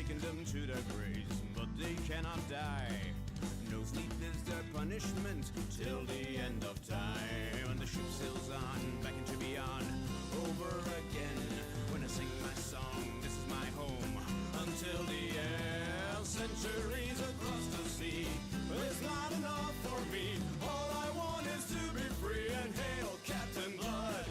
taken them to their graves, but they cannot die. No sleep is their punishment till the end of time. And the ship sails on, back into beyond, over again. When I sing my song, this is my home, until the end. Centuries across the sea, it's not enough for me. All I want is to be free, and hail Captain Blood.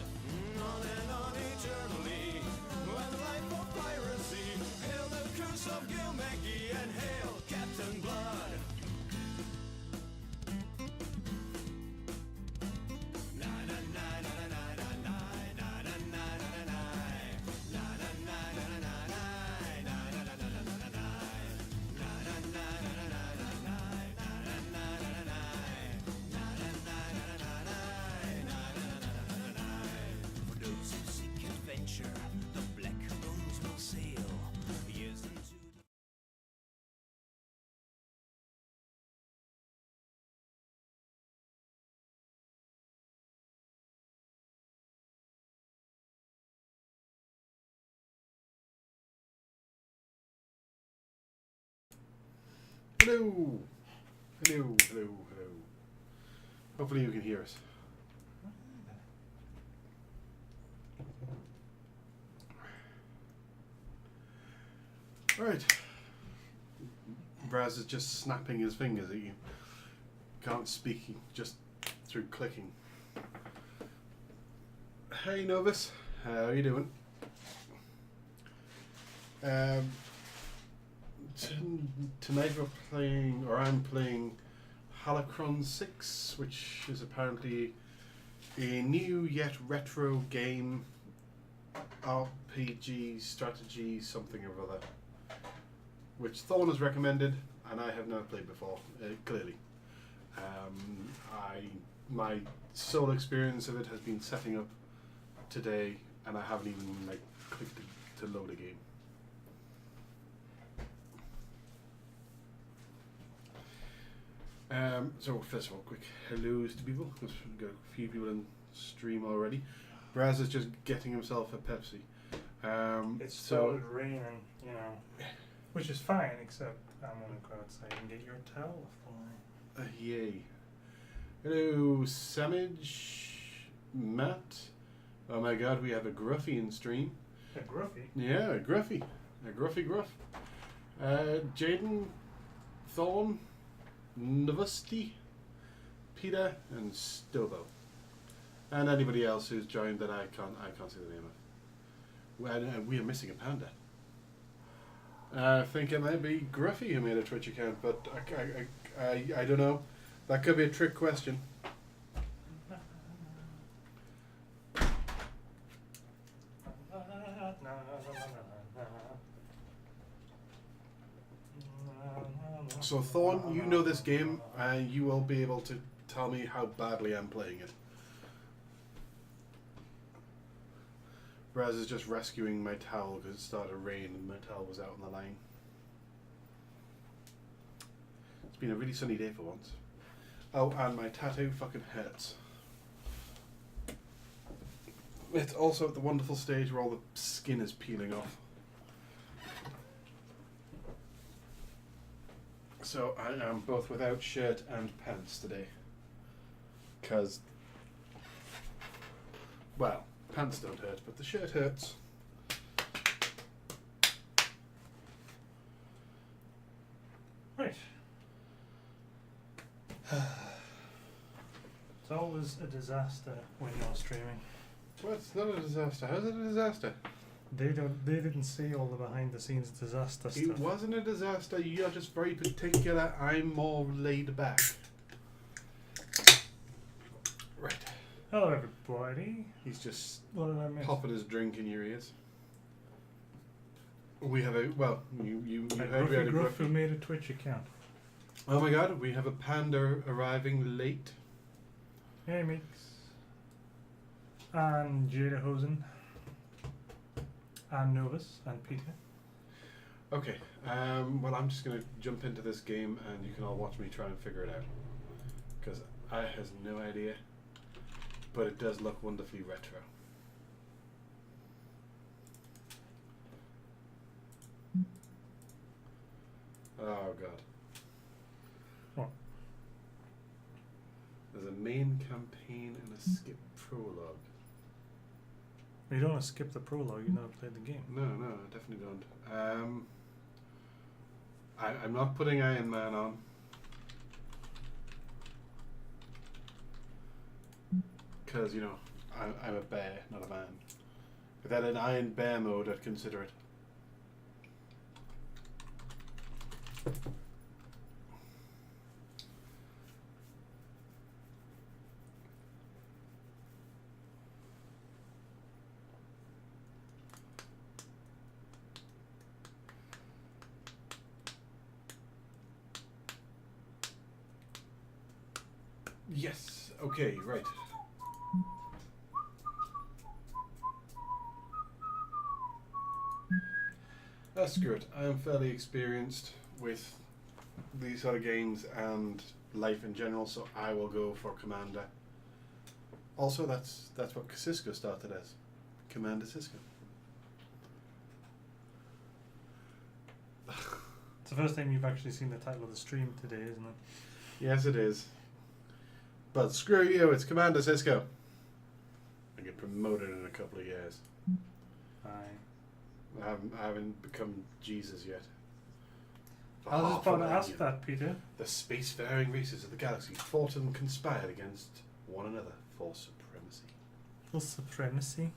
On and on eternally, and the life of piracy. Hail the curse of Gil McGee, and hail Captain Blood. The black bones will sail years into the... Hello! Hello, hello, hello. Hopefully you can hear us. Right. Braz is just snapping his fingers at you. Can't speak, just through clicking. Hey Novus, how are you doing? Tonight we're playing, or I'm playing Halycron 6, which is apparently a new yet retro game, RPG, strategy, something or other, which Thorn has recommended, and I have not played before, clearly. My sole experience of it has been setting up today, and I haven't even clicked to load a game. So first of all, quick hellos to people. We've got a few people in stream already. Braz is just getting himself a Pepsi. It started raining, you know, which is fine, except I'm going to go outside and get your towel for me. Yay. Hello, Samage, Matt. Oh my god, we have a Gruffy in stream. A Gruffy? Yeah, a Gruffy. A Gruffy Gruff. Jaden, Thorn, Novusti, Peter, and Stobo. And anybody else who's joined that I can't see the name of. We are missing a panda. I think it might be Gruffy who made a Twitch account, but I don't know. That could be a trick question. So Thorn, you know this game, and you will be able to tell me how badly I'm playing it. Raz is just rescuing my towel because it started to rain and my towel was out on the line. It's been a really sunny day for once. Oh, and my tattoo fucking hurts. It's also at the wonderful stage where all the skin is peeling off. So I am both without shirt and pants today. Because, well, pants don't hurt, but the shirt hurts. Right. It's always a disaster when you're streaming. Well, it's not a disaster. How's it a disaster? They didn't see all the behind the scenes disaster stuff. It wasn't a disaster. You're just very particular. I'm more laid back. Right. Hello everybody. He's just What did I miss? popping his drink in your ears. We have a, well, you heard we had a Gruff who Gruffy. made a Twitch account. Oh my god, we have a panda arriving late. Hey Mix. And Jada Hosen. And Novus and Peter. Okay, well I'm just going to jump into this game and you can all watch me try and figure it out. Because I has no idea. But it does look wonderfully retro. Oh god. What? There's a main campaign and a skip prologue. You don't want to skip the prologue. You've never played the game. No, I definitely don't. I'm not putting Iron Man on. Because, you know, I'm a bear, not a man. If that had Iron Bear mode, I'd consider it. Yes. Okay, right. Screw it. I am fairly experienced with these sort of games and life in general, so I will go for Commander. Also, that's what Sisco started as. Commander Sisco. It's the first time you've actually seen the title of the stream today, isn't it? Yes, it is. But screw you, it's Commander Sisco. I get promoted in a couple of years. Aye. I haven't become Jesus yet. I was just about to ask that, Peter. The spacefaring races of the galaxy fought and conspired against one another for supremacy. For supremacy?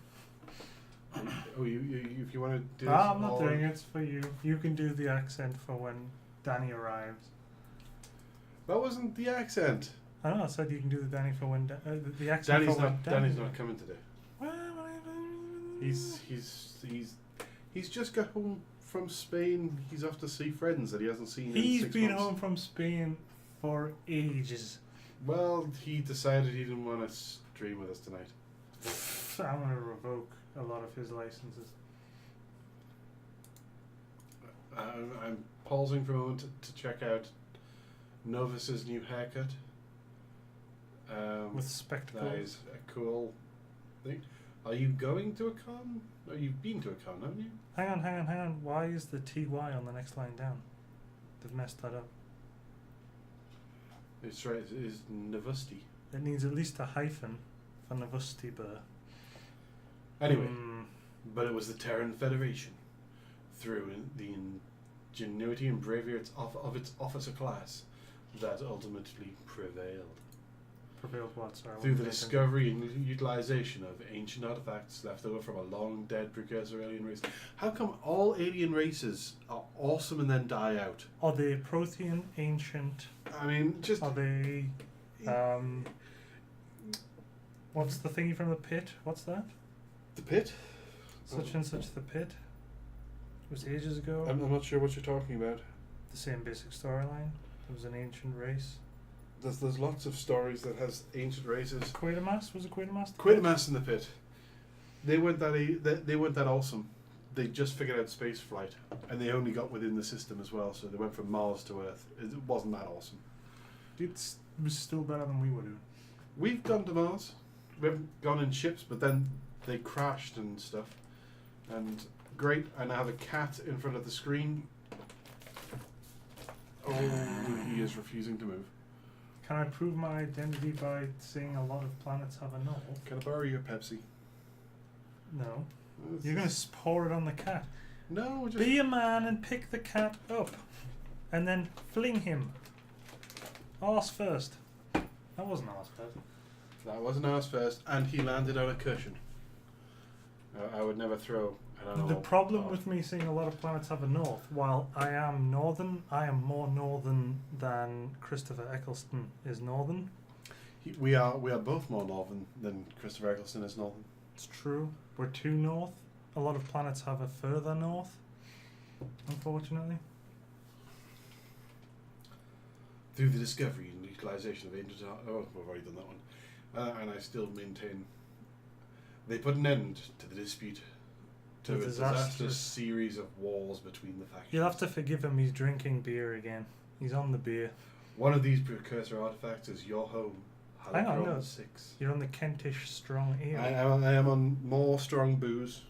Oh, if you want to do this, I'm not doing it. It's for you. You can do the accent for when Danny arrives. That wasn't the accent. I know. I said you can do the Danny for when the accent for when Danny's not coming today. Well, He's just got home from Spain. He's off to see friends that he hasn't seen in 6 months. He's been home from Spain for ages. Well, he decided he didn't want to stream with us tonight. I'm going to revoke a lot of his licenses. I'm pausing for a moment to check out Novus's new haircut. With spectacles. That is a cool thing. Are you going to a con? Oh, you've been to a con, haven't you? Hang on. Why is the TY on the next line down? They've messed that up. It's right. It is Novusti. It needs at least a hyphen for Novusti, but... Anyway, but it was the Terran Federation, through the ingenuity and bravery of its officer class, that ultimately prevailed. Prevailed what, sorry? Through the discovery and utilization of ancient artifacts left over from a long dead precursor alien race. How come all alien races are awesome and then die out? Are they Prothean, ancient? I mean, just... Are they... what's the thingy from the pit? What's that? The pit? Such and such the pit? It was ages ago. I'm not sure what you're talking about. The same basic storyline. It was an ancient race. There's lots of stories that has ancient races. Quatermass? Was it Quatermass? Quatermass in the pit. They weren't that awesome. They just figured out space flight, and they only got within the system as well. So they went from Mars to Earth. It wasn't that awesome. It was still better than we were doing. We've gone to Mars. We haven't gone in ships, but then they crashed and stuff. And great. And I have a cat in front of the screen. Oh, he is refusing to move. Can I prove my identity by saying a lot of planets have a north? Can I borrow your Pepsi? No. You're going to pour it on the cat. No, just... Be a man and pick the cat up. And then fling him. Arse first. That wasn't arse first. That wasn't arse first, and he landed on a cushion. I would never throw... The problem with me saying a lot of planets have a north, while I am northern, I am more northern than Christopher Eccleston is northern. We are both more northern than Christopher Eccleston is northern. It's true. We're too north. A lot of planets have a further north, unfortunately. Through the discovery and utilization of ancient... Oh, we've already done that one. And I still maintain they put an end to the dispute, to a disastrous series of wars between the factions. You'll have to forgive him, he's drinking beer again. He's on the beer. One of these precursor artifacts is your home, Halycron 6. You're on the Kentish strong ale. I am on more strong booze.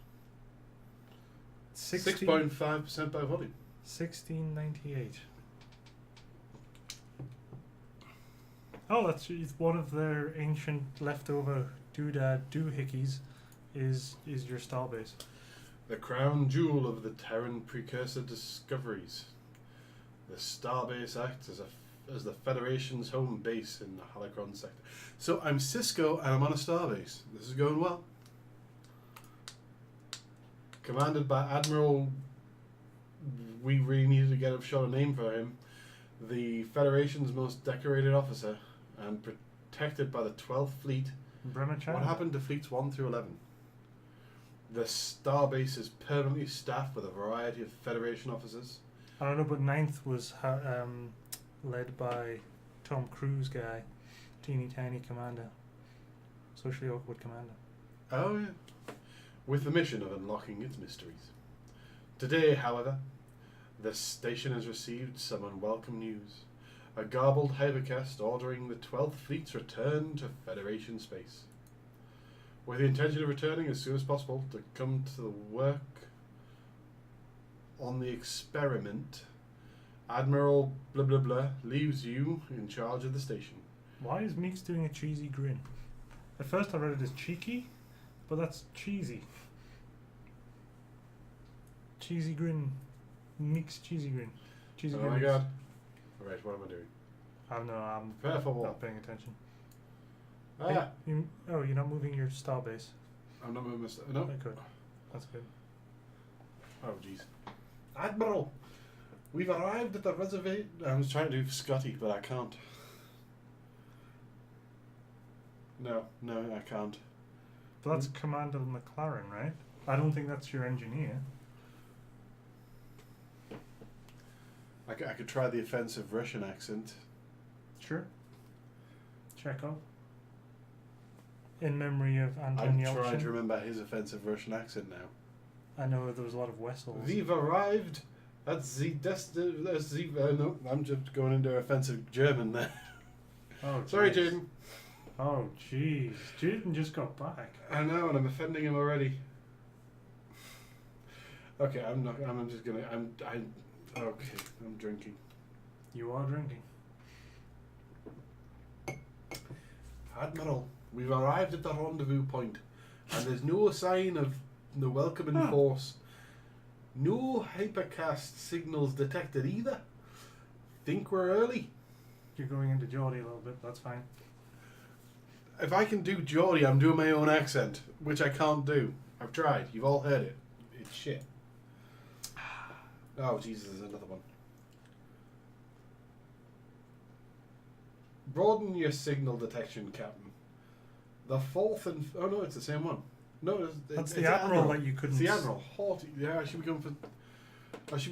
6.5% 6.5% by volume. 1698. Oh, it's one of their ancient leftover doohickeys is your starbase. The crown jewel of the Terran precursor discoveries. The starbase acts as the Federation's home base in the halycron sector. So I'm Sisco and I'm on a starbase. This is going well. Commanded by Admiral... We really needed to get a shot of name for him. The Federation's most decorated officer and protected by the 12th Fleet. Brahmacharya? What happened to Fleets 1 through 11? The starbase is permanently staffed with a variety of Federation officers. I don't know, but 9th was led by Tom Cruise guy, teeny tiny commander, socially awkward commander. Oh yeah. With the mission of unlocking its mysteries. Today, however, the station has received some unwelcome news. A garbled hypercast ordering the 12th Fleet's return to Federation space. With the intention of returning as soon as possible to come to the work on the experiment, Admiral blah blah blah leaves you in charge of the station. Why is Meeks doing a cheesy grin? At first I read it as cheeky, but that's cheesy. Cheesy grin. Meeks cheesy grin. Cheesy Oh grin. my Meeks. god. Alright, what am I doing? I don't know, I'm Prepare for war. not paying attention. Ah! You're not moving your starbase. I'm not moving my no. Okay, good. That's good. Oh jeez. Admiral! We've arrived at the reservation. I was trying to do Scotty, but I can't. No, I can't. But that's Commander McLaren, right? I don't think that's your engineer. I could try the offensive Russian accent. Sure. Chekhov. In memory of Anton I'm Yelchin. trying to remember his offensive Russian accent now. I know there was a lot of Wessels. We've arrived at the no, I'm just going into offensive German there. Oh, Sorry, jeez. Jaden. Oh, jeez. Jaden just got back. I know, and I'm offending him already. Okay, I'm not. I'm just gonna. Okay, I'm drinking. You are drinking. Admiral, we've arrived at the rendezvous point, and there's no sign of the welcoming force. No hypercast signals detected either. Think we're early. You're going into Geordie a little bit, that's fine. If I can do Geordie, I'm doing my own accent, which I can't do. I've tried. You've all heard it. It's shit. Oh, Jesus, there's another one. Broaden your signal detection, Captain. The fourth and... Oh, no, it's the same one. No, That's it's the Admiral that you couldn't... It's the Admiral. Haughty. Yeah, I should be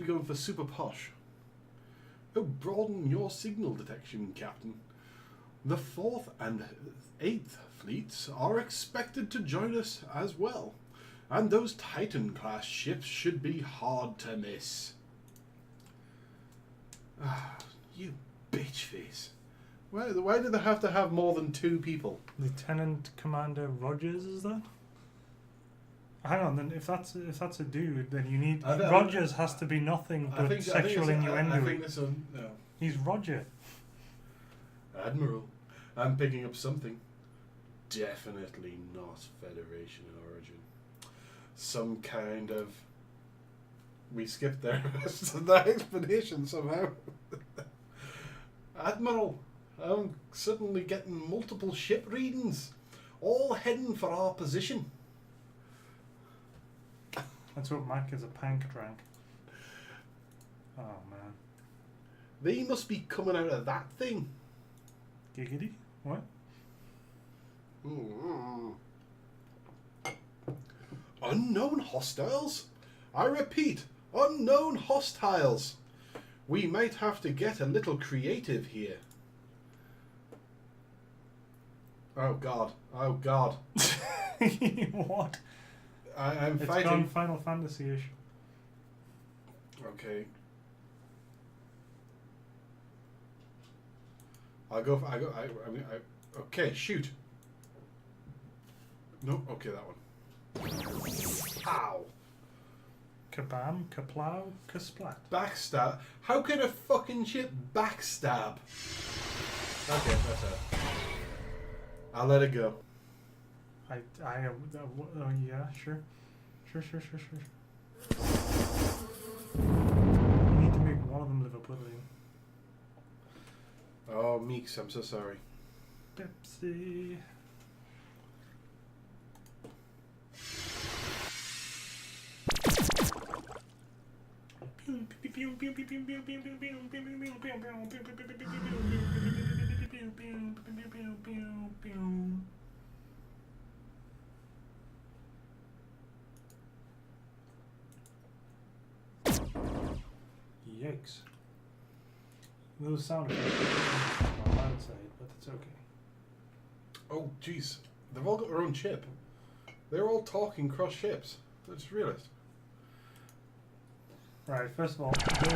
going for super posh. Oh, broaden your signal detection, Captain. The 4th and 8th fleets are expected to join us as well. And those Titan-class ships should be hard to miss. Ah, you bitch face. Why do they have to have more than 2 people? Lieutenant Commander Rogers, is that? Hang on, then if that's a dude, then you need... Rogers has to be nothing but sexual innuendo. I think this one... No. He's Roger. Admiral, I'm picking up something. Definitely not Federation in origin. Some kind of... We skipped the rest of that explanation somehow. Admiral, I'm suddenly getting multiple ship readings. All heading for our position. Let's hope Mac is a pank drank. Oh, man. They must be coming out of that thing. Giggity? What? Unknown hostiles? I repeat, unknown hostiles. We might have to get a little creative here. Oh God. Oh God. What? I'm It's fighting. gone Final Fantasy-ish. Okay. I'll go. Okay, shoot. No. Okay, that one. Ow. Kabam, kaplow, kasplat. Backstab. How can a fucking ship backstab? Okay, that's it. I'll let it go. Oh yeah, sure. Sure. You need to make one of them live up with you. Oh, Meeks, I'm so sorry. Pepsi. Yikes. Those sound effects on my side, but it's okay. Oh, jeez. They've all got their own chip. They're all talking cross ships. I just realised. Right, first of all, second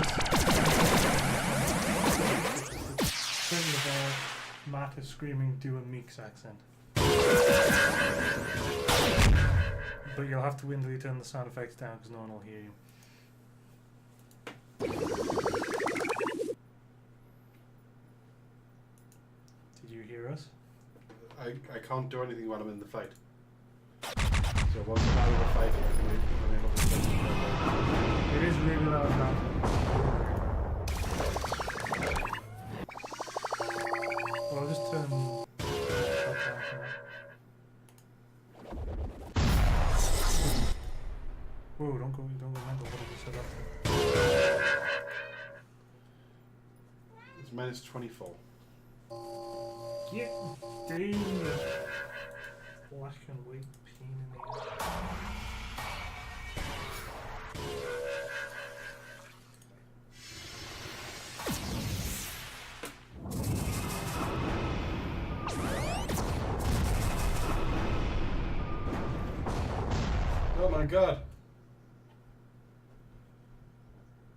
of all, Matt is screaming, do a Meeks accent. But you'll have to window turn the sound effects down because no one will hear you. Did you hear us? I can't do anything while I'm in the fight. So once I'm out of the fight, I'm able to... It is really loud now. Well, I'll just turn... Whoa, don't go mental. What did you set up there? It's minus 24. Get down, black and white pain in the ass. Oh my god.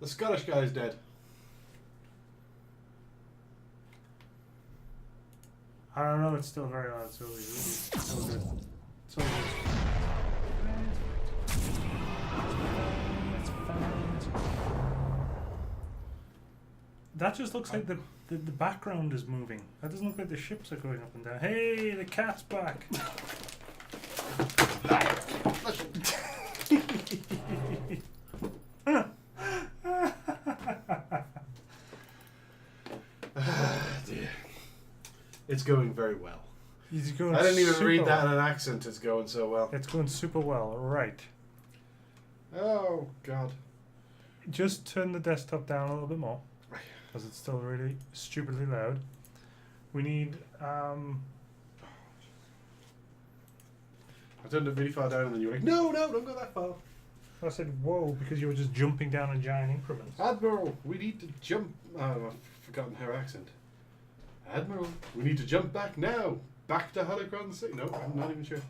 The Scottish guy is dead. I don't know, it's still very loud, so it's so good. So good. That just looks like the background is moving. That doesn't look like the ships are going up and down. Hey, the cat's back! Dear. It's going very well. He's going I didn't even super read that well. in an accent. It's going so well. It's going super well, right. Oh, God. Just turn the desktop down a little bit more, because it's still really stupidly loud. We need, I turned it really far down and then you were like, no, don't go that far. I said whoa, because you were just jumping down in giant increments. Admiral, we need to jump. Oh, I've forgotten her accent. Admiral, we need to jump back now. Back to Halycron City. No, I'm not even sure.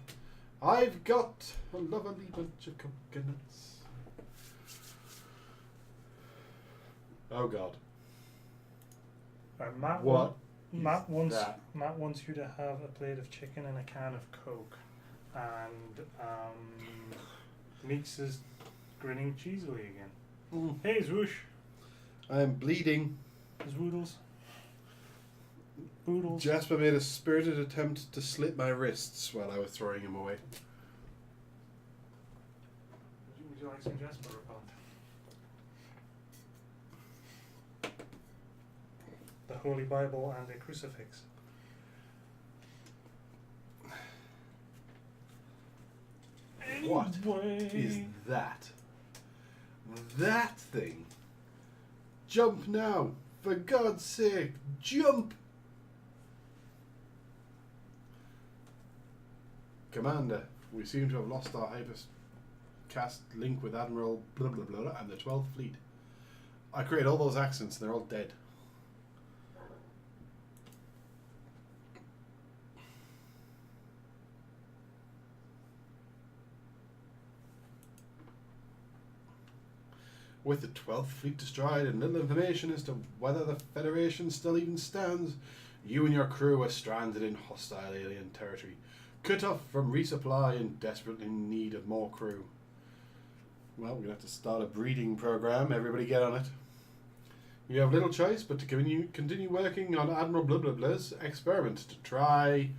I've got a lovely bunch of coconuts. Oh, God. Right, Matt What? Matt wants that? Matt wants you to have a plate of chicken and a can of Coke, and Meeks is grinning cheesily again. Mm. Hey, Zwoosh. I am bleeding. Zwoodles. Boodles. Jasper made a spirited attempt to slit my wrists while I was throwing him away. Would you like some Jasper repellent? The Holy Bible and a crucifix. What Anyway. is that? That thing? Jump now! For God's sake, jump! Commander, we seem to have lost our hypercast link with Admiral blah blah blah and the 12th Fleet. I created all those accents and they're all dead. With the 12th Fleet destroyed and little information as to whether the Federation still even stands, you and your crew are stranded in hostile alien territory, cut off from resupply and desperately in need of more crew. Well, we're going to have to start a breeding program. Everybody get on it. You have little choice but to continue working on Admiral Blah Blah Blah's experiment to try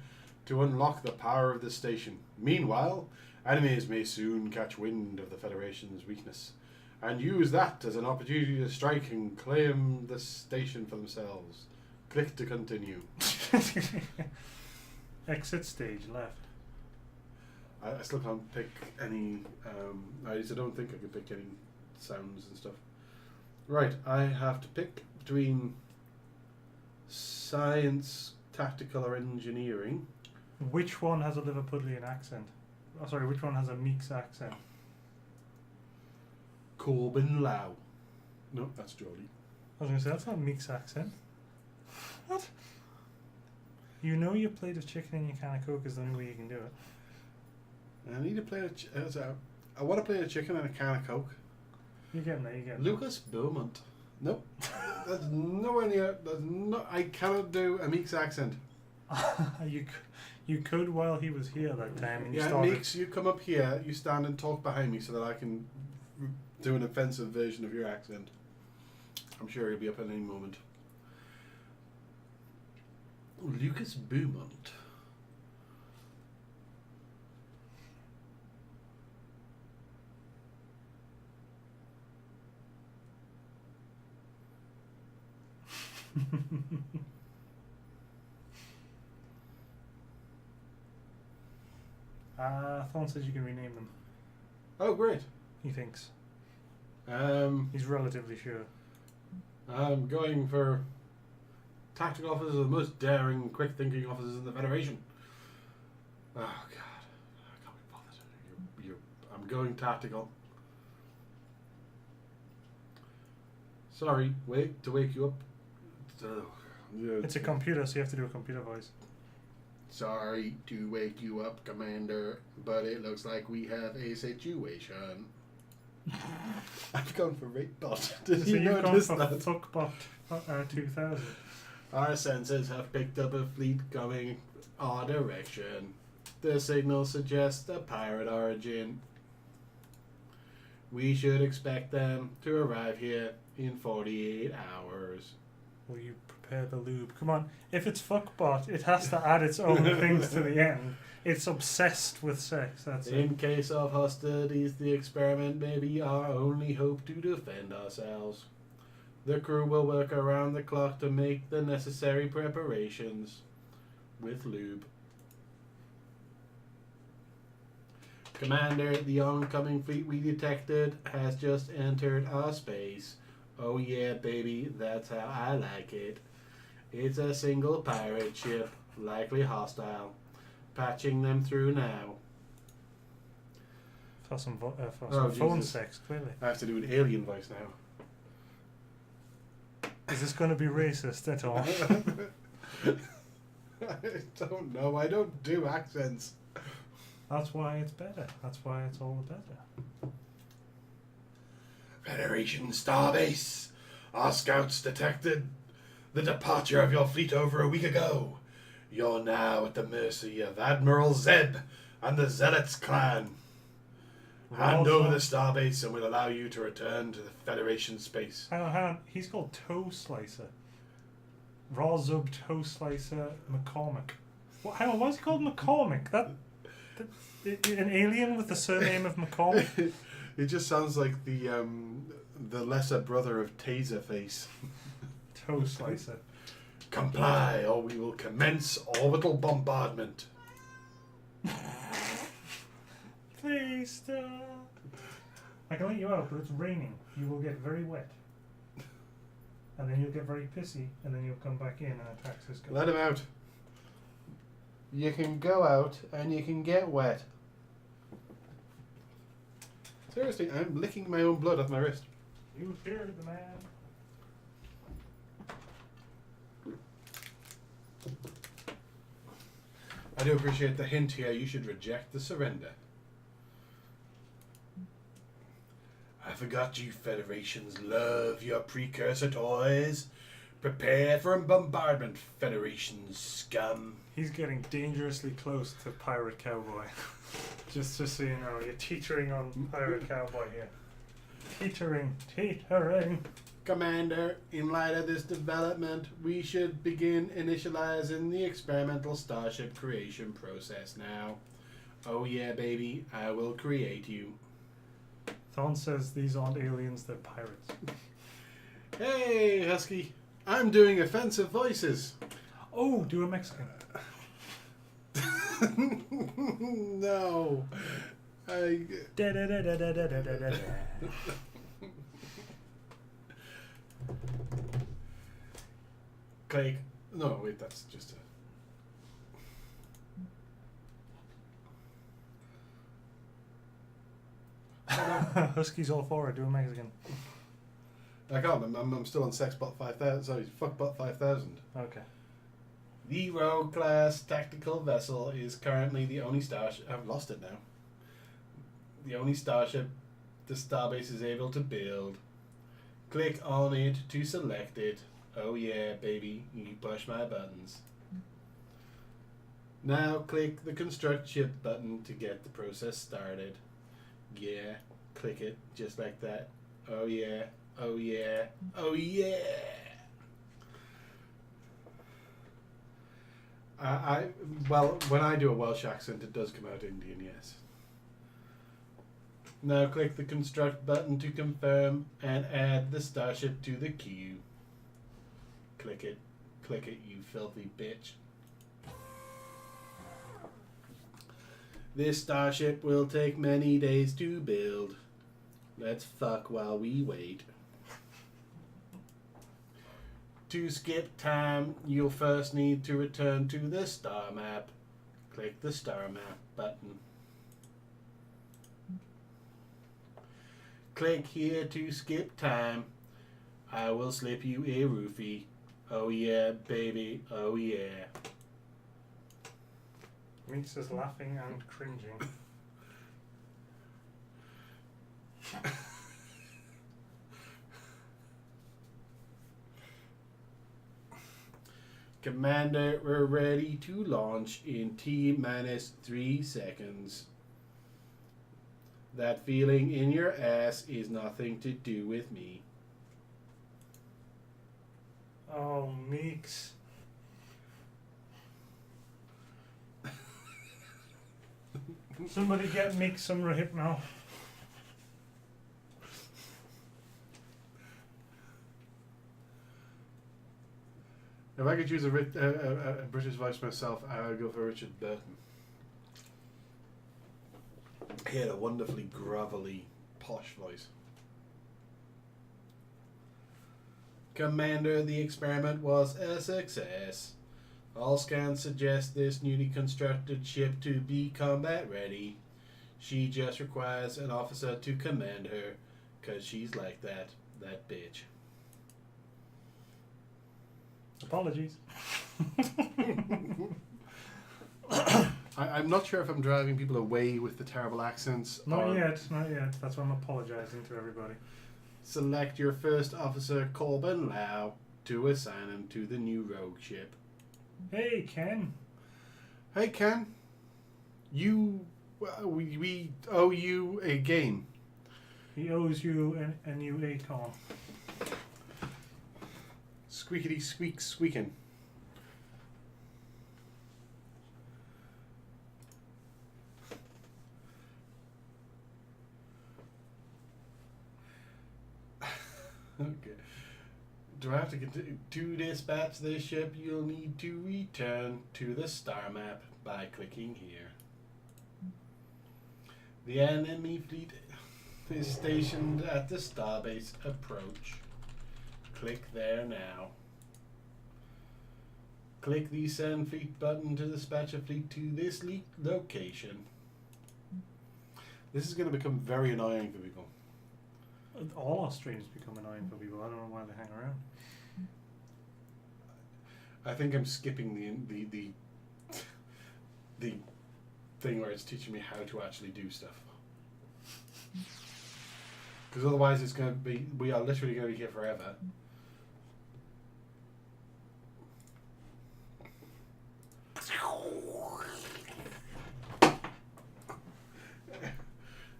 to unlock the power of the station. Meanwhile, enemies may soon catch wind of the Federation's weakness and use that as an opportunity to strike and claim the station for themselves. Click to continue. Exit stage left. I still can't pick any. I don't think I can pick any sounds and stuff. Right, I have to pick between science, tactical, or engineering. Which one has a Liverpudlian accent? Oh, sorry, which one has a Meeks accent? Corbin Lau. No, that's Geordie. I was going to say, that's not Meeks accent. What? You know you played a chicken in your can of Coke is the only way you can do it. I need to play I want to play a chicken and a can of Coke. You're getting there, you're getting Lucas Beaumont. Nope. That's nowhere near. I cannot do a Meeks accent. You could while he was here that time. And you Yeah, started. Meeks, you come up here, you stand and talk behind me so that I can do an offensive version of your accent. I'm sure he'll be up at any moment. Lucas Beaumont. Thorne says you can rename them. Oh, great. He thinks. He's He's relatively sure. I'm going for tactical officers are the most daring, quick-thinking officers in the Federation. Oh, God. I can't be bothered. I'm going tactical. Sorry, wait to wake you up. It's a computer, so you have to do a computer voice. Sorry to wake you up, Commander, but it looks like we have a situation. I've gone for RateBot. Did So you you've notice gone for that? Fuckbot 2000. Our sensors have picked up a fleet coming our direction. The signal suggests a pirate origin. We should expect them to arrive here in 48 hours. Will you prepare the lube? Come on, if it's fuckbot, it has to add its own things to the end. It's obsessed with sex, that's it. In case of hostilities, the experiment may be our only hope to defend ourselves. The crew will work around the clock to make the necessary preparations with lube. Commander, the oncoming fleet we detected has just entered our space. Oh yeah, baby, that's how I like it. It's a single pirate ship, likely hostile. Patching them through now. For some, Oh, phone Jesus. sex, clearly. I have to do an alien voice now. Is this going to be racist at all? I don't know. I don't do accents. That's why it's better. That's why it's all the better. Federation Starbase. Our scouts detected the departure of your fleet over a week ago. You're now at the mercy of Admiral Zeb and the Zealots clan. Hand over the Starbase and we'll allow you to return to the Federation space. Hang on. He's called Toe Slicer. Raw Zub Toe Slicer McCormick. What, hang on, why is he called McCormick? An alien with the surname of McCormick? It just sounds like the lesser brother of Taserface. Toe Slicer. Comply or we will commence orbital bombardment. Please stop. I can let you out, but it's raining. You will get very wet. And then you'll get very pissy, and then you'll come back in and attack Sisco. Let him out. You can go out and you can get wet. Seriously, I'm licking my own blood off my wrist. You heard the man. I do appreciate the hint here. You should reject the surrender. I forgot you Federations love your precursor toys. Prepare for a bombardment, Federation scum. He's getting dangerously close to Pirate Cowboy. Just so you know, you're teetering on Pirate Cowboy here. Teetering. Commander, in light of this development, we should begin initializing the experimental starship creation process now. Oh yeah, baby, I will create you. Thorn says these aren't aliens, they're pirates. Hey, Husky, I'm doing offensive voices. Oh, do a Mexican. No. I... Da-da-da-da-da-da-da-da-da. Craig. No, wait, that's just a... Husky's all for it, do a Mexican. I can't. I'm still on Sexbot 5000. Sorry, Fuckbot 5000. Okay. The Rogue class tactical vessel is currently the only starship. I've lost it now. The only starship the starbase is able to build. Click on it to select it. Oh yeah, baby, you push my buttons. Now click the construct ship button to get the process started. Yeah, click it just like that. Oh yeah, oh yeah, oh yeah. Well, when I do a Welsh accent, it does come out Indian, yes. Now click the construct button to confirm and add the starship to the queue. Click it, you filthy bitch. This starship will take many days to build. Let's fuck while we wait. To skip time, you'll first need to return to the star map. Click the star map button. Click here to skip time. I will slip you a roofie. Oh yeah, baby, oh yeah. Meeks is laughing and cringing. Commander, we're ready to launch in T-3 seconds. That feeling in your ass is nothing to do with me. Oh, Meeks. Somebody get Meeks some Rohypnol. If I could choose a British voice myself, I would go for Richard Burton. He had a wonderfully grovelly, posh voice. Commander, the experiment was a success. All scans suggest this newly constructed ship to be combat ready. She just requires an officer to command her, 'cause she's like that bitch. Apologies. I'm not sure if I'm driving people away with the terrible accents. Not yet. That's why I'm apologising to everybody. Select your first officer, Corbin Lau, to assign him to the new rogue ship. Hey, Ken. Hey, Ken. We owe you a game. He owes you a new acorn. Squeakity squeak squeaking. Okay. Do I have to continue to dispatch this ship? You'll need to return to the star map by clicking here. The enemy fleet is stationed at the starbase. Approach. Click there now. Click the send fleet button to dispatch a fleet to this location. This is going to become very annoying for people. All our streams become annoying for people. I don't know why they hang around. I think I'm skipping the thing where it's teaching me how to actually do stuff. Because otherwise it's going to be, we are literally going to be here forever.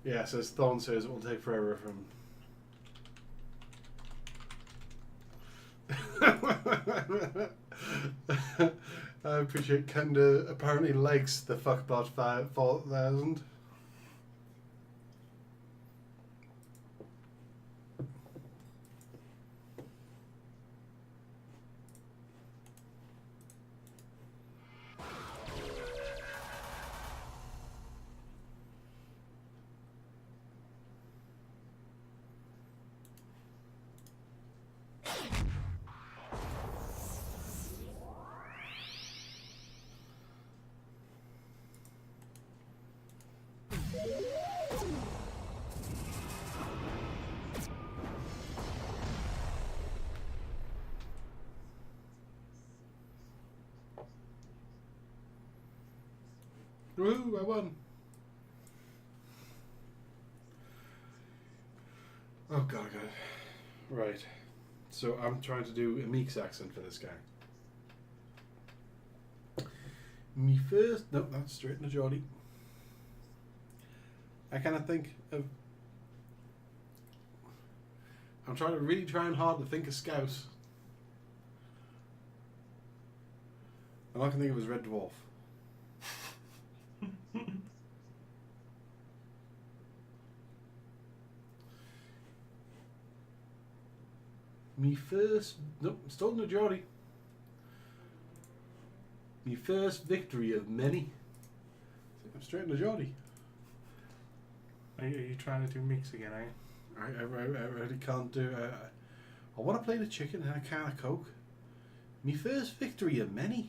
Yeah, so as Thorn says, it will take forever from... I appreciate Kenda apparently likes the fuckbot 4000. Woo, I won. Oh god, right. So I'm trying to do a Meeks accent for this guy. Me first. Nope, that's straight in the Geordie. I cannot think of. I'm trying hard to think of Scouse. And all I can think of is Red Dwarf. Me first. Nope, still in the Geordie. Me first victory of many. I'm straight in the Geordie. Are you trying to do mix again, are you? I really can't do. I want to play the chicken and a can of Coke. Me first victory of many.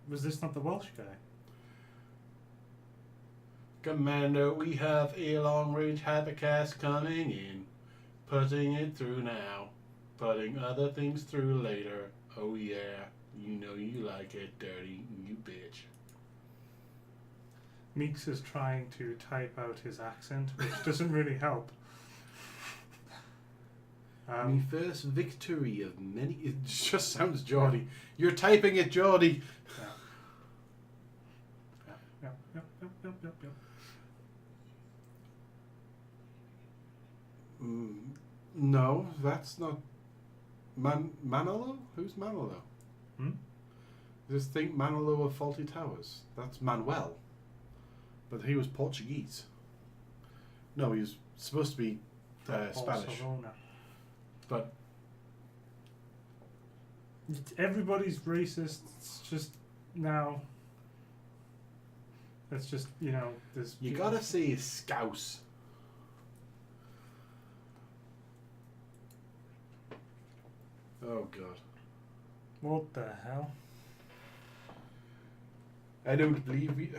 Was this not the Welsh guy? Commander, we have a long-range hypercast coming in. Putting it through now. Putting other things through later. Oh yeah, you know you like it dirty, you bitch. Meeks is trying to type out his accent, which doesn't really help. Me first victory of many. It just sounds Geordie. Yeah. You're typing it, Geordie. Yep. No, that's not Manolo? Who's Manolo? Just think Manolo of Faulty Towers. That's Manuel. But he was Portuguese. No, he was supposed to be Spanish. Barcelona. But everybody's racist. It's just now. It's just, there's. You gotta say Scouse. Oh god. What the hell? I don't believe we.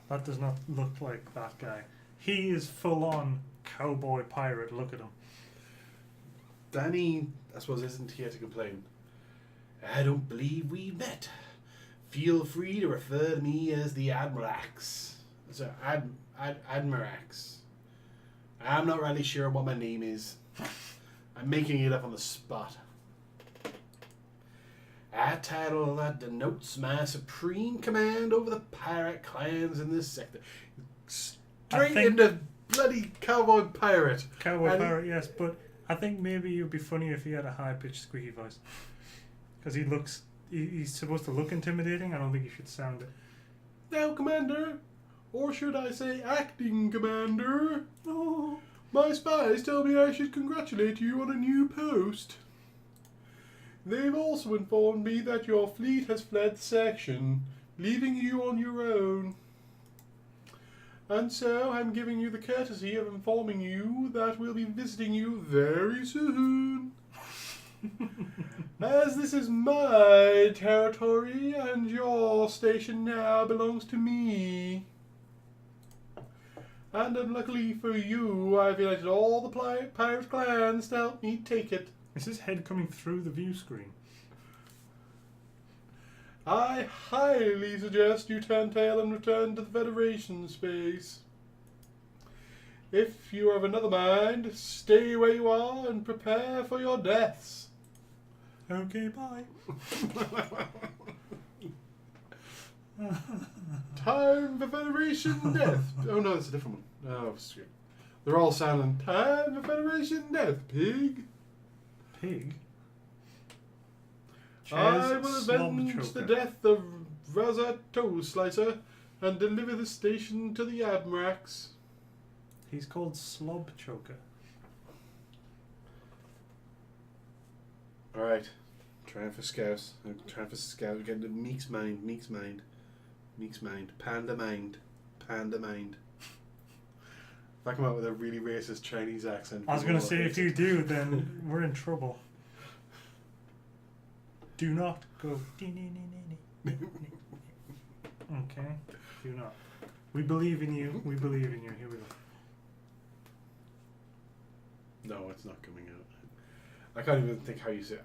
That does not look like that guy. He is full on cowboy pirate. Look at him. Danny, I suppose, isn't here to complain. I don't believe we met. Feel free to refer to me as the Admirax. So, Admirax. I'm not really sure what my name is. I'm making it up on the spot. A title that denotes my supreme command over the pirate clans in this sector. Straight into bloody cowboy pirate. Pirate, yes, but I think maybe it would be funny if he had a high-pitched squeaky voice. Because he's supposed to look intimidating. I don't think he should sound it. Now, Commander, or should I say acting Commander? Oh, my spies tell me I should congratulate you on a new post. They've also informed me that your fleet has fled the section, leaving you on your own. And so I'm giving you the courtesy of informing you that we'll be visiting you very soon. As this is my territory and your station now belongs to me. And unluckily for you, I've united all the pirate clans to help me take it. Is his head coming through the view screen? I highly suggest you turn tail and return to the Federation space. If you are of another mind, stay where you are and prepare for your deaths. Okay, bye. Time for Federation death. Oh no, that's a different one. Oh, shit. They're all sounding, time for Federation death, pig. Pig? I will avenge the death of Raza Toe Slicer and deliver the station to the Admirax. He's called Slob Choker. Alright. Trying for Scouts. I'm trying for Scout. Getting the Meek's mind. Panda mind. If I come out with a really racist Chinese accent. I was going to say, if you do, then we're in trouble. Do not go. Okay? Do not. We believe in you. We believe in you. Here we go. No, it's not coming out. I can't even think how you say it.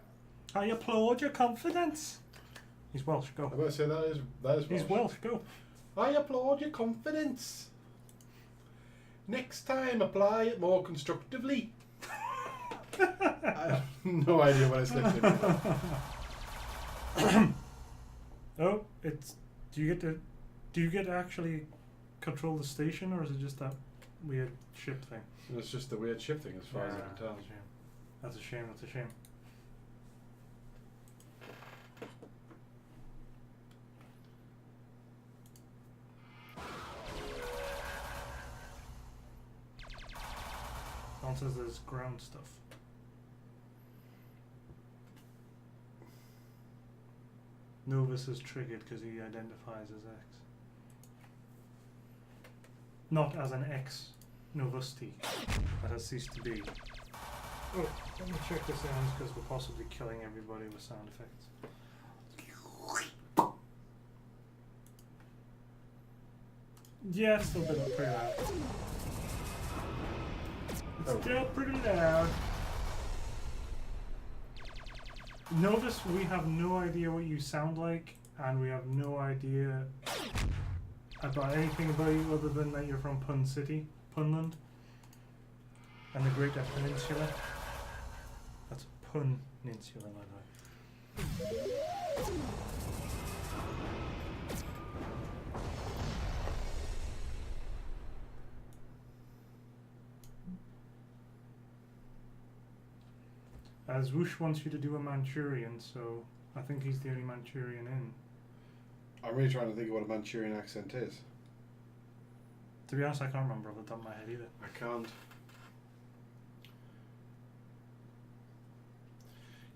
I applaud your confidence. He's Welsh, go. I'm about to say that is Welsh. He's Welsh, go. I applaud your confidence. Next time, apply it more constructively. I have no idea what I slipped in. Oh, it's. Do you get to actually control the station, or is it just that weird ship thing? It's just the weird ship thing, as far as I can tell. That's a shame. That's a shame. Don says there's ground stuff. Novus is triggered because he identifies as X. Not as an X Novusti. That has ceased to be. Oh, let me check the sounds because we're possibly killing everybody with sound effects. Yeah, it's still pretty loud. It's still pretty loud. Novus, we have no idea what you sound like, and we have no idea about anything about you other than that you're from Pun City, Punland, and the Greater Peninsula. That's Peninsula, by the way. As Whoosh wants you to do a Manchurian, so I think he's the only Manchurian in. I'm really trying to think of what a Manchurian accent is. To be honest, I can't remember off the top of my head either. I can't.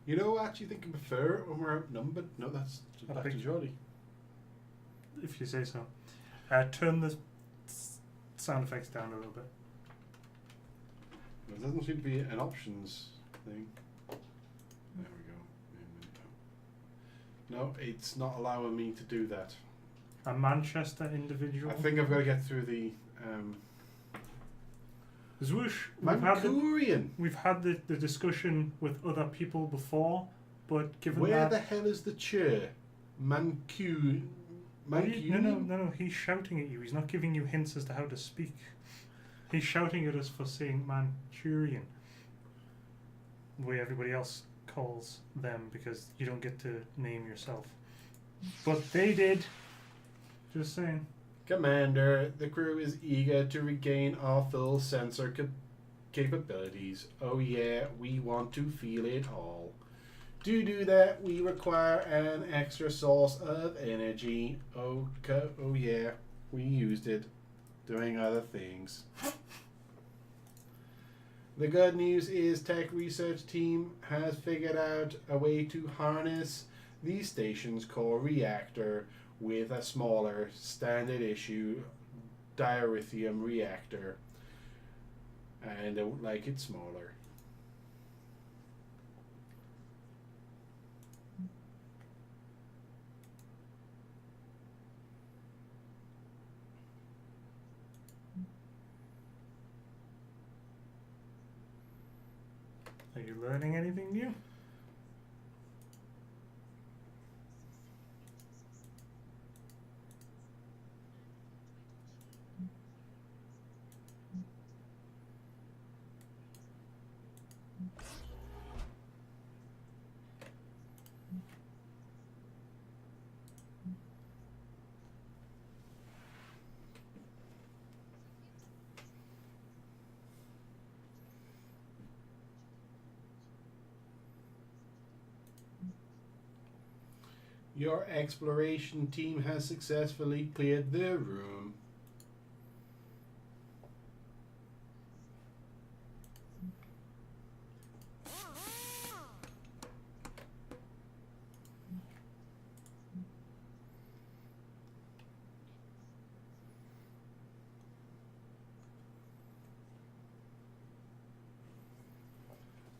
You know, I actually think I prefer it when we're outnumbered. No, that's back to Jordy. If you say so. Turn the sound effects down a little bit. There doesn't seem to be an options thing. There we go. No, it's not allowing me to do that. A Manchester individual? I think I've got to get through the... Zwoosh, we've had the discussion with other people before, but given Where that... the hell is the chair? No, he's shouting at you. He's not giving you hints as to how to speak. He's shouting at us for saying Manchurian, the way everybody else calls them, because you don't get to name yourself. But they did. Just saying. Commander, the crew is eager to regain our full sensor capabilities. Oh yeah, we want to feel it all. To do that, we require an extra source of energy. Oh yeah, we used it. Doing other things. The good news is tech research team has figured out a way to harness the station's core reactor with a smaller standard issue diarithium reactor, and they would like it smaller. Are you learning anything new? Your exploration team has successfully cleared the room.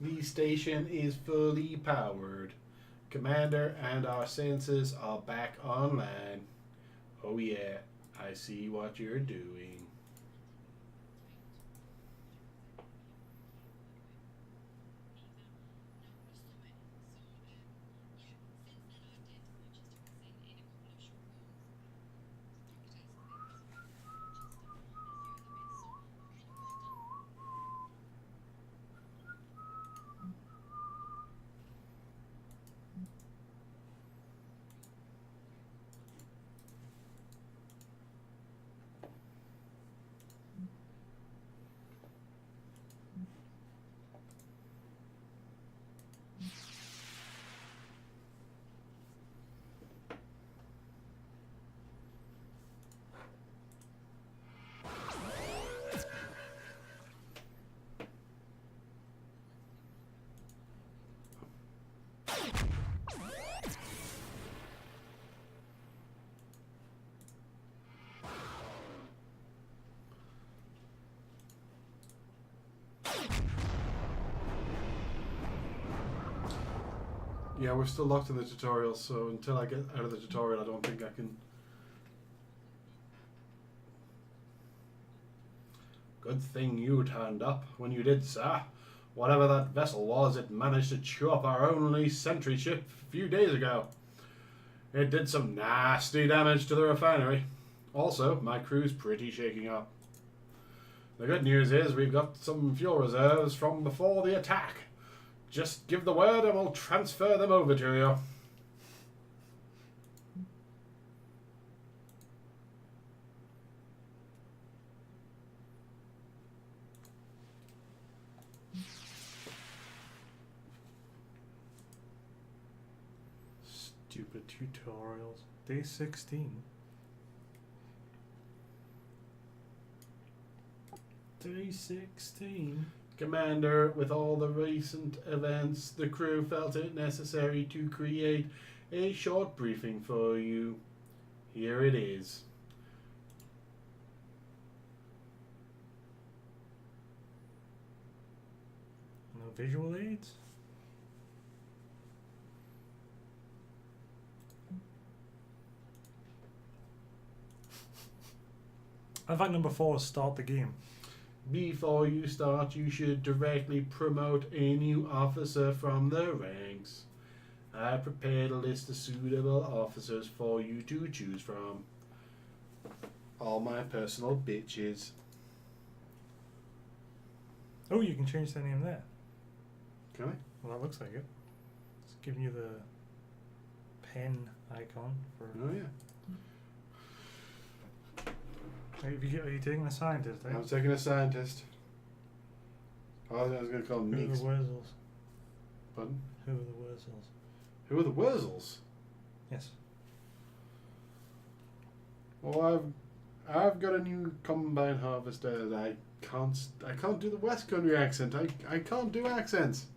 The station is fully powered. Commander and our sensors are back online. Oh yeah, I see what you're doing. Yeah, we're still locked in the tutorial, so until I get out of the tutorial, I don't think I can. Good thing you turned up. When you did, sir, whatever that vessel was, it managed to chew up our only sentry ship a few days ago. It did some nasty damage to the refinery. Also, my crew's pretty shaking up. The good news is we've got some fuel reserves from before the attack. Just give the word and we'll transfer them over to you. Stupid tutorials. Day 16. Day 16. Commander, with all the recent events, the crew felt it necessary to create a short briefing for you. Here it is. No visual aids? I think number 4 is start the game. Before you start, you should directly promote a new officer from the ranks. I prepared a list of suitable officers for you to choose from. All my personal bitches. Oh, you can change the name there. Can I? Well, that looks like it. It's giving you the pen icon for. Oh yeah. Are you taking a scientist? Eh? I'm taking a scientist. I was going to call them Who are the Meeks. Wurzels? Pardon? Who are the Wurzels? Who are the Wurzels? Yes. Well, I've got a new combine harvester that I can't do the West Country accent. I can't do accents.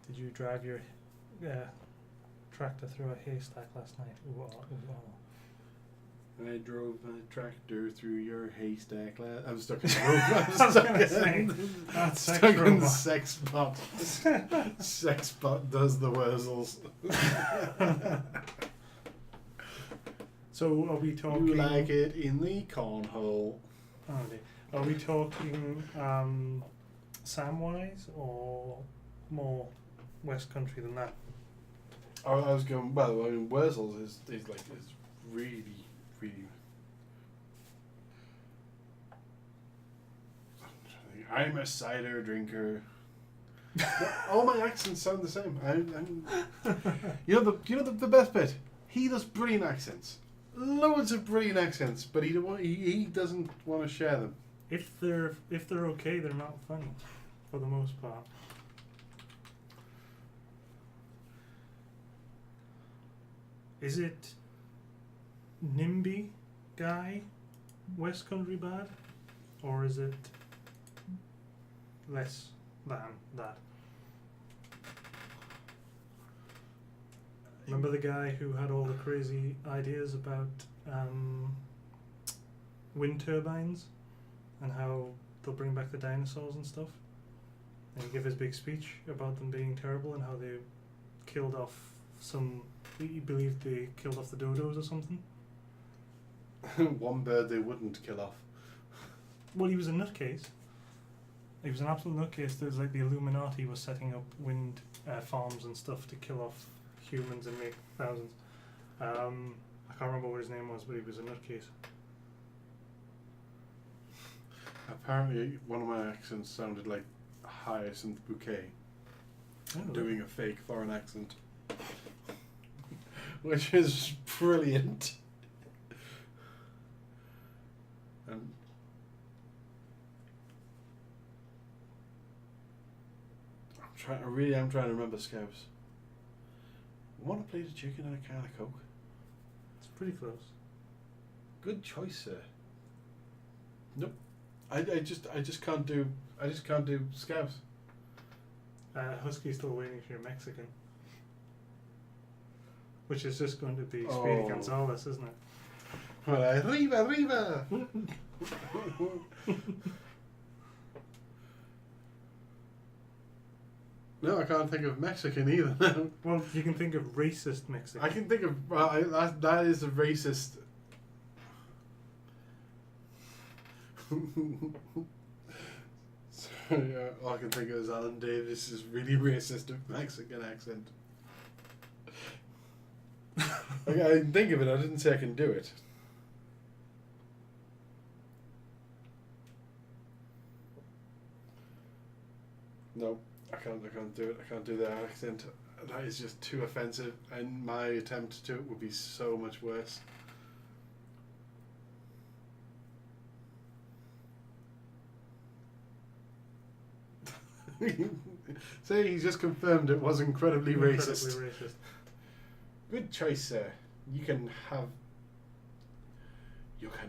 Did you drive your tractor through a haystack last night? Ooh, oh, ooh, oh. I drove my tractor through your haystack. I'm stuck in the room. That's stuck sex in robot. Sexbot. Sexbot does the Wurzels. So are we talking? You like it in the cornhole. Oh dear. Are we talking Samwise or more West Country than that? I was going. Well, I mean, Wurzels is really. I'm a cider drinker. All my accents sound the same. You know the best bit. He does brilliant accents, loads of brilliant accents, but he doesn't want to share them. If they're okay, they're not funny, for the most part. . Is it NIMBY guy, West Country bad? Or is it less than that? Remember the guy who had all the crazy ideas about wind turbines and how they'll bring back the dinosaurs and stuff? And he gave his big speech about them being terrible and how they killed off some... He believed they killed off the dodos or something. One bird they wouldn't kill off. Well, he was a nutcase. He was an absolute nutcase. There's like the Illuminati was setting up wind farms and stuff to kill off humans and make thousands. I can't remember what his name was, but he was a nutcase. Apparently, one of my accents sounded like Hyacinth Bouquet, doing a fake foreign accent, which is brilliant. And I really am trying to remember Scouts. I want to play the chicken and a can of Coke. It's pretty close. Good choice, sir. Nope. I just can't do Scouts. Husky's still waiting for your Mexican, which is just going to be Speedy Gonzalez, isn't it? Well, arriba. No, I can't think of Mexican either. Well, you can think of racist Mexican. I can think of that is a racist. So, yeah, all I can think of is Alan Davis's really racist Mexican accent. I didn't think of it. I didn't say I can do it. No, I can't do it. I can't do that accent. That is just too offensive, and my attempt to do it would be so much worse. See, he's just confirmed it was incredibly racist. Good choice, sir. You can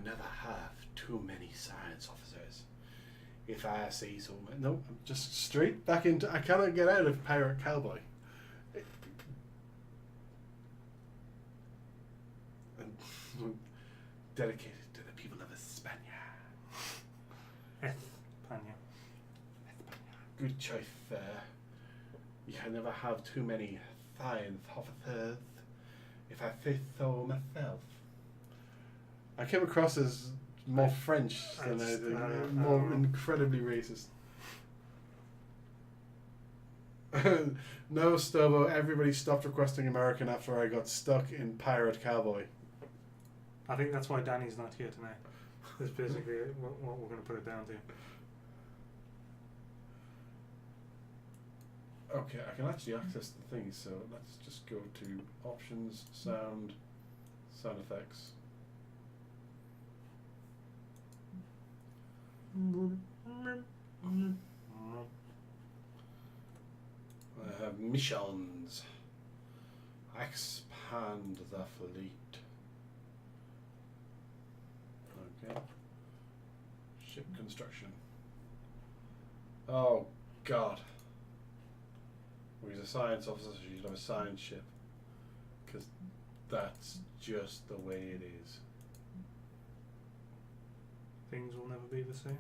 never have too many science officers. If I say so. No, I'm just straight back into... I cannot get out of Pirate Cowboy. And dedicated to the people of España. España. Good choice, sir. You can never have too many science officers. If I say so myself. I came across as more French than anything, more incredibly racist. No, Stobo, everybody stopped requesting American after I got stuck in Pirate Cowboy. I think that's why Danny's not here tonight. That's basically what we're going to put it down to. Okay, I can actually access the things, so let's just go to options, sound effects. I have missions. Expand the fleet. Okay. Ship construction. Oh God. Well, he's a science officer, so you should have a science ship. Because that's just the way it is. Things will never be the same.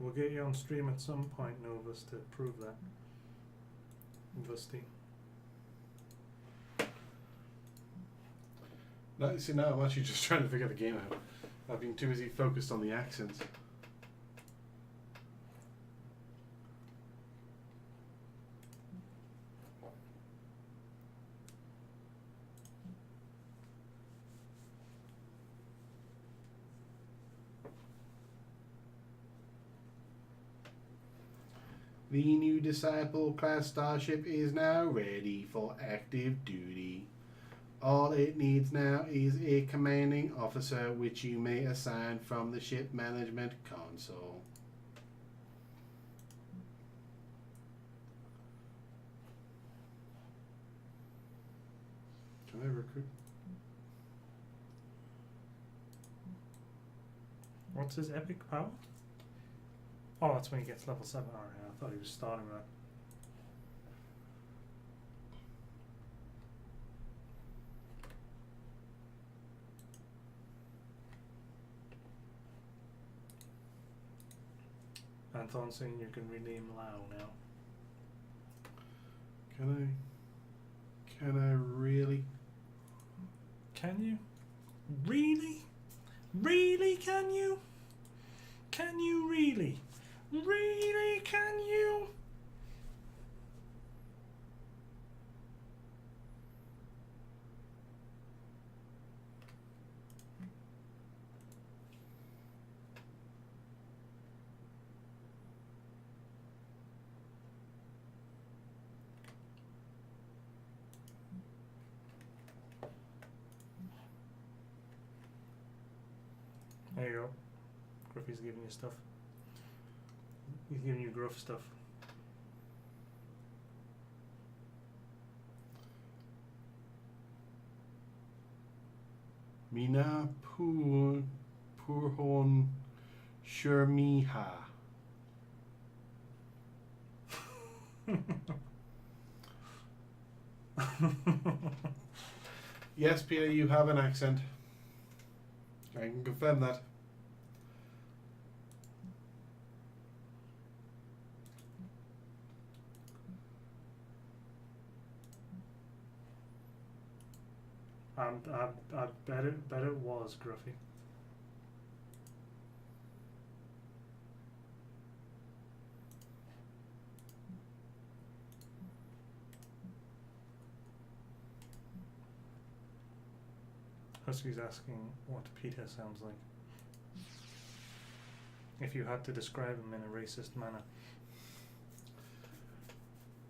We'll get you on stream at some point, Novus, to prove that. Vusty. No, see, now I'm actually just trying to figure the game out. I've been too busy focused on the accents. The new Disciple class starship is now ready for active duty. All it needs now is a commanding officer which you may assign from the ship management console. Can I recruit? What's his epic power? Oh, that's when he gets level 7. Alright, I thought he was starting that. Anton saying you can rename Lao now. Can I really? Can you? Really? Really, can you? Can you really? Really, can you? There you go. Gruffy's giving you stuff. He's giving you gruff stuff. Mina Purhon Shermiha. Yes, Peter, you have an accent. I can confirm that. I bet it was Gruffy. Husky's asking what Peter sounds like. If you had to describe him in a racist manner.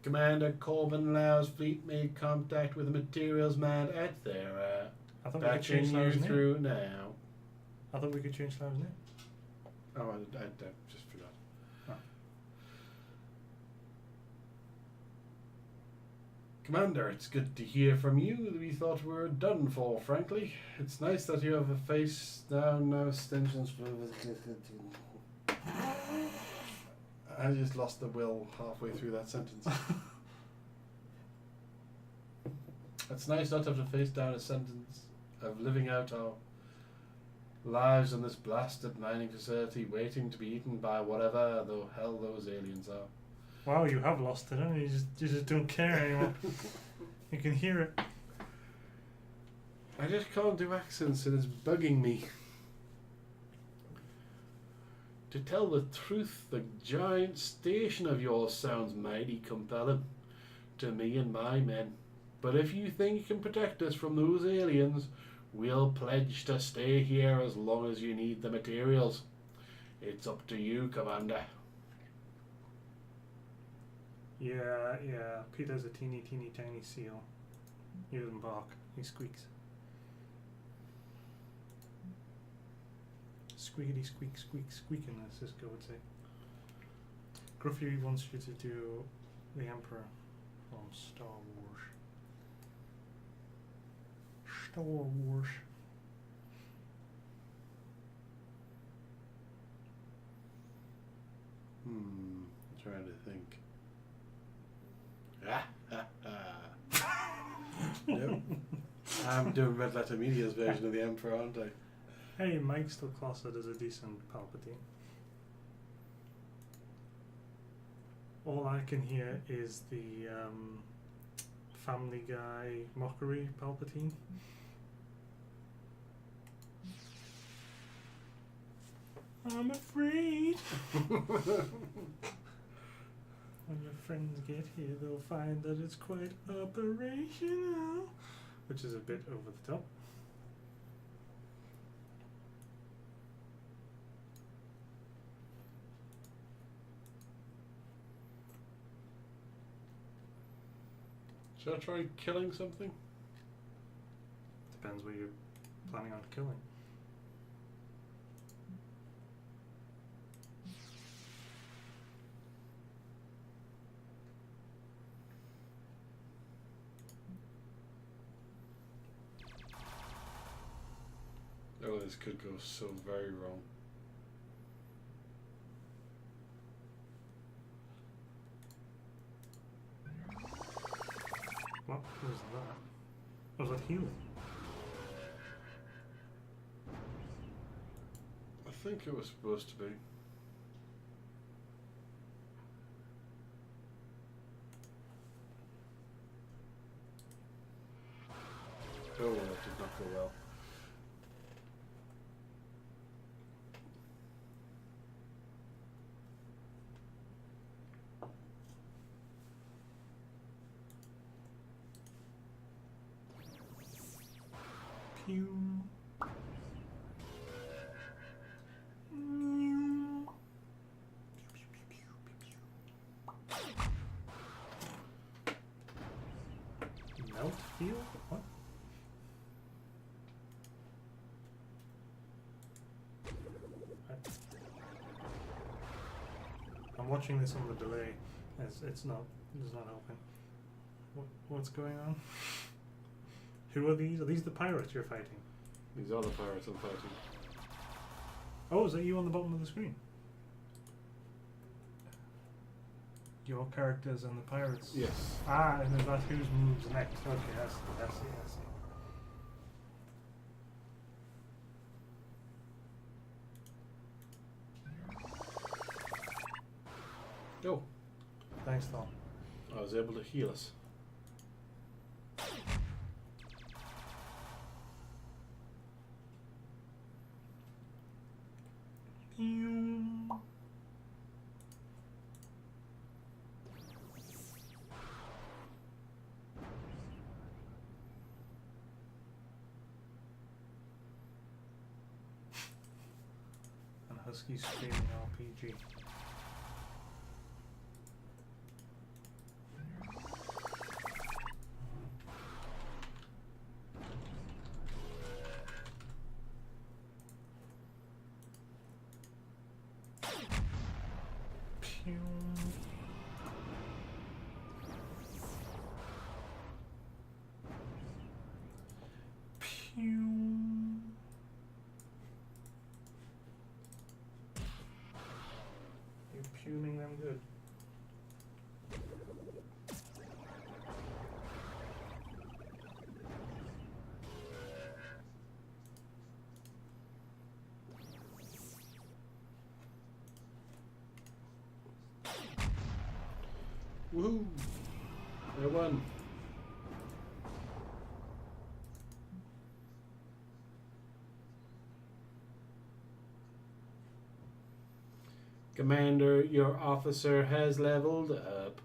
Commander Corbin Lau's fleet made contact with the materials man at their I thought we could patching change you Lau's name. through now. I thought we could change Lau's name. Oh, I just forgot. Oh. Commander, it's good to hear from you. We thought we were done for, frankly. It's nice that you have a face down, no extensions for... I just lost the will halfway through that sentence. It's nice not to have to face down a sentence of living out our lives in this blasted mining facility, waiting to be eaten by whatever the hell those aliens are. Wow, you have lost it, huh? You just don't care anymore. You can hear it. I just can't do accents and it's bugging me. To tell the truth, the giant station of yours sounds mighty compelling to me and my men. But if you think you can protect us from those aliens, we'll pledge to stay here as long as you need the materials. It's up to you, Commander. Yeah. Peter's a teeny tiny seal. He doesn't bark. He squeaks. Squeakity squeak squeaking, as Sisco would say. Gruffy wants you to do the Emperor from Star Wars. Star Wars. I'm trying to think. Nope. I'm doing Red Letter Media's version of the Emperor, aren't I? Hey, Mike still classed it as a decent Palpatine. All I can hear is the Family Guy mockery Palpatine. I'm afraid. When your friends get here, they'll find that it's quite operational. Which is a bit over the top. Should I try killing something? Depends what you're planning on killing. Oh, this could go so very wrong. What was that? Was that healing? I think it was supposed to be. Oh, well, that did not go well. Pew. Melt field? What? I'm watching this on the delay. It's not helping. What's going on? Who are these? Are these the pirates you're fighting? These are the pirates I'm fighting. Oh, is that you on the bottom of the screen? Your characters and the pirates? Yes. Ah, and then that's whose moves next. Okay, I see. Oh, Thanks, Tom. I was able to heal us. And Husky screaming RPG. Pew. Pew. You're puming them good. Woohoo! I won. Commander, your officer has leveled up.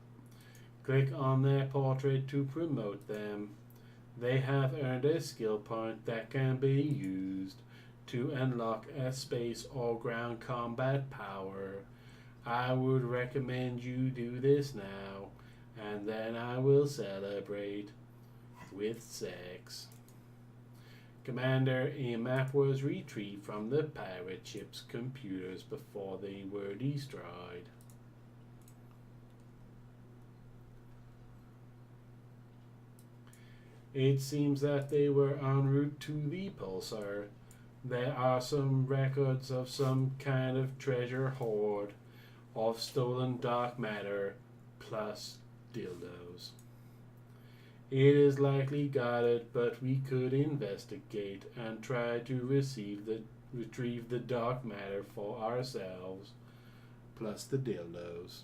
Click on their portrait to promote them. They have earned a skill point that can be used to unlock a space or ground combat power. I would recommend you do this now, and then I will celebrate with sex. Commander, a map was retrieved from the pirate ship's computers before they were destroyed. It seems that they were en route to the pulsar. There are some records of some kind of treasure hoard of stolen dark matter plus dildos. It is likely guarded, but we could investigate and try to retrieve the dark matter for ourselves, plus the dildos.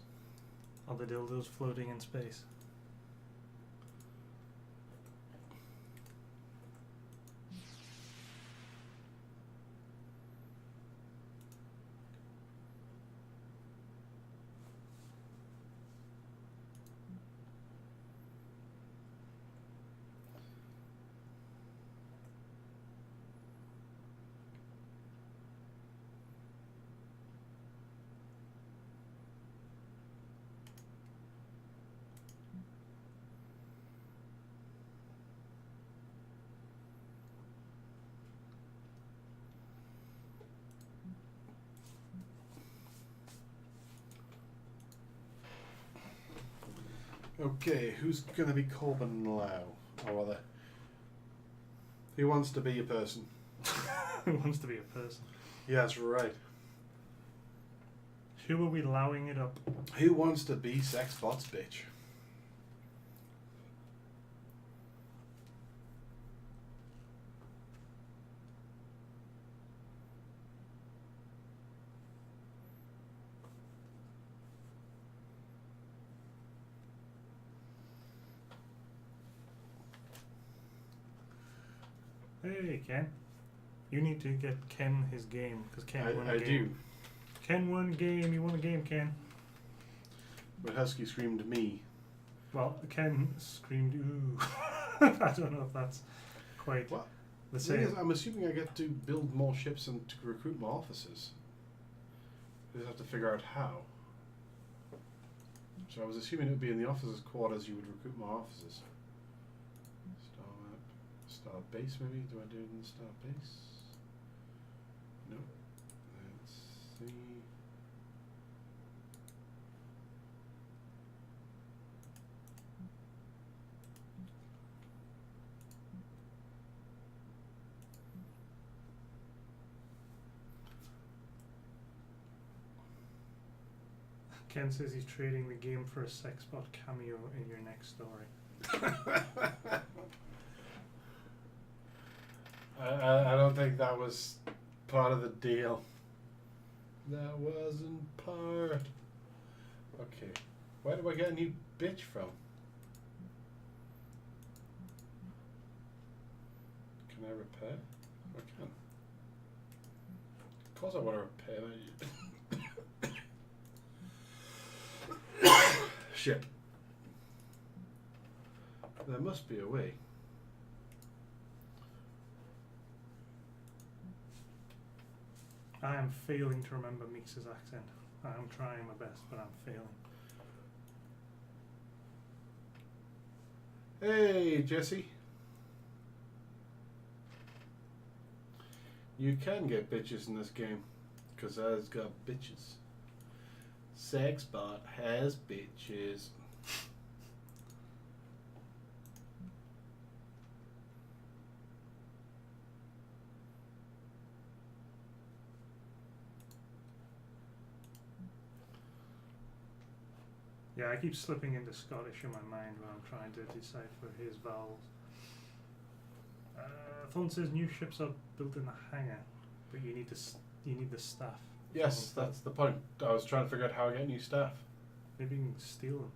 Are the dildos floating in space? Okay, who's gonna be Corbin Lau? Or rather, who wants to be a person? Who wants to be a person? Yeah, that's right. Who are we allowing it up? Who wants to be Sexbot's bitch? Hey, Ken. You need to get Ken his game, because Ken won a I game. do. Ken won a game. You won a game, Ken. But Husky screamed me. Well, Ken screamed, ooh. I don't know if that's quite What? the The thing same. is, I'm assuming I get to build more ships and to recruit more officers. I just have to figure out how. So I was assuming it would be in the officers' quarters you would recruit more officers. Star map. Star base maybe? Do I do it in the star base? No. Let's see. Ken says he's trading the game for a Sexbot cameo in your next story. I don't think that was part of the deal. That wasn't part. Okay. Where do I get a new bitch from? Can I repair? I can. Of course I want to repair that. Ship. There must be a way. I am failing to remember Meeks's accent. I am trying my best, but I'm failing. Hey, Jesse. You can get bitches in this game, because I've got bitches. Sexbot has bitches. Yeah, I keep slipping into Scottish in my mind when I'm trying to decipher his vowels. Thorn says new ships are built in the hangar, but you need the staff. Yes, that's the point. I was trying to figure out how I get new staff. Maybe you can steal them.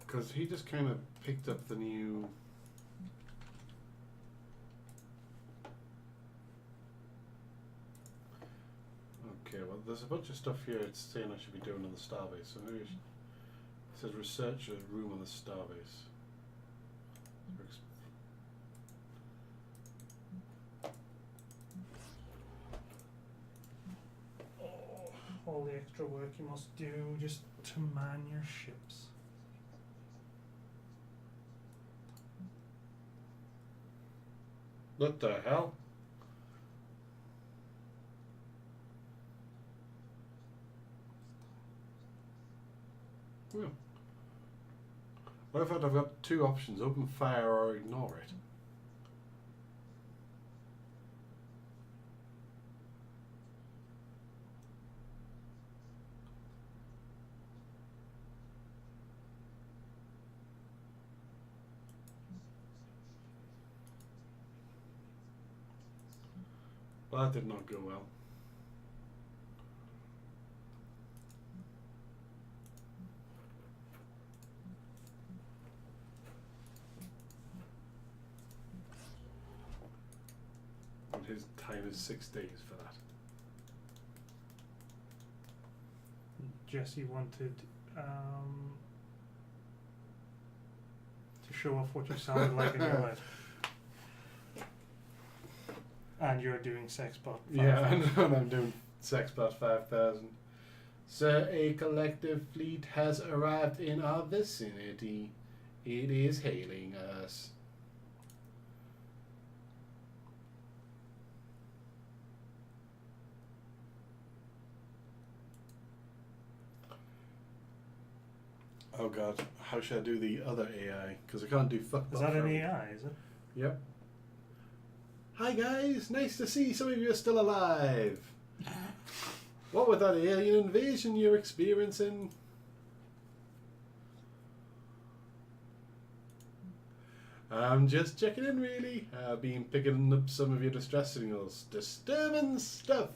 Because he just kind of picked up the new... Okay, well, there's a bunch of stuff here it's saying I should be doing on the starbase, so maybe I should... It says research a room on the starbase. Oh, all the extra work you must do just to man your ships. What the hell? Well, what if I've got two options, open fire or ignore it? Well, that did not go well. And his time is 6 days for that. Jesse wanted to show off what you sounded like in your head. And you're doing Sexbot. Yeah, and I'm doing Sexbot 5000. Sir, a collective fleet has arrived in our vicinity. It is hailing us. Oh god, how should I do the other AI? Because I can't do fuck. Is that an AI, is it? Yep. Hi guys, nice to see some of you are still alive. What with that alien invasion you're experiencing? I'm just checking in really. I've been picking up some of your distress signals. Disturbing stuff.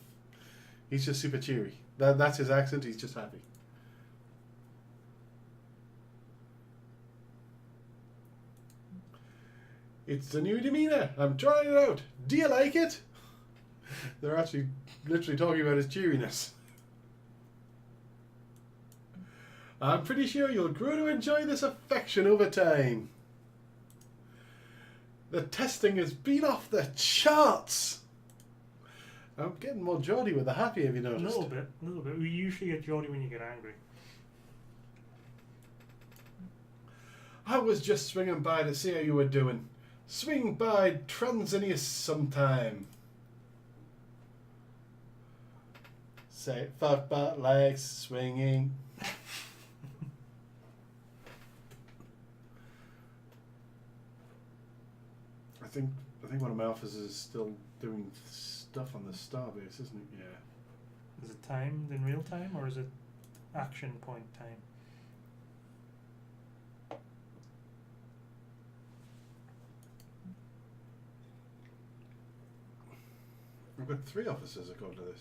He's just super cheery. That's his accent, he's just happy. It's the new demeanor. I'm trying it out. Do you like it? They're actually literally talking about his cheeriness. I'm pretty sure you'll grow to enjoy this affection over time. The testing has been off the charts. I'm getting more Geordie with the happy, have you noticed? A little bit. We usually get Geordie when you get angry. I was just swinging by to see how you were doing. Swing by Transinius sometime. Say, fuck butt legs swinging. I think one of my officers is still doing stuff on the starbase, isn't it? Yeah. Is it timed in real time or is it action point time? I've got 3 officers according to this.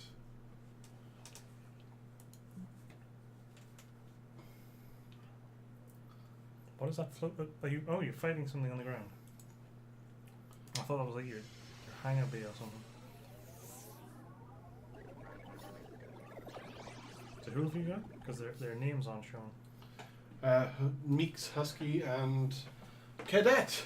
What is that float? Are you? Oh, you're fighting something on the ground. I thought that was like your hangar bay or something. So who have you got? Because their names aren't shown. Meeks, Husky, and Cadet.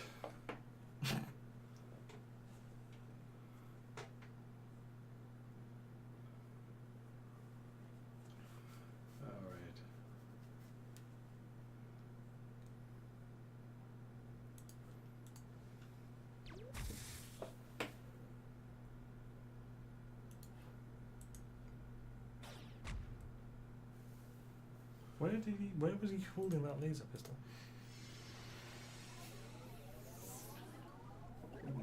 Where was he holding that laser pistol?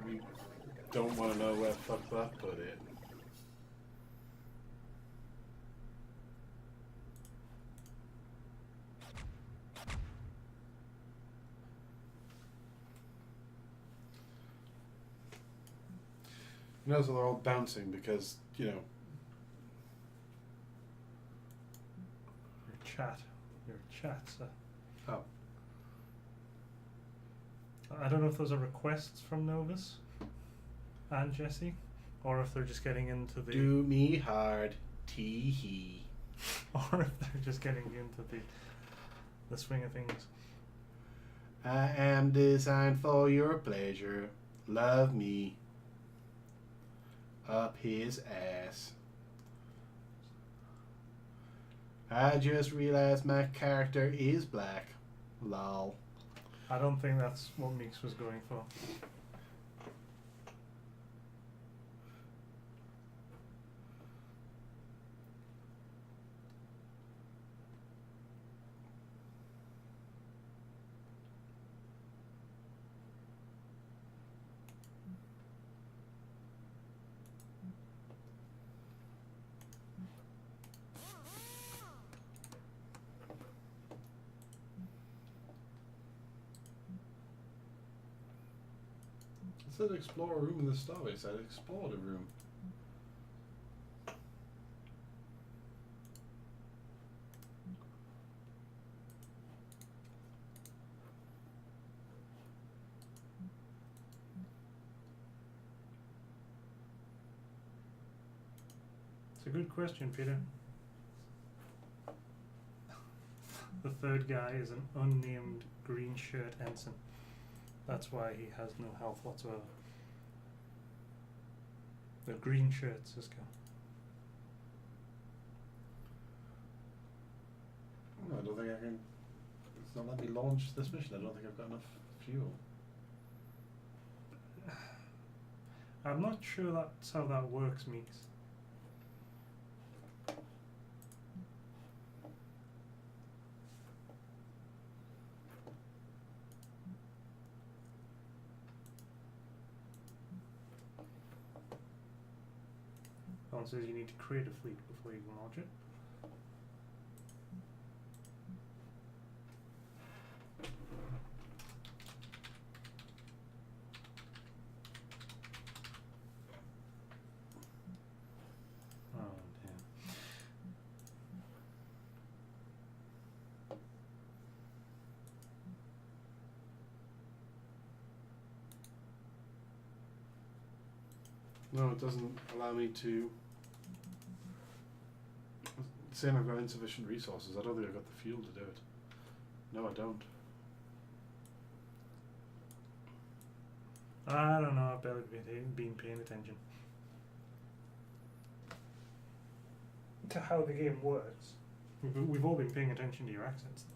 We don't want to know where fuck that put it. You notice they're all bouncing because, you know. Your chat, sir. Oh. I don't know if those are requests from Novus and Jesse, or if they're just getting into the... Do me hard, tee-hee. Or if they're just getting into the swing of things. I am designed for your pleasure. Love me. Up his ass. I just realized my character is black. Lol. I don't think that's what Meeks was going for. It said explore a room in the starbase. I explored a room. It's a good question, Peter. The third guy is an unnamed green shirt ensign. That's why he has no health whatsoever. The green shirt, Sisco. I don't think I can. It's not letting me launch this mission. I don't think I've got enough fuel. I'm not sure that's how that works, Meeks. One says you need to create a fleet before you can launch it. Oh, damn. No, it doesn't allow me to. It's saying I've got insufficient resources. I don't think I've got the fuel to do it. No, I don't. I don't know, I've barely been paying attention to how the game works. We've all been paying attention to your accents, though.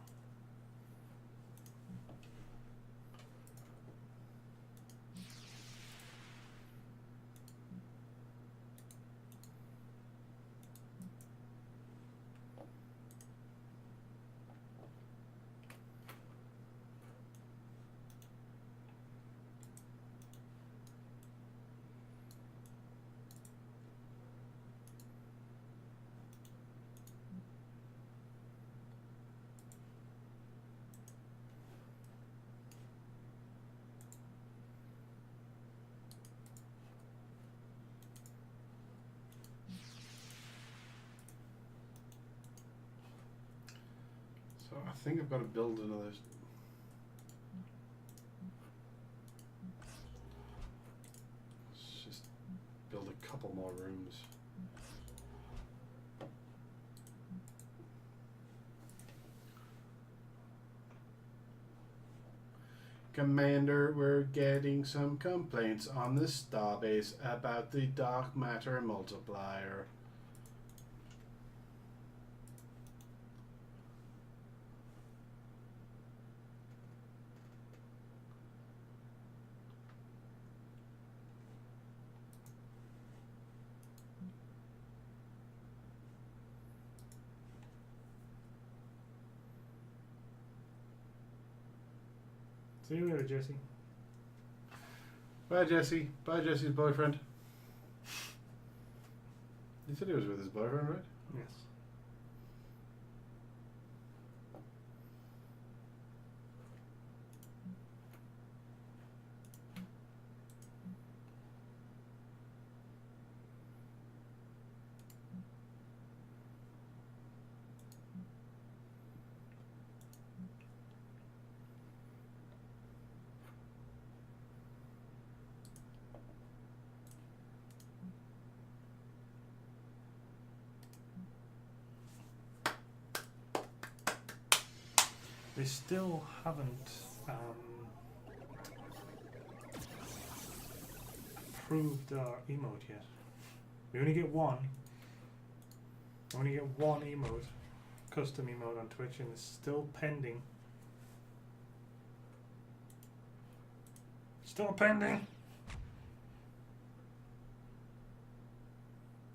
So I think I've got to build another. Let's just build a couple more rooms. Commander, we're getting some complaints on the starbase about the dark matter multiplier. See you later, Jesse. Bye, Jesse. Bye, Jesse's boyfriend. He said he was with his boyfriend, right? Yes. They still haven't approved our emote yet. We only get one. We only get one emote, custom emote on Twitch, and it's still pending. Still pending.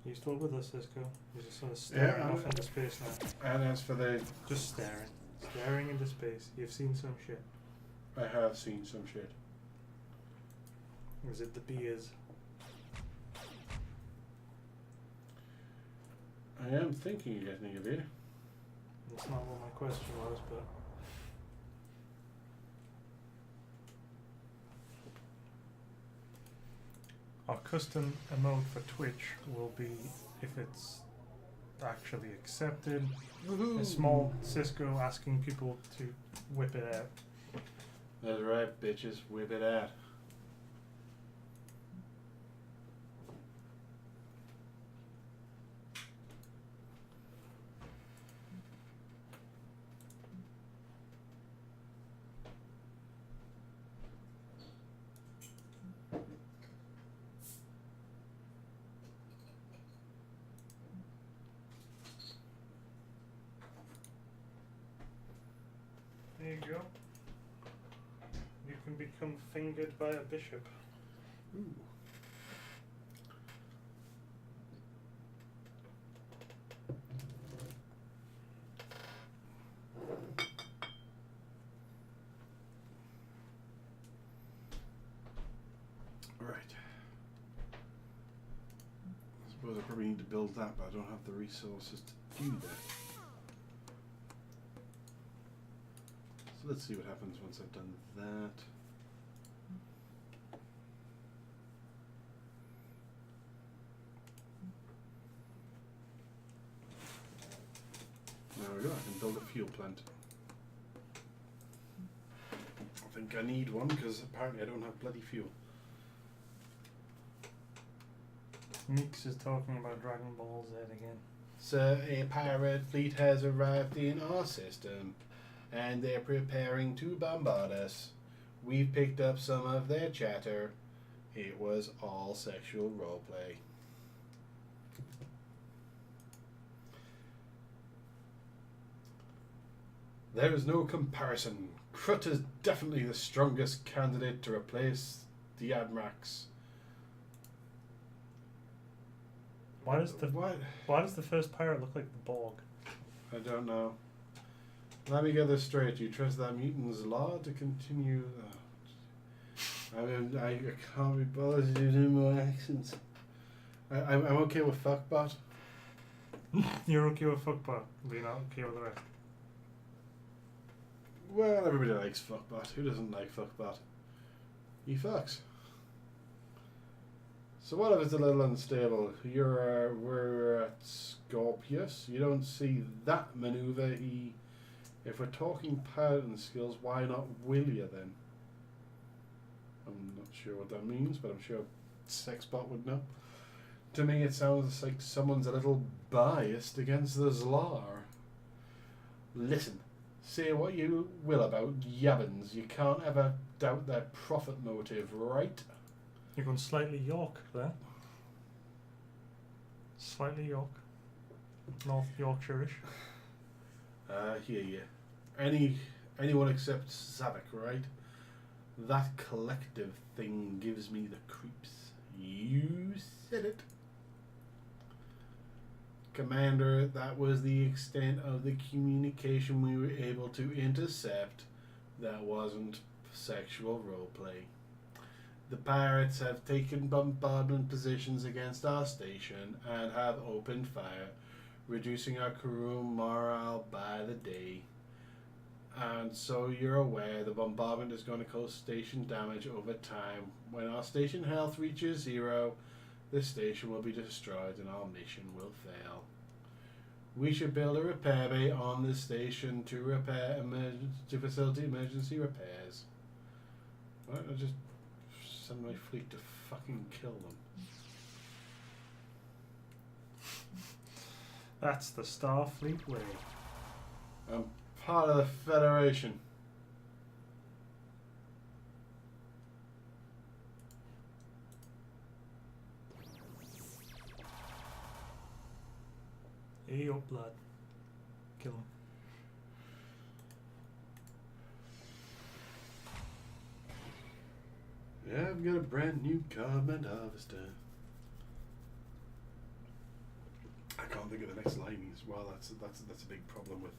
You still with us, Sisco? You're just sort of staring off into space now. And as for the... Just staring. Staring into space. You've seen some shit. I have seen some shit. Is it the beers? I am thinking of getting a beer. That's not what my question was, but... Our custom emote for Twitch will be, if it's actually accepted, a small Sisco asking people to whip it out. That's right, bitches. Whip it out. you go. You can become fingered by a bishop. Ooh. Right. I suppose I probably need to build that, but I don't have the resources to do that. So let's see what happens once I've done that. There we go, I can build a fuel plant. I think I need one because apparently I don't have bloody fuel. Meeks is talking about Dragon Ball Z again. So a pirate fleet has arrived in our system and they're preparing to bombard us. We've picked up some of their chatter. It was all sexual roleplay. There is no comparison. Krut is definitely the strongest candidate to replace the Admirax. Why does the first pirate look like the Borg? I don't know. Let me get this straight. You trust that mutant's law to continue? I can't be bothered to do more accents. I'm okay with fuckbot. You're okay with fuckbot, but you're not okay with the rest. Well, everybody likes fuckbot. Who doesn't like fuckbot? He fucks. So what if it's a little unstable? We're at Scorpius. You don't see that maneuver. If we're talking piloting skills, why not Willia then? I'm not sure what that means, but I'm sure Sexbot would know. To me, it sounds like someone's a little biased against the Zlar. Listen, say what you will about Yavins. You can't ever doubt their profit motive, right? You're going slightly York there. Slightly York. North Yorkshire-ish. Yeah. Anyone except Zavik, right? That collective thing gives me the creeps. You said it. Commander, that was the extent of the communication we were able to intercept. That wasn't sexual roleplay. The pirates have taken bombardment positions against our station and have opened fire, reducing our crew morale by the day. And so you're aware the bombardment is going to cause station damage over time. When our station health reaches 0, the station will be destroyed and our mission will fail. We should build a repair bay on the station to facilitate emergency repairs. Why don't I just send my fleet to fucking kill them? That's the Starfleet way. I'm part of the Federation. Hey up, lad. Kill him. Yeah, I've got a brand new Command Harvester. I can't think of the next line as well. That's a big problem with.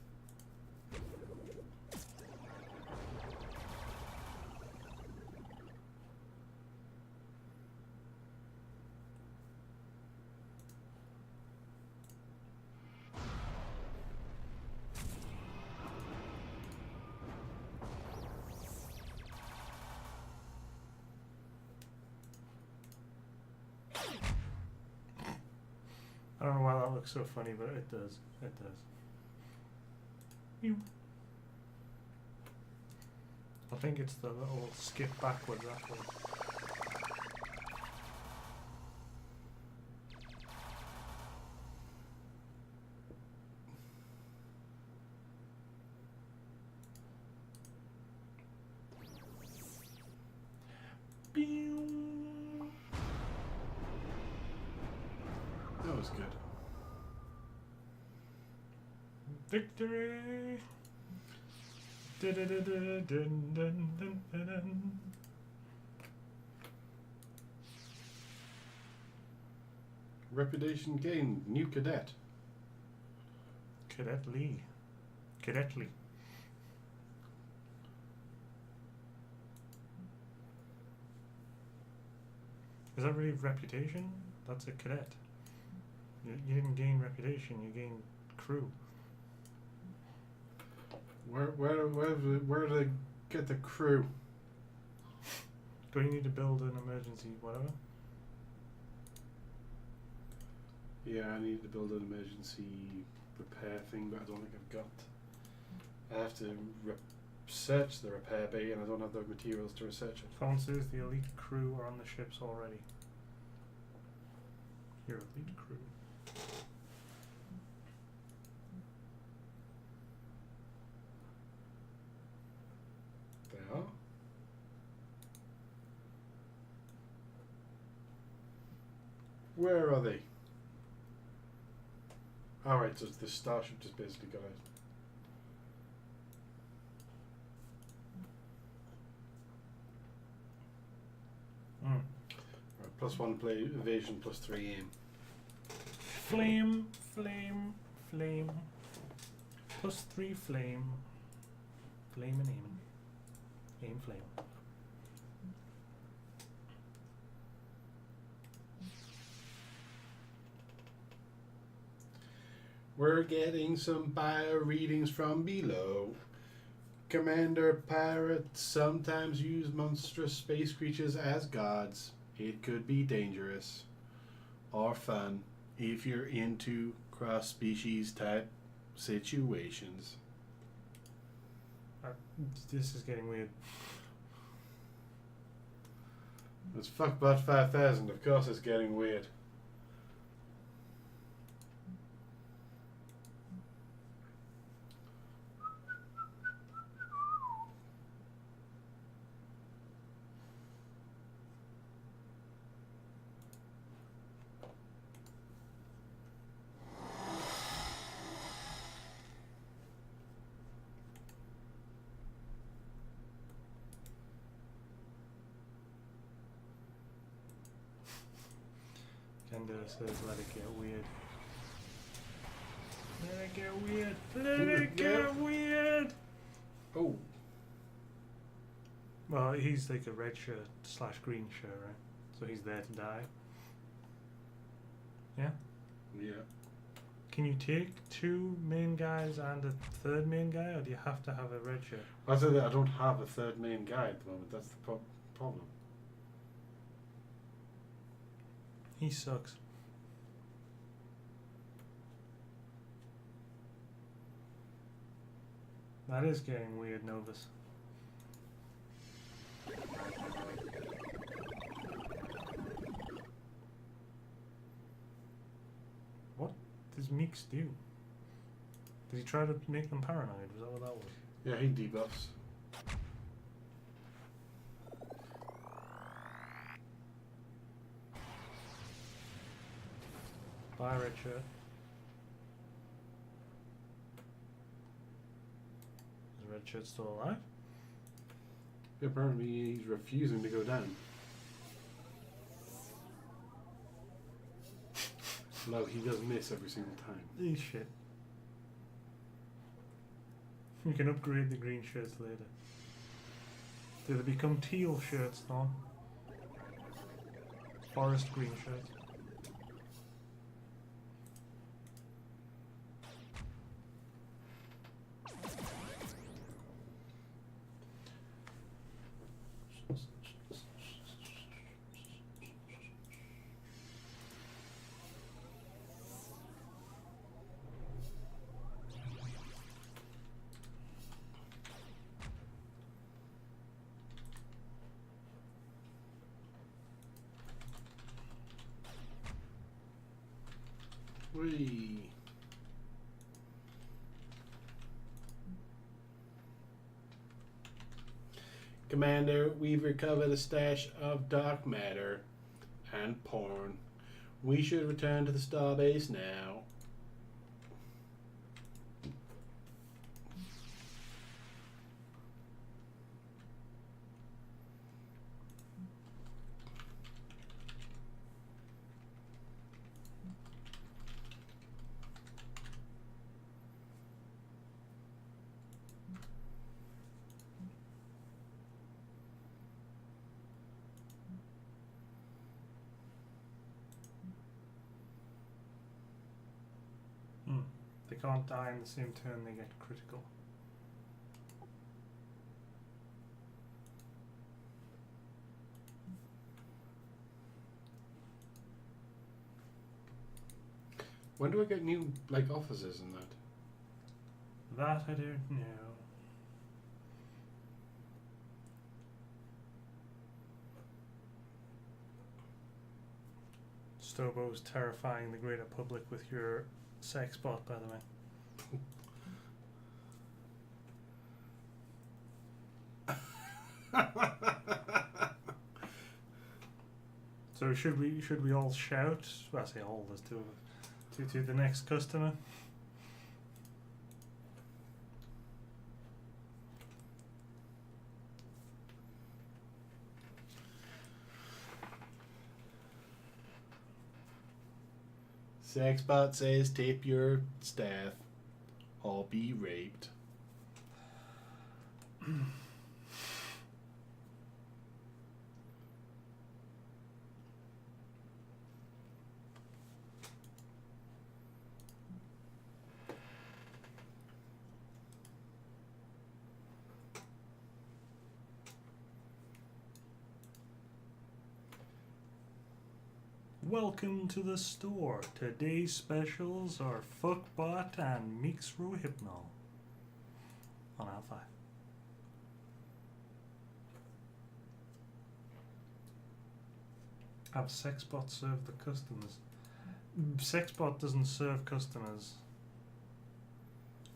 I don't know why that looks so funny, but it does. It does. Ew. I think it's the little skip backwards actually. That was good. Victory! Reputation gained. New cadet. Cadet Lee. Cadet Lee. Is that really reputation? That's a cadet. You didn't gain reputation, you gained crew. Where do they get the crew? Do you need to build an emergency whatever? Yeah, I need to build an emergency repair thing, but I don't think I've got. I have to research the repair bay, and I don't have the materials to research it. Phone says the elite crew are on the ships already. Your elite crew. They are. Where are they? Alright, so the starship just basically got out. Right, +1 play evasion, +3 aim. Flame, flame, flame. +3 flame. Flame and aim. Aim flame. We're getting some bio readings from below. Commander pirates sometimes use monstrous space creatures as gods. It could be dangerous or fun if you're into cross-species type situations. This is getting weird. It's fuckbot 5000. Of course it's getting weird. Kendra says, let it get weird. Let it get weird. Let it get weird. Oh. Well, he's like a red shirt / green shirt, right? So he's there to die. Yeah? Yeah. Can you take 2 main guys and a 3rd main guy, or do you have to have a red shirt? I said that I don't have a 3rd main guy at the moment. That's the problem. He sucks. That is getting weird, Novus. What does Meeks do? Did he try to make them paranoid? Was that what that was? Yeah, he debuffs. Bye, red shirt. Is red shirt still alive? Apparently he's refusing to go down. No, he does miss every single time. Eat shit. You can upgrade the green shirts later. Do they become teal shirts though? Forest green shirts. Whee. Commander, we've recovered a stash of dark matter and porn. We should return to the starbase now. they can't die in the same turn, they get critical. When do I get new like officers in that? That I don't know. Stobo's terrifying the greater public with your sex bot, by the way. So should we all shout? Well, I say all. There's two of us. To the next customer. Sexbot says tip your staff or be raped. Welcome to the store. Today's specials are Fuckbot and Mix Rohypnol on L5. Have Sexbot serve the customers. Sexbot doesn't serve customers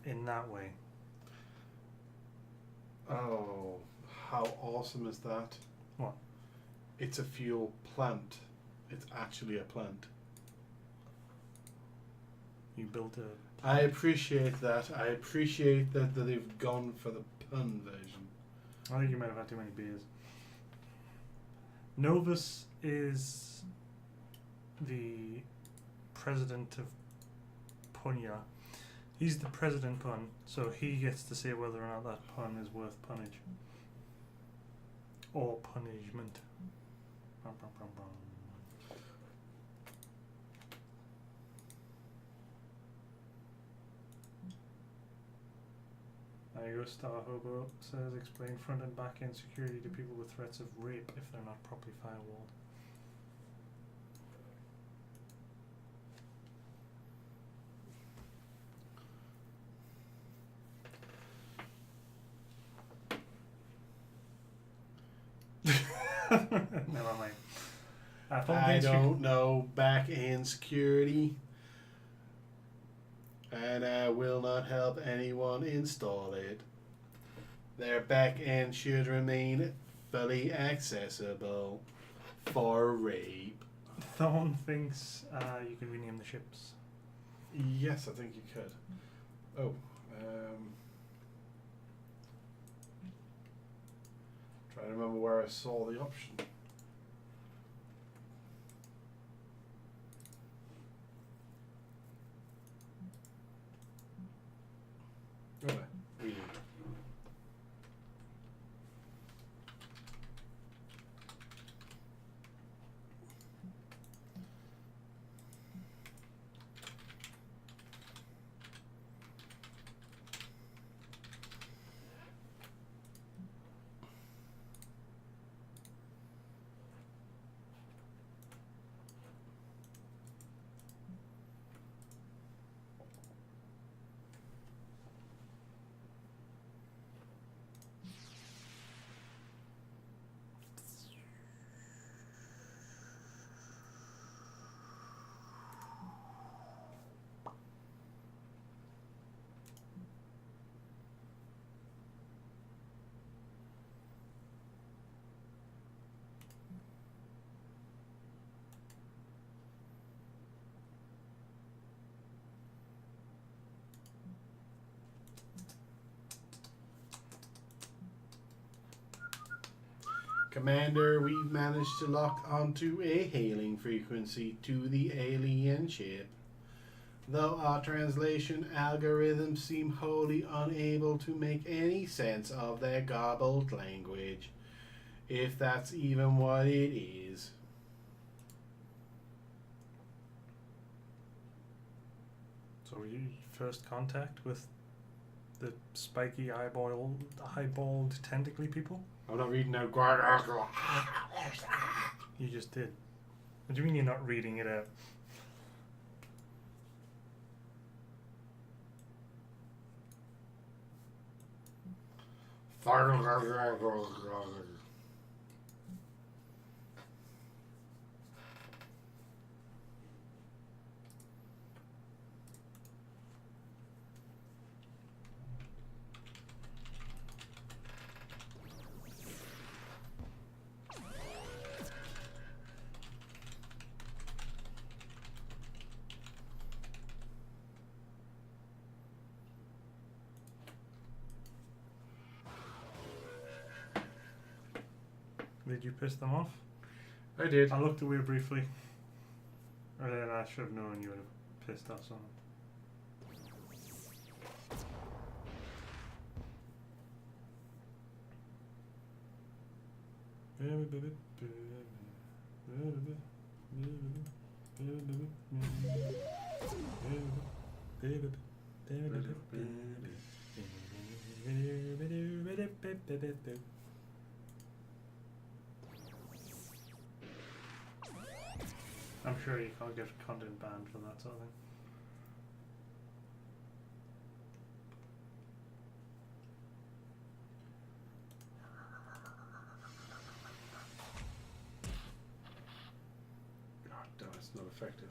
in that way. Oh, how awesome is that? What? It's a fuel plant. It's actually a plant. You built a... I appreciate that. I appreciate that they've gone for the pun version. I think you might have had too many beers. Novus is the president of Punya. He's the president pun, so he gets to say whether or not that pun is worth punnage. Or punishment. Brum, brum, brum, brum. There you go, Star Hobo says explain front and back end security to people with threats of rape if they're not properly firewalled. Never mind. I don't know back end security. And I will not help anyone install it. Their back end should remain fully accessible for rape. Thorn thinks you can rename the ships. Yes, I think you could. Oh, trying to remember where I saw the option. Oh, reading. Commander, we've managed to lock onto a hailing frequency to the alien ship. Though our translation algorithms seem wholly unable to make any sense of their garbled language, if that's even what it is. So you first contact with the spiky eyeballed tentacly people? I'm not reading out. You just did. What do you mean you're not reading it out? Did you piss them off? I did. I looked away briefly. Or then I should have known you would have pissed us on. I'm sure you can't get content banned from that sort of thing. God damn, it's not effective.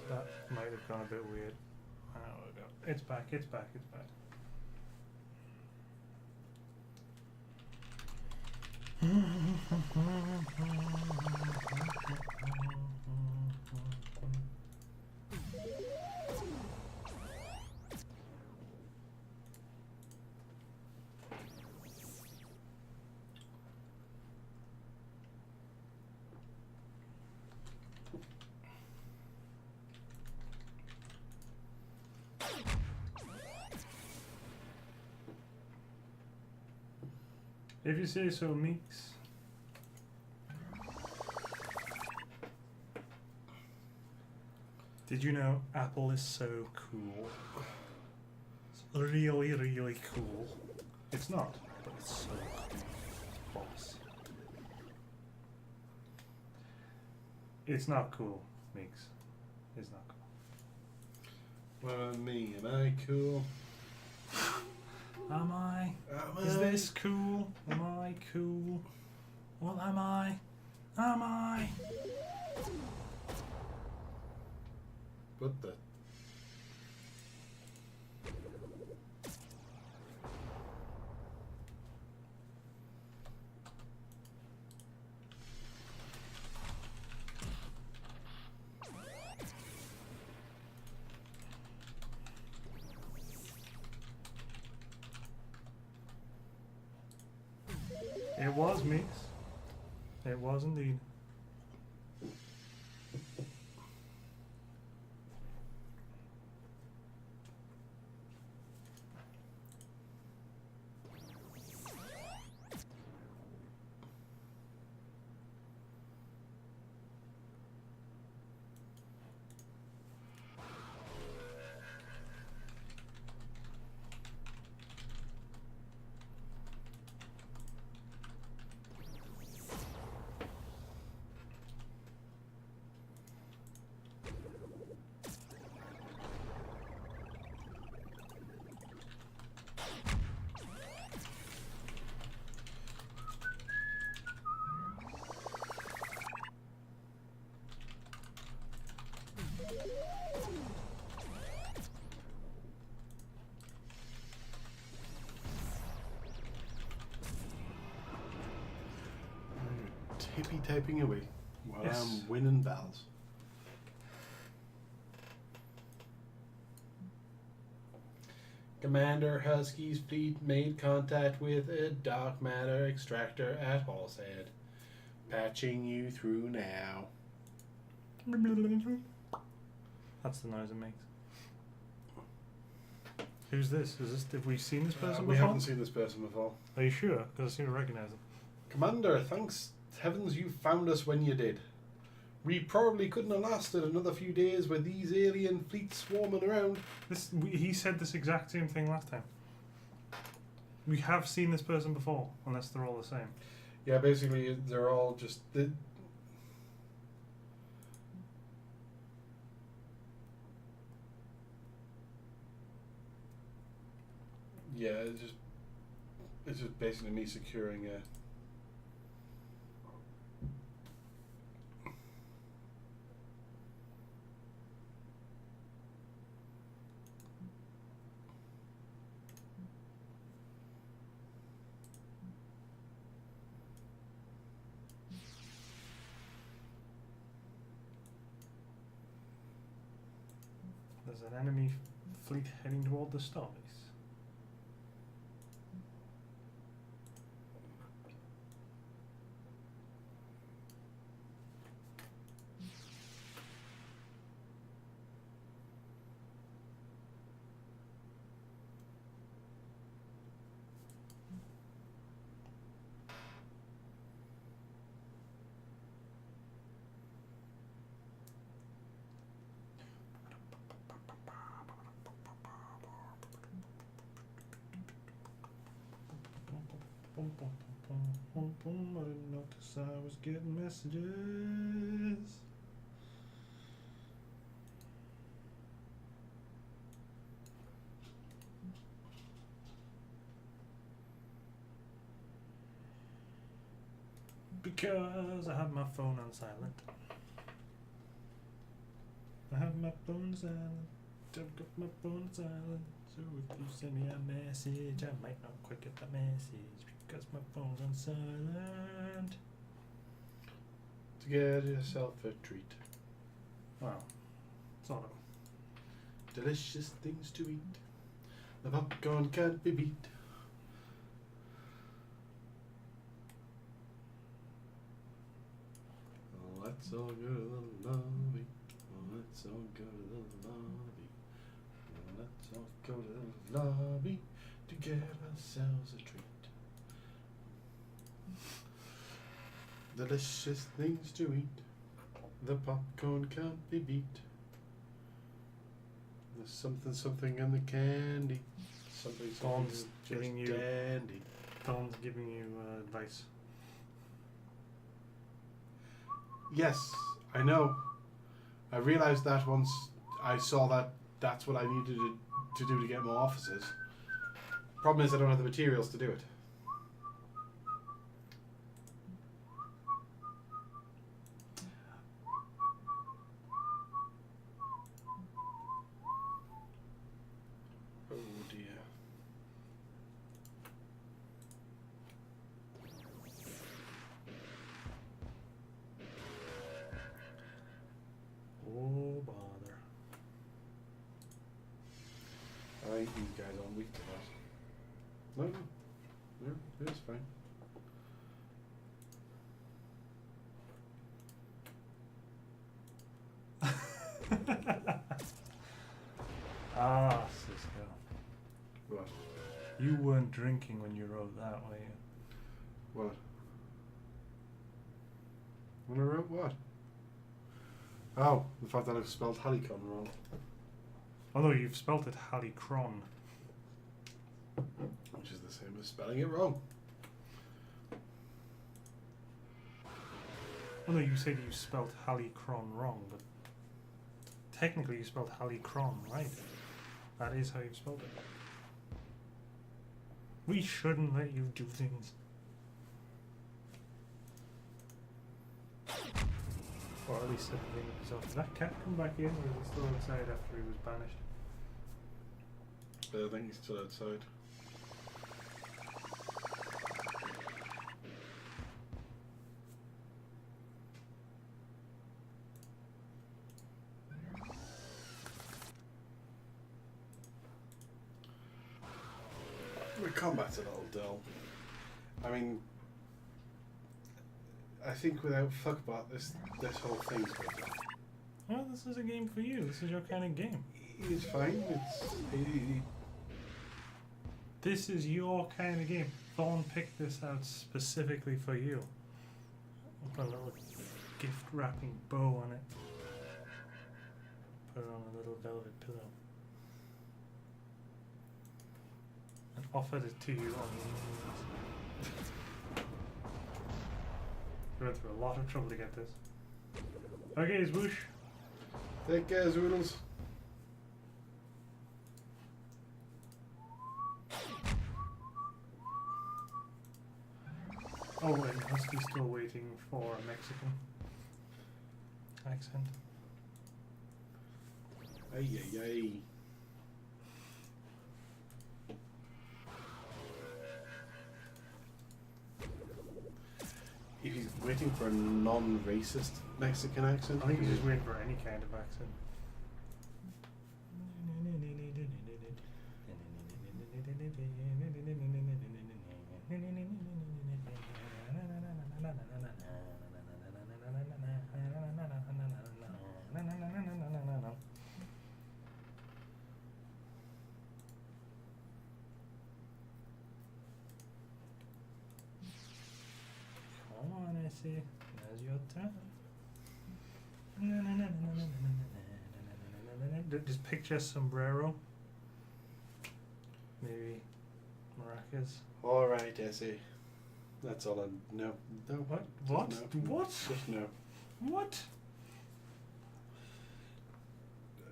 That might have gone a bit weird. It's back, it's back, it's back. If you say so, Meeks. Did you know Apple is so cool? It's really, really cool. It's not, but it's so cool. Boss. It's not cool, Meeks. It's not cool. What about me? Am I cool? Am I? Is this cool? Am I cool? What am I? Am I? What the? It was Meeks. It was indeed. Tippy typing away while Yes. I'm winning battles. Commander Husky's fleet made contact with a dark matter extractor at Horsehead. Patching you through now. That's the noise it makes. Who's this? Have we seen this person We before? haven't seen this person before. Are you sure? Because I seem to recognise them. Commander, thanks heavens you found us when you did. We probably couldn't have lasted another few days with these alien fleets swarming around. He said this exact same thing last time. We have seen this person before, unless they're all the same. Yeah, basically they're all just... Yeah, it's just basically me securing a... There's an enemy fleet heading toward the stars. I didn't notice I was getting messages. Because I have my phone on silent. I have my phone silent. I've got my phone silent. So if you send me a message, I might not quite get the message because my phone's on silent. To get yourself a treat. Wow. Sort of. Delicious things to eat. The popcorn can't be beat. Let's all go to the lobby. Let's all go to the lobby. Let's all go to the lobby to get ourselves a treat. Delicious things to eat. The popcorn can't be beat. There's something in the candy. Something Dawn's just giving you dandy. Dawn's giving you advice. Yes, I know. I realised that once I saw that that's what I needed to do to get more officers. Problem is I don't have the materials to do it. Oh dear. Oh bother. I think these guys aren't weak to that. No, it's fine. Ah, Sisco. What? You weren't drinking when you wrote that, were you? What? When I wrote what? Oh, the fact that I've spelled halycron wrong. Although you've spelt it halycron. Which is the same as spelling it wrong. Oh no, you said you spelt halycron wrong, but technically you spelled halycron right. That is how you spelled it. We shouldn't let you do things. Or at least at the beginning of himself. Did that cat come back in, or is he still outside after he was banished? But I think he's still outside. Combat's a little dull. I mean, I think without Fuckbot, this whole thing's good. Well, this is a game for you. This is your kind of game. It's fine. This is your kind of game. Thorn picked this out specifically for you. Put a little gift wrapping bow on it. Put it on a little velvet pillow. And offered it to you on we went through a lot of trouble to get this. Okay, Zwoosh. Take care, Zoodles. Oh, and Husky's still waiting for a Mexican accent. Ay, ay, ay. If he's waiting for a non-racist Mexican accent, I think he's just waiting for any kind of accent. Come on, Essie. Now's your turn. Just picture sombrero. Maybe maracas. Alright, Essie. That's all I know. No. What? Just What? no. What? Just no. What?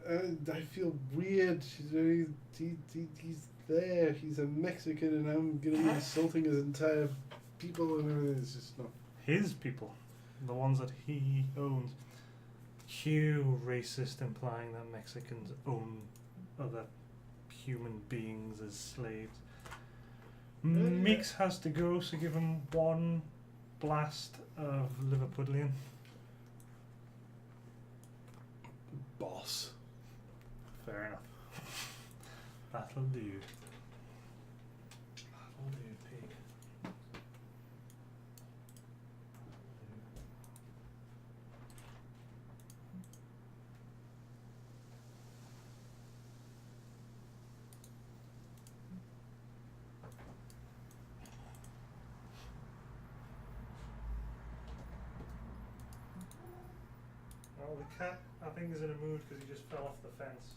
I feel weird. He's there. He's a Mexican, and I'm gonna be insulting his entire people and everything. It's just not. His people. The ones that he owns. Cue racist, implying that Mexicans own other human beings as slaves. Meeks has to go, so give him one blast of Liverpudlian. Boss. Fair enough. That'll do. That'll do, pig. Well, the cat, I think, is in a mood because he just fell off the fence.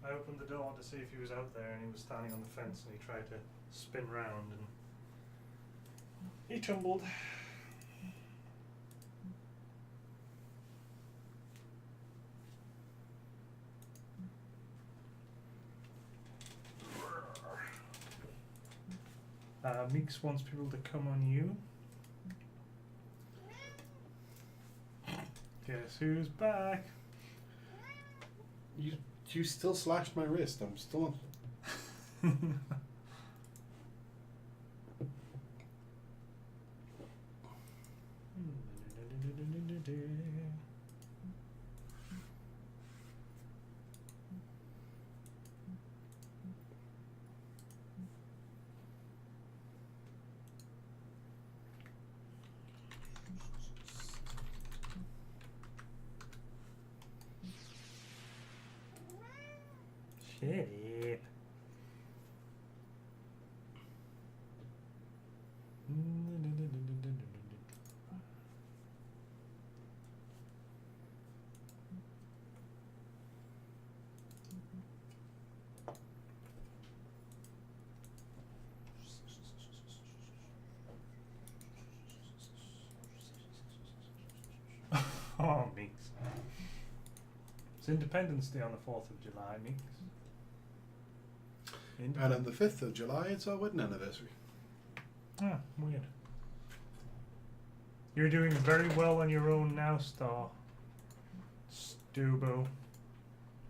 I opened the door to see if he was out there, and he was standing on the fence, and he tried to spin round, and he tumbled. Meeks wants people to come on you. Guess who's back? You still slashed my wrist. I'm still on. Shit. Oh, Meeks. It's Independence Day on the 4th of July, Meeks. And on the 5th of July, it's our wedding anniversary. Ah, weird. You're doing very well on your own now, Star. Stubo.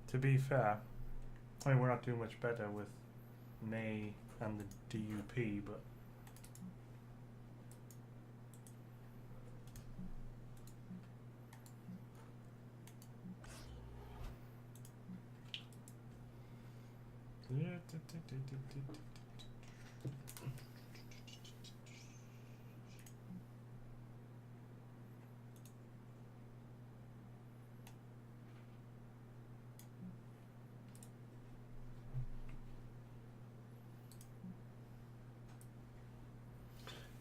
To be fair, I mean, we're not doing much better with May and the DUP, but...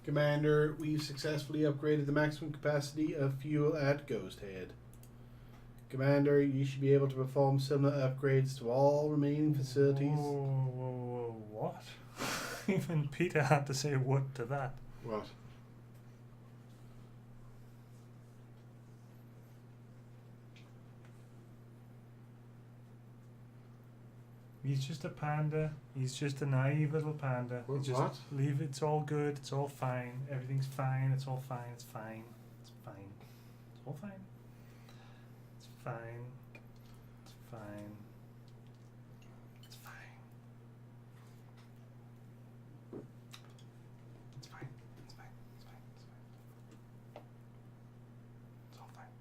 Commander, we've successfully upgraded the maximum capacity of fuel at Ghost Head. Commander, you should be able to perform similar upgrades to all remaining facilities. Whoa, what? Even Peter had to say what to that. What? He's just a panda. He's just a naive little panda. What? Just leave it. It's all good. It's all fine. Everything's fine. It's all fine. It's fine. It's fine. It's all fine. It's fine. It's fine. It's fine. It's fine. It's fine. It's fine. It's fine. It's all fine.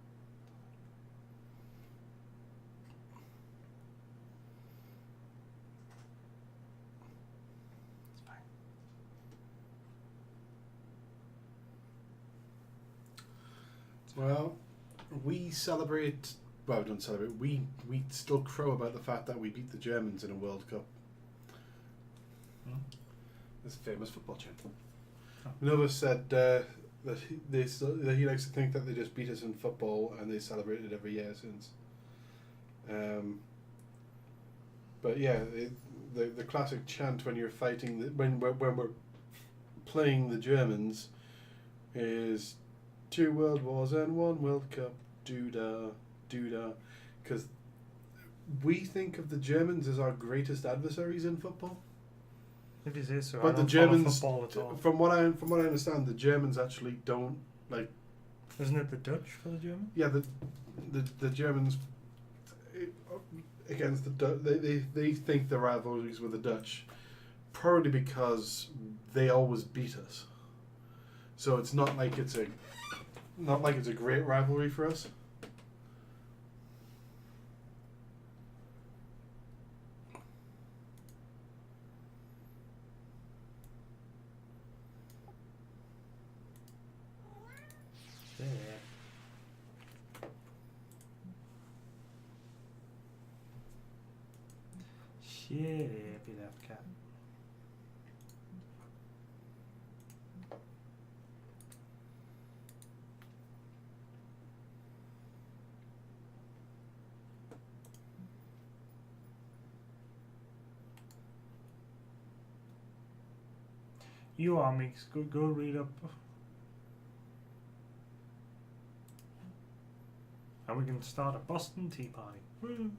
It's fine. Well, we celebrate. Well, we don't celebrate. We still crow about the fact that we beat the Germans in a World Cup. This famous football chant. Nova said that he likes to think that they just beat us in football and they celebrate it every year since. But yeah, the classic chant when you're fighting when we're playing the Germans is 2 World Wars and 1 World Cup. Doodah, doodah, because we think of the Germans as our greatest adversaries in football. If you say so, But I don't the Germans, follow football at all. from what I understand, the Germans actually don't like. Isn't it the Dutch for the German? Yeah, the Germans against the Dutch, they think the rivalries with the Dutch, probably because they always beat us. So it's not like it's a great rivalry for us. Shit, be that cat. You are mix. Go read up. And we can start a Boston Tea Party. Woo.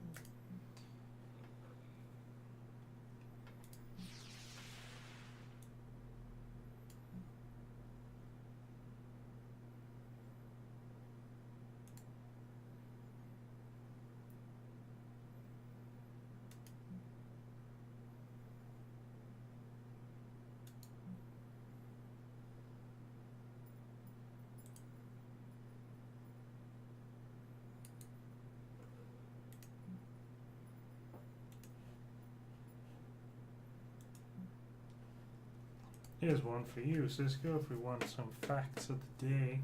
Here's one for you, Sisco, if we want some facts of the day.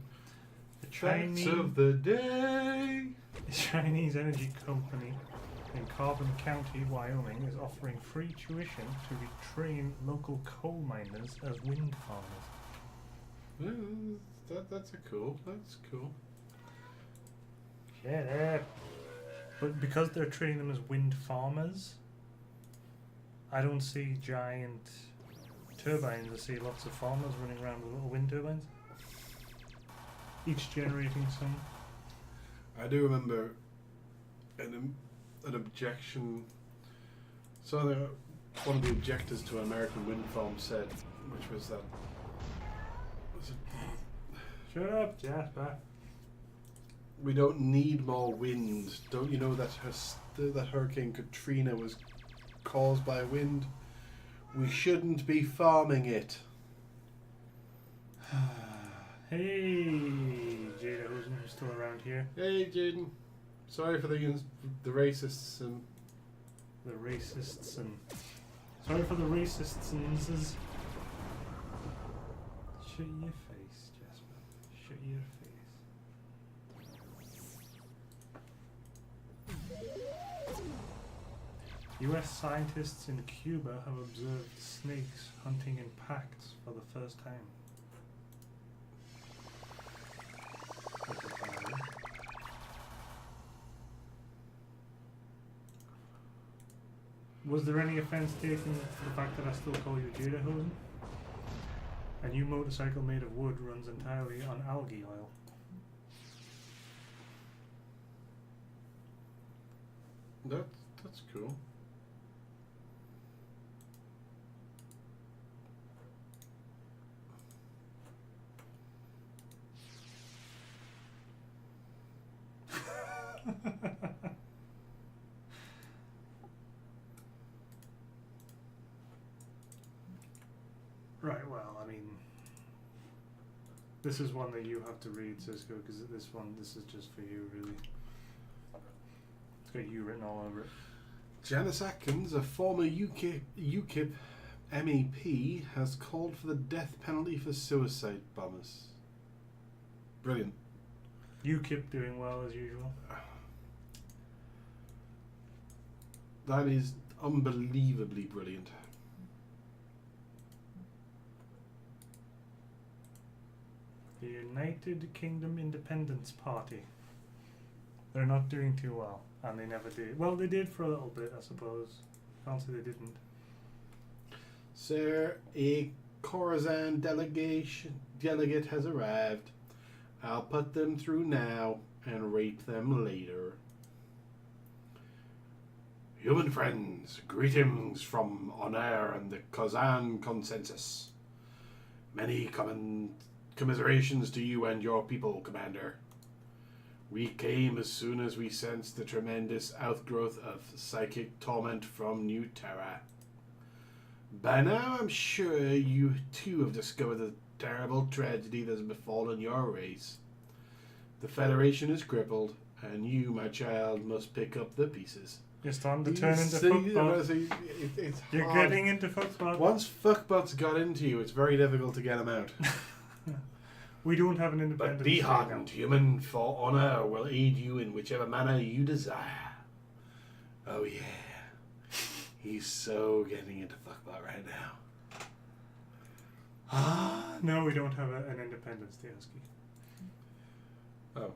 The Facts of the day. Chinese energy company in Carbon County, Wyoming, is offering free tuition to retrain local coal miners as wind farmers. That's cool. That's cool. Shut up. But because they're training them as wind farmers, I don't see giant turbines. I see lots of farmers running around with little wind turbines, each generating some. I do remember an objection. So one of the objectors to an American wind farm said, which was that. Shut up, Jasper. We don't need more wind. Don't you know that that Hurricane Katrina was caused by wind? We shouldn't be farming it. Hey, Jada Hosen, who's still around here. Hey, Jaden. Sorry for the racists and The racists and Sorry for the racists and Shut your face, Jasper. Shut your face. US scientists in Cuba have observed snakes hunting in packs for the first time. Was there any offence taken for the fact that I still call you Jadahosen? A new motorcycle made of wood runs entirely on algae oil. That's cool. Right, well, I mean, this is one that you have to read, Sisco, because this is just for you, really. It's got you written all over it. Janice Atkins, a former UKIP MEP, has called for the death penalty for suicide bombers. Brilliant. UKIP doing well as usual. That is unbelievably brilliant. The United Kingdom Independence Party. They're not doing too well, and they never did. Well, they did for a little bit, I suppose. Can't say they didn't. Sir, a Khorasan delegate has arrived. I'll put them through now and rate them later. Human friends, greetings from Honor and the Khorasan Consensus. Many commiserations to you and your people, Commander. We came as soon as we sensed the tremendous outgrowth of psychic torment from New Terra. By now I'm sure you too have discovered the terrible tragedy that has befallen your race. The Federation is crippled, and you, my child, must pick up the pieces. You're starting to turn into fuckbot. It's You're hard. getting into fuckbot. Once fuckbots got into you, it's very difficult to get them out. We don't have an independent. But be hardened, human, for honor will aid you in whichever manner you desire. Oh yeah. He's so getting into fuckbot right now. No, we don't have an Independence Day, Husky. Oh.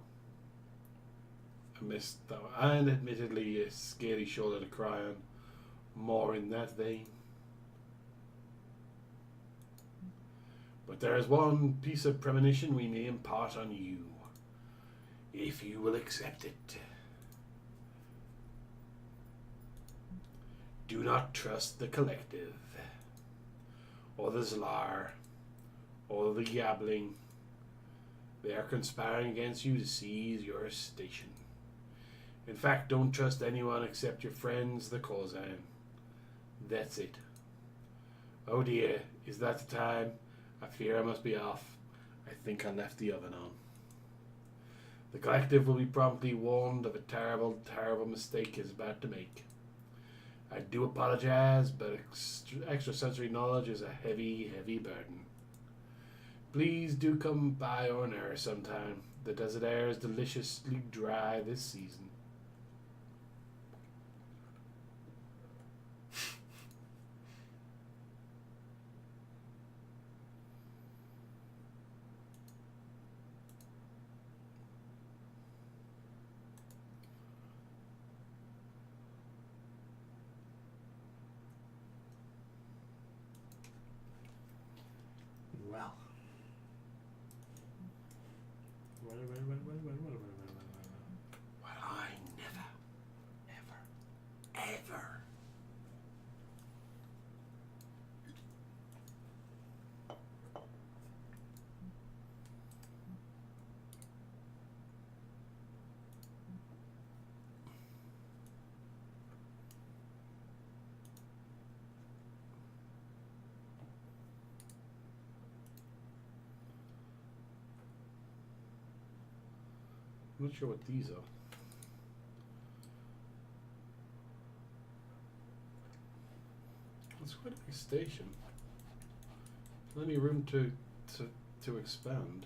I missed that one. And admittedly a scary shoulder to cry on. More in that vein. But there is one piece of premonition we may impart on you, if you will accept it. Do not trust the collective, or the Zlar, or the Yabbling. They are conspiring against you to seize your station. In fact, don't trust anyone except your friends, the Khorasan. That's it. Oh dear, is that the time? I fear I must be off. I think I left the oven on. The collective will be promptly warned of a terrible, terrible mistake it is about to make. I do apologize, but extrasensory knowledge is a heavy, heavy burden. Please do come by Orner sometime. The desert air is deliciously dry this season. Well, I never, ever, ever. I'm not sure what these are. Let's quite a big station. Plenty of room to expand.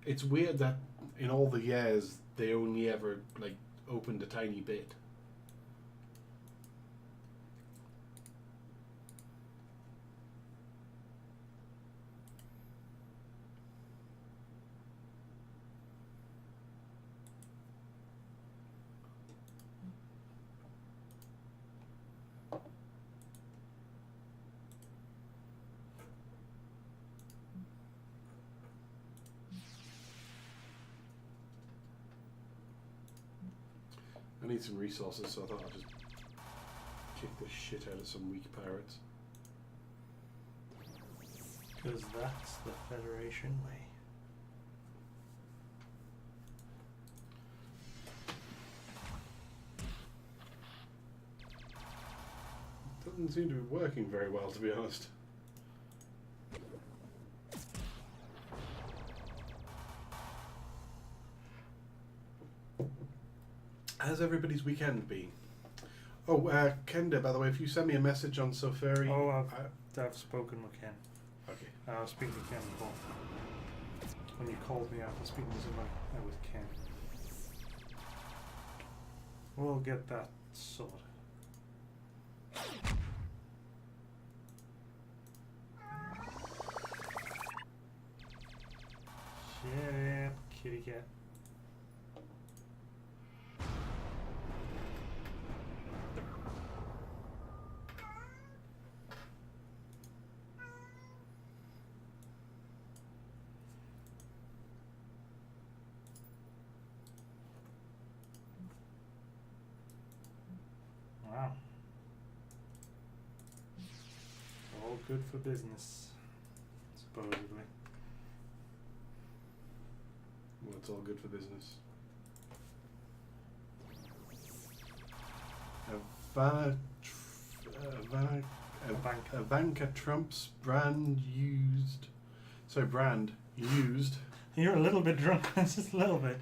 It's weird that in all the years they only ever like opened a tiny bit. I need some resources, so I thought I'd just kick the shit out of some weak pirates. Because that's the Federation way. Doesn't seem to be working very well, to be honest. How's everybody's weekend been? Oh, Kenda, by the way, if you send me a message on Soferi... Oh, I've spoken with Ken. Okay. I was speaking to Ken before. When you called me after speaking to somebody, I was Ken. We'll get that sorted. Shut up, kitty cat. Wow. All good for business, supposedly. Well, it's all good for business. Ivanka Trump's brand used. You're a little bit drunk, just a little bit.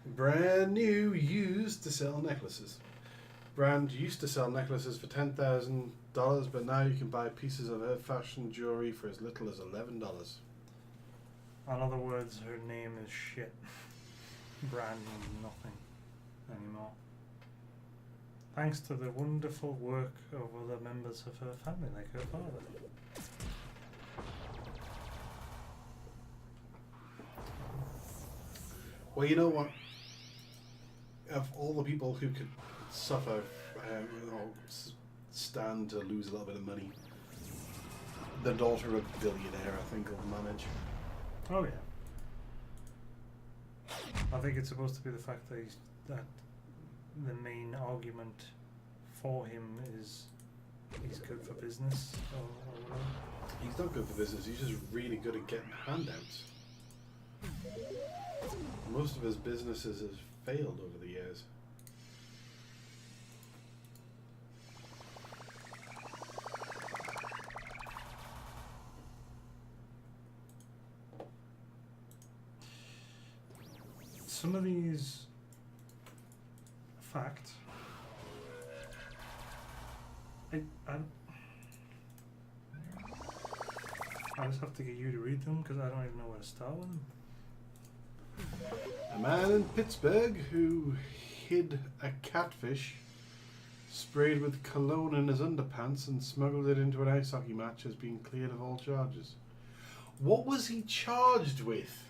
Brand new used to sell necklaces. Brand used to sell necklaces for $10,000, but now you can buy pieces of her fashion jewelry for as little as $11. In other words, her name is shit. Brand means nothing anymore. Thanks to the wonderful work of other members of her family, like her father. Well, you know what? Of all the people who could suffer, stand to lose a little bit of money, the daughter of a billionaire, I think, will manage. Oh yeah. I think it's supposed to be the fact that the main argument for him is he's good for business or whatever. He's not good for business, he's just really good at getting handouts. Most of his businesses have failed over the years. Some of these facts, I just have to get you to read them because I don't even know where to start with them. A man in Pittsburgh who hid a catfish, sprayed with cologne in his underpants and smuggled it into an ice hockey match has been cleared of all charges. What was he charged with?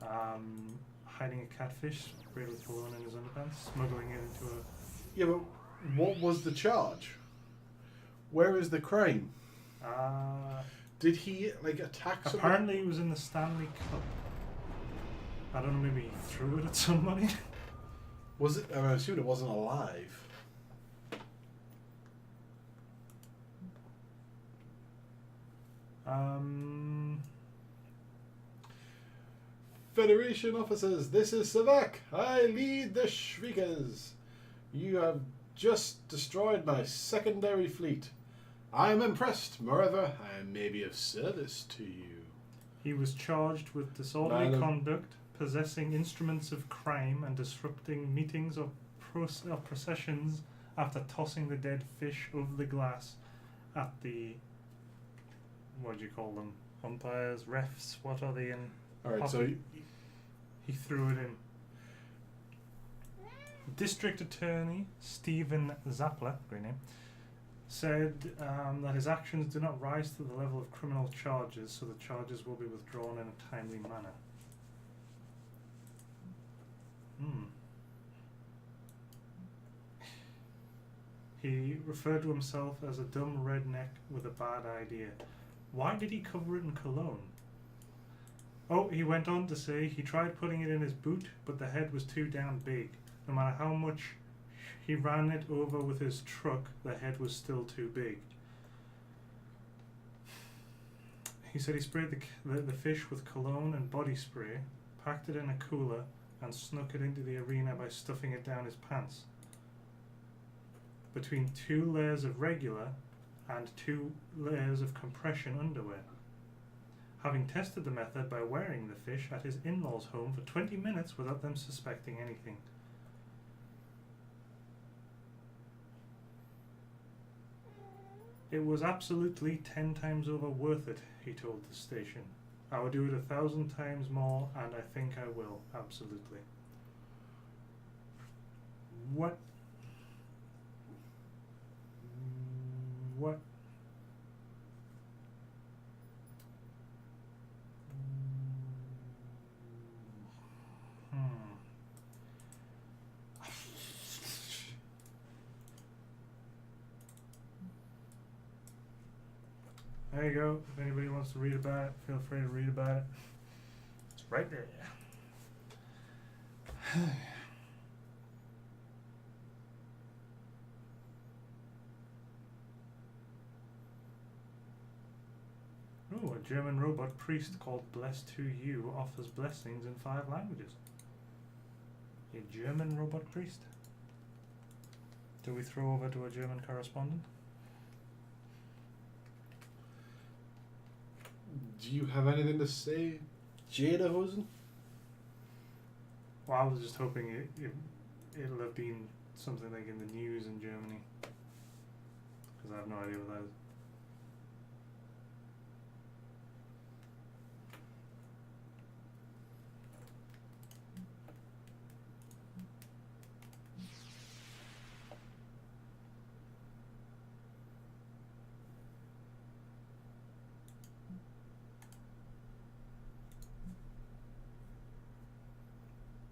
Hiding a catfish, sprayed with cologne in his underpants, smuggling it into a... Yeah, but what was the charge? Where is the crime? Did he, like, attack someone? Apparently he was in the Stanley Cup. I don't know, maybe he threw it at somebody? Was it? I assume it wasn't alive. Federation officers, this is Savak. I lead the Shriekers. You have just destroyed my secondary fleet. I am impressed. Moreover, I may be of service to you. He was charged with disorderly conduct, possessing instruments of crime, and disrupting meetings or processions after tossing the dead fish over the glass at the, what do you call them, umpires, refs, what are they in? Alright, so He threw it in. District Attorney Stephen Zappler, great name, said that his actions do not rise to the level of criminal charges, so the charges will be withdrawn in a timely manner. He referred to himself as a dumb redneck with a bad idea. Why did he cover it in cologne? Oh, he went on to say he tried putting it in his boot, but the head was too damn big. No matter how much he ran it over with his truck, the head was still too big. He said he sprayed the fish with cologne and body spray, packed it in a cooler, and snuck it into the arena by stuffing it down his pants. Between 2 layers of regular and 2 layers of compression underwear. Having tested the method by wearing the fish at his in-laws' home for 20 minutes without them suspecting anything. It was absolutely 10 times over worth it, he told the station. I would do it 1,000 times more, and I think I will, absolutely. What? There you go. If anybody wants to read about it, feel free to read about it. It's right there. Oh, a German robot priest called Blessed to You offers blessings in 5 languages. A German robot priest? Do we throw over to a German correspondent? do you have anything to say, Jadahosen? Well, I was just hoping it'll have been something like in the news in Germany. Because I have no idea what that is.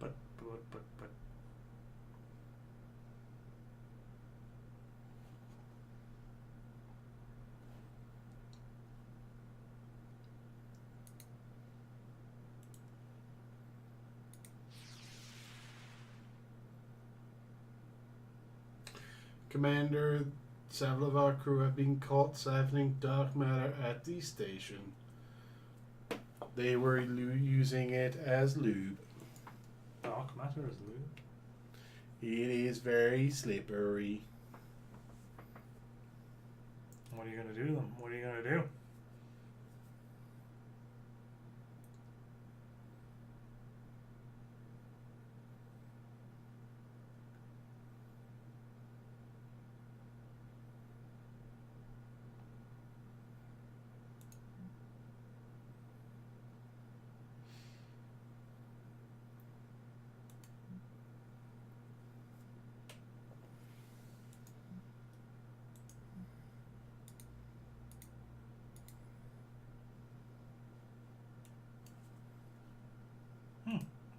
But. Commander, several of our crew have been caught siphoning dark matter at the station. They were using it as lube. Dark matter as lube? It is very slippery. What are you going to do then? What are you going to do?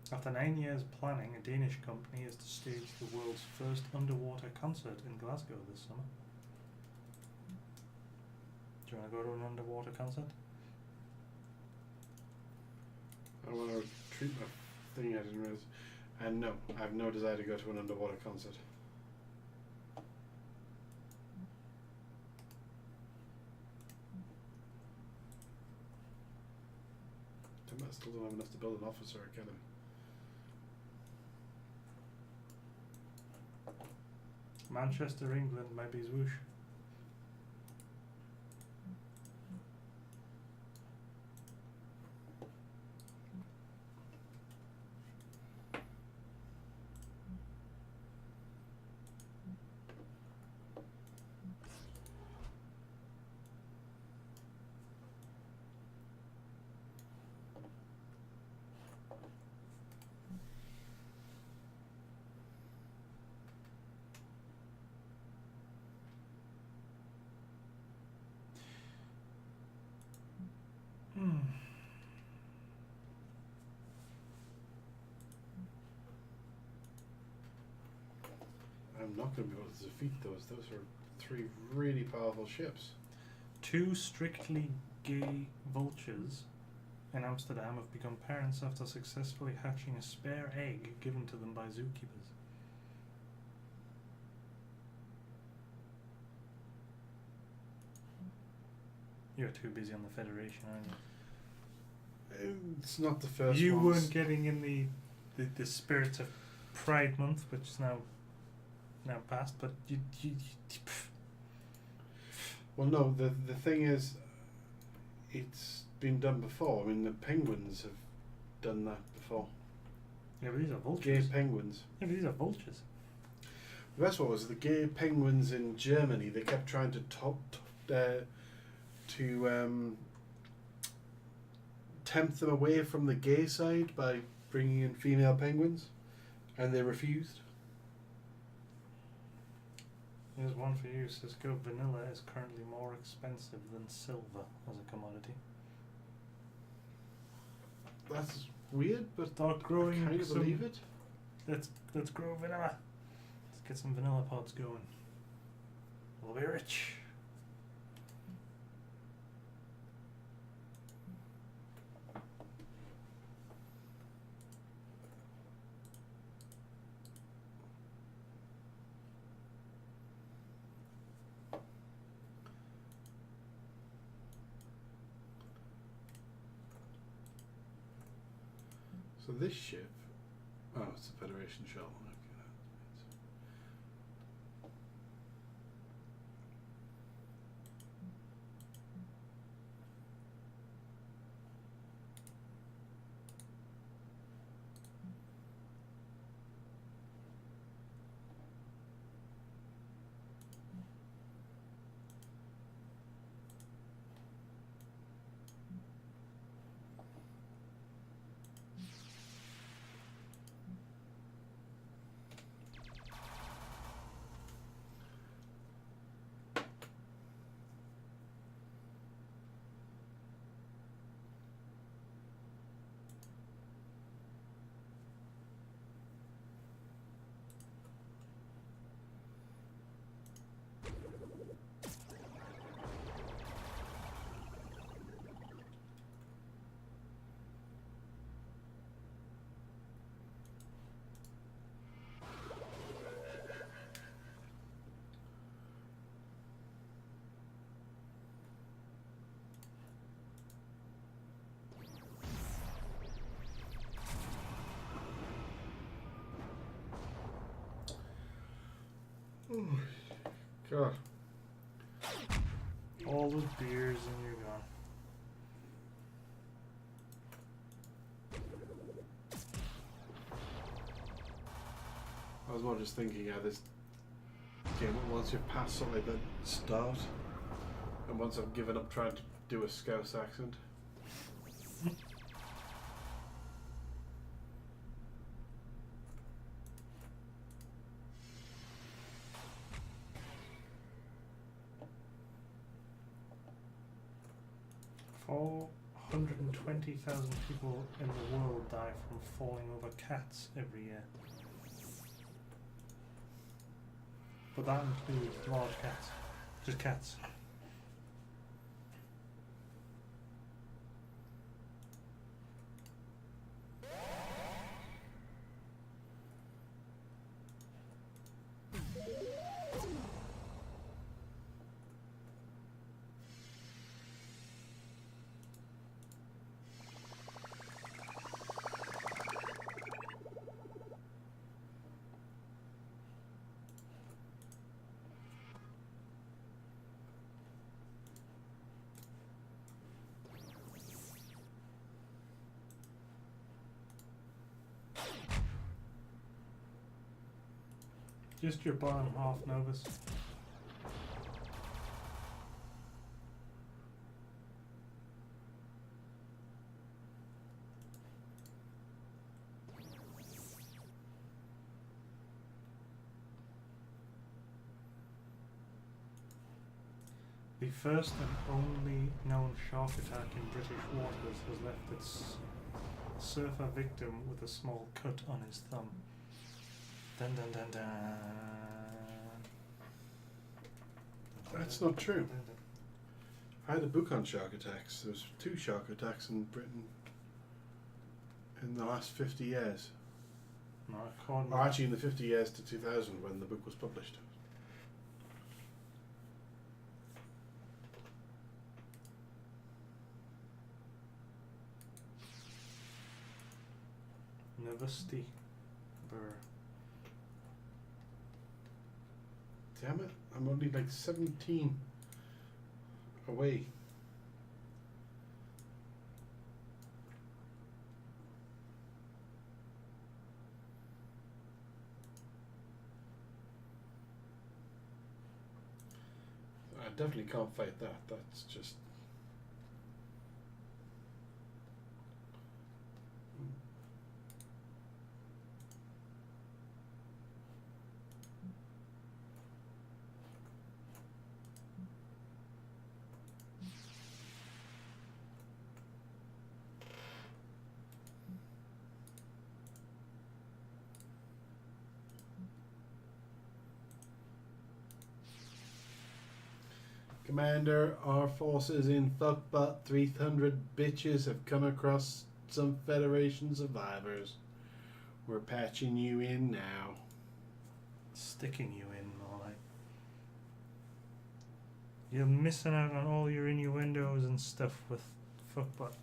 After 9 years planning, a Danish company is to stage the world's first underwater concert in Glasgow this summer. Do you want to go to an underwater concert? I want to treat my thing I didn't realize. And no, I have no desire to go to an underwater concert. I still don't have enough to build an officer academy. Manchester, England, maybe swoosh. not going to be able to defeat those. Those are 3 really powerful ships. 2 strictly gay vultures in Amsterdam have become parents after successfully hatching a spare egg given to them by zookeepers. You're too busy on the Federation, aren't you? It's not the first You ones. weren't getting in the spirit of Pride Month, which is now past, but you Well, no, the thing is, it's been done before. I mean, the penguins have done that before. yeah, but these are Gay vultures. penguins. Yeah, but these are vultures. The best one was the gay penguins in Germany. They kept trying to tempt them away from the gay side by bringing in female penguins, and they refused. Here's one for you, Sisco. Vanilla is currently more expensive than silver as a commodity. That's weird, but Start growing I kind of some. believe it. Let's grow vanilla. Let's get some vanilla pods going. We'll be rich. So this ship, oh, it's a Federation shuttle. Okay, that's Oh, God. All the beers and you're gone. I was more just thinking how this game, once you've passed something like that start, and once I've given up trying to do a Scouse accent. Four 120,000 people in the world die from falling over cats every year. But that includes large cats. Just cats. Just your bottom half, Novus. The first and only known shark attack in British waters has left its surfer victim with a small cut on his thumb. Dun dun dun dun. That's not true. I had a book on shark attacks. There's 2 shark attacks in Britain in the last 50 years. No, I can't. Or actually in the 50 years to 2000 when the book was published. University. Damn it, I'm only like 17 away. I definitely can't fight that. That's just... Commander, our forces in Fuckbutt 300 bitches have come across some Federation survivors. We're patching you in now. Sticking you in, more like. You're missing out on all your innuendos and stuff with fuckbutt.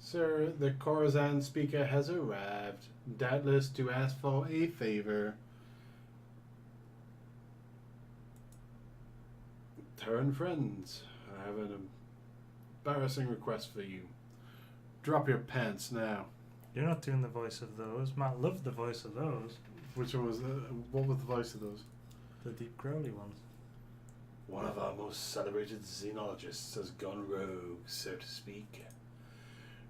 Sir, the Khorasan speaker has arrived, doubtless to ask for a favor. Terran friends, I have an embarrassing request for you. Drop your pants now. You're not doing the voice of those. Matt loved the voice of those. Which one was the... What was the voice of those? The deep growly ones. One of our most celebrated xenologists has gone rogue, so to speak.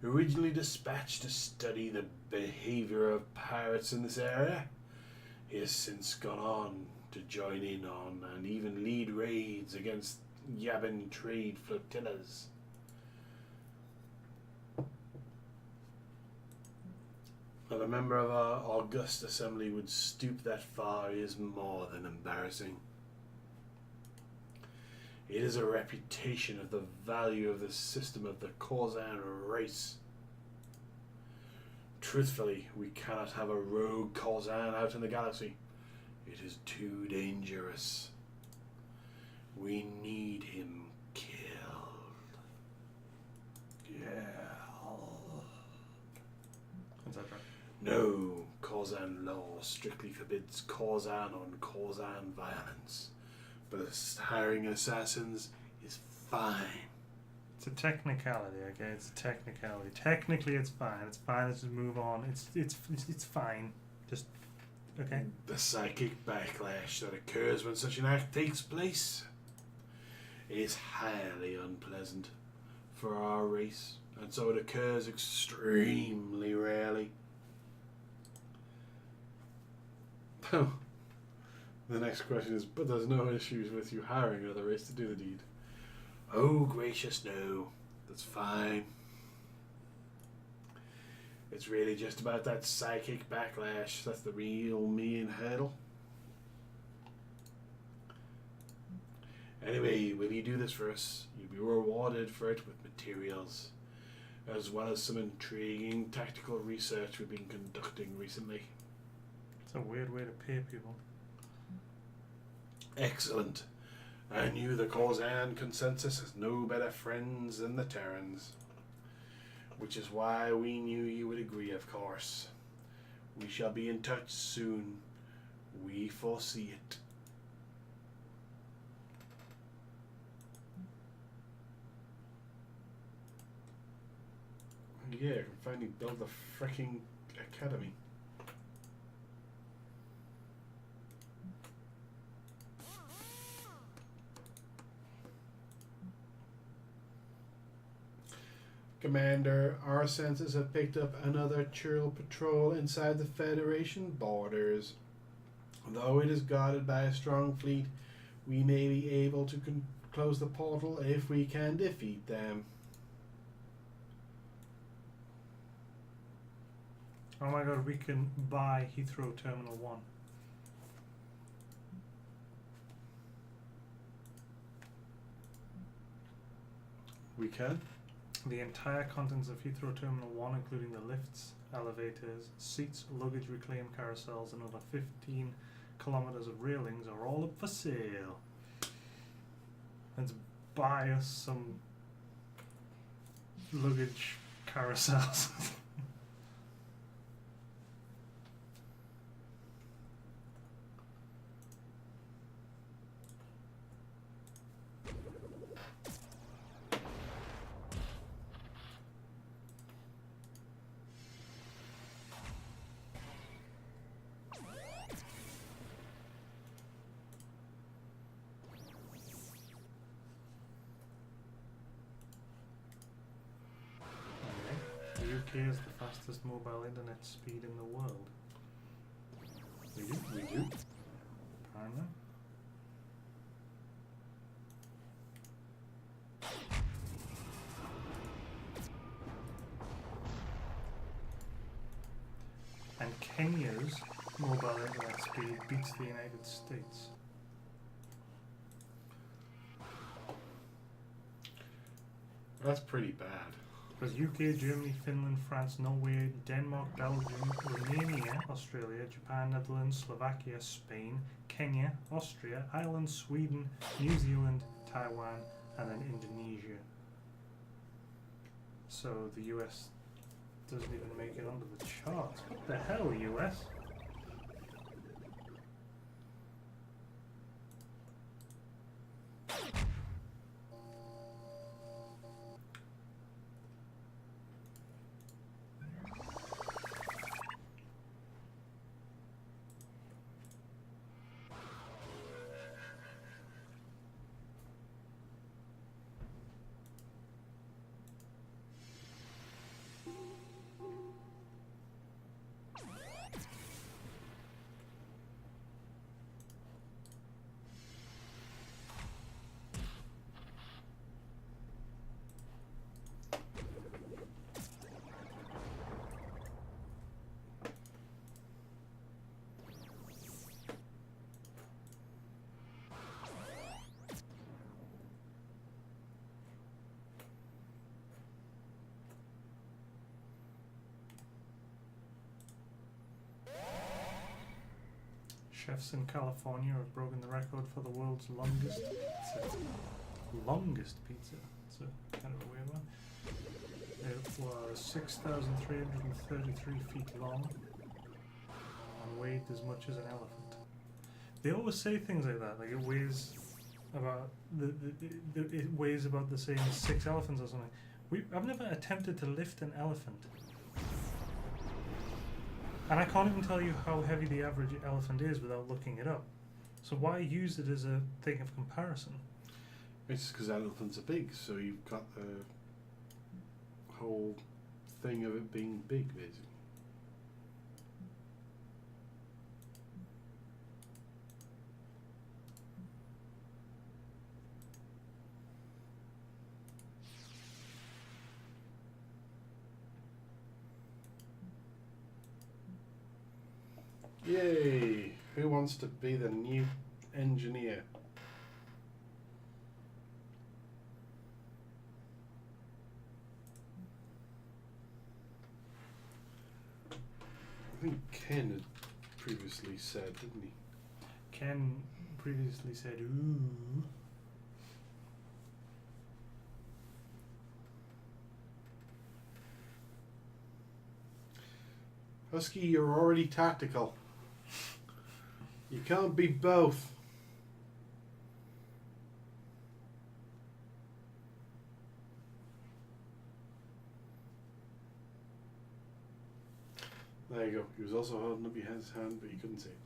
Originally dispatched to study the behavior of pirates in this area, he has since gone on to join in on and even lead raids against Yavin trade flotillas. That a member of our august assembly would stoop that far is more than embarrassing. It is a reputation of the value of the system of the Khorasan race. Truthfully, we cannot have a rogue Khorasan out in the galaxy. It is too dangerous. We need him killed. Yeah. Is that right? No, Khorasan law strictly forbids Khorasan on Khorasan violence. But hiring assassins is fine. It's a technicality, okay? It's a technicality. Technically, it's fine. It's fine. Let's just move on. It's fine. Just okay. The psychic backlash that occurs when such an act takes place is highly unpleasant for our race, and so it occurs extremely rarely. The next question is, but there's no issues with you hiring another race to do the deed. Oh, gracious no. That's fine. It's really just about that psychic backlash. That's the real main hurdle. Anyway, when you do this for us, you'll be rewarded for it with materials, as well as some intriguing tactical research we've been conducting recently. It's a weird way to pay people. Excellent. I knew the Khorasan consensus has no better friends than the Terrans. Which is why we knew you would agree, of course. We shall be in touch soon. We foresee it. Yeah, I can finally build the freaking academy. Commander, our senses have picked up another Churl patrol inside the Federation borders. Though it is guarded by a strong fleet, we may be able to close the portal if we can defeat them. Oh my god, we can buy Heathrow Terminal 1. We can. The entire contents of Heathrow Terminal 1, including the lifts, elevators, seats, luggage reclaim carousels, and over 15 kilometres of railings are all up for sale. Let's buy us some luggage carousels. UK is the fastest mobile internet speed in the world. We do. Apparently. And Kenya's mobile internet speed beats the United States. That's pretty bad. Because UK, Germany, Finland, France, Norway, Denmark, Belgium, Romania, Australia, Japan, Netherlands, Slovakia, Spain, Kenya, Austria, Ireland, Sweden, New Zealand, Taiwan, and then Indonesia. So the US doesn't even make it onto the charts. What the hell, US? Chefs in California have broken the record for the world's longest pizza. Longest pizza. It's a kind of a weird one. It was 6,333 feet long and weighed as much as an elephant. They always say things like that, like it weighs about it weighs about the same as 6 elephants or something. I've never attempted to lift an elephant. And I can't even tell you how heavy the average elephant is without looking it up. So why use it as a thing of comparison? It's because elephants are big, so you've got the whole thing of it being big, basically. Yay! Who wants to be the new engineer? I think Ken had previously said, didn't he? Ken previously said, ooh. Husky, you're already tactical. You can't be both. There you go. He was also holding up his hand, but you couldn't see it.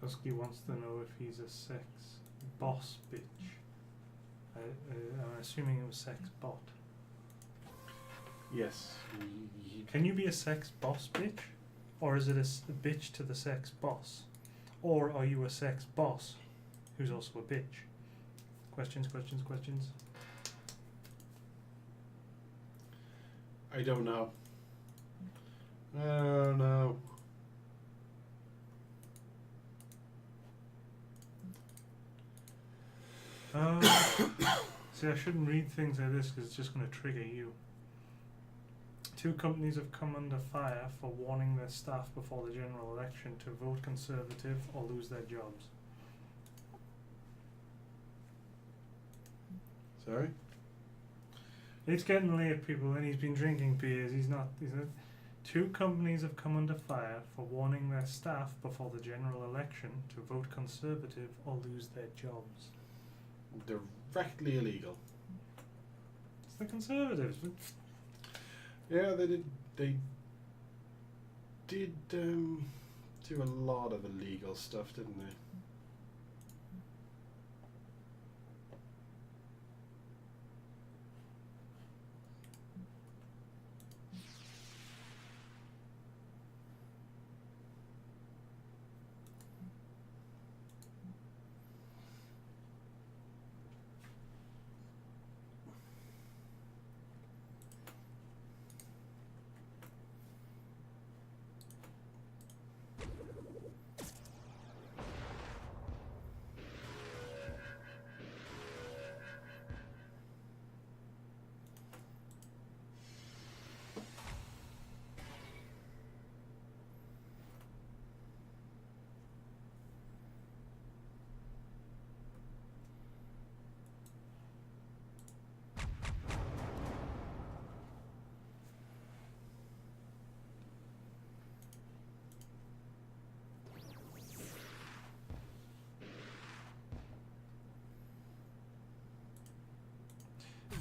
Husky wants to know if he's a sex boss bitch. I'm assuming it was sex bot. Yes. Can you be a sex boss bitch? Or is it a bitch to the sex boss? Or are you a sex boss who's also a bitch? Questions, questions, questions. I don't know. I don't know. See, I shouldn't read things like this because it's just going to trigger you. 2 companies have come under fire for warning their staff before the general election to vote Conservative or lose their jobs. Sorry? It's getting late, people, and he's been drinking beers. He's not. 2 companies have come under fire for warning their staff before the general election to vote Conservative or lose their jobs. Directly illegal. It's the Conservatives. Yeah, they did do a lot of illegal stuff, didn't they?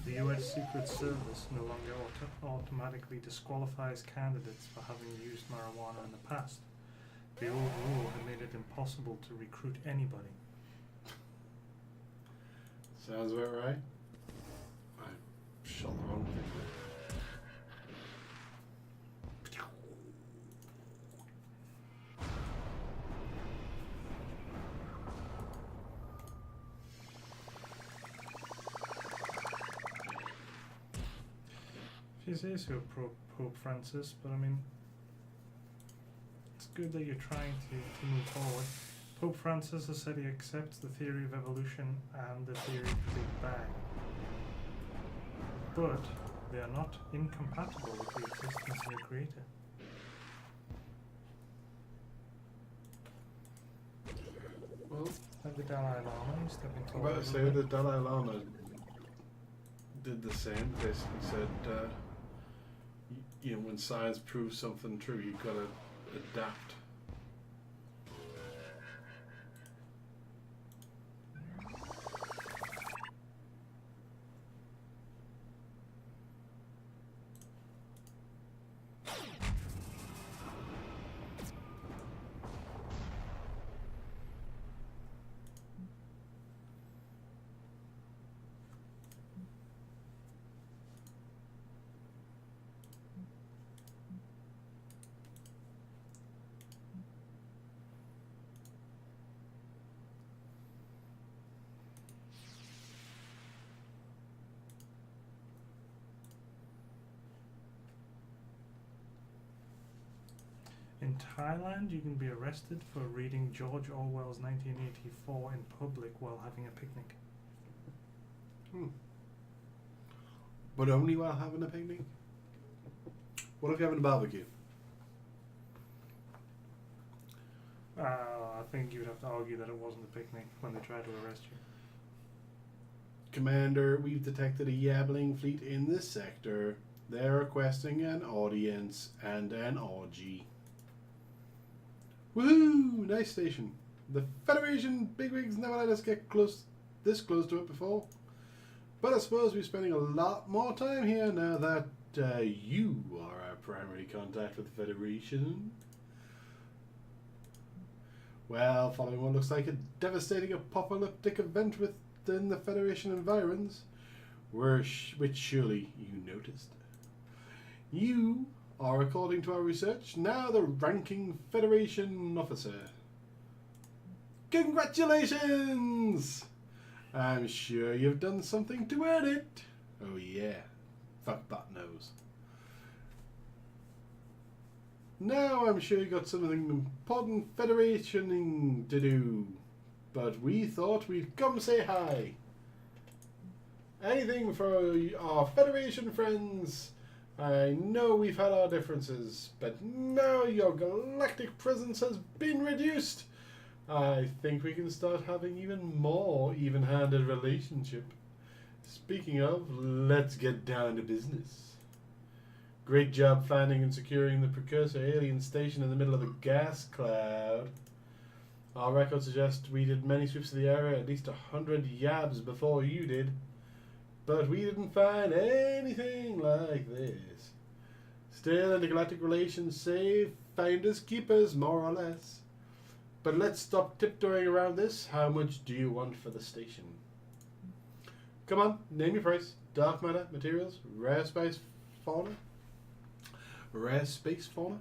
The US Secret Service no longer automatically disqualifies candidates for having used marijuana in the past. The old rule had made it impossible to recruit anybody. Sounds about right. I shot the wrong thing there. You say so, Pope Francis, but I mean, it's good that you're trying to move forward. Pope Francis has said he accepts the theory of evolution and the theory of the Big Bang, but they are not incompatible with the existence of a creator. Well, Like the Dalai Lama, he's stepping I'm forward. about to say the Dalai Lama did the same. Basically said, you know, when science proves something true, you've got to adapt. In Thailand, you can be arrested for reading George Orwell's 1984 in public while having a picnic. But only while having a picnic? What if you're having a barbecue? I think you'd have to argue that it wasn't a picnic when they tried to arrest you. Commander, we've detected a yabbling fleet in this sector. They're requesting an audience and an orgy. Woohoo! Nice station. The Federation bigwigs never let us get this close to it before. But I suppose we're spending a lot more time here now that you are our primary contact with the Federation. Well, following what looks like a devastating apocalyptic event within the Federation environs, which surely you noticed. You are, according to our research, now the ranking Federation officer. Congratulations! I'm sure you've done something to earn it. Oh yeah, fuck bot knows. Now I'm sure you got something important Federationing to do, but we thought we'd come say hi. Anything for our Federation friends. I know we've had our differences, but now your galactic presence has been reduced. I think we can start having even more even-handed relationship. Speaking of, let's get down to business. Great job finding and securing the precursor alien station in the middle of the gas cloud. Our records suggest we did many sweeps of the area at least 100 yabs before you did. But we didn't find anything like this. Still, intergalactic relations say finders keepers, more or less. But let's stop tiptoeing around this. How much do you want for the station? Come on, name your price. Dark matter, materials, rare space fauna. Rare space fauna?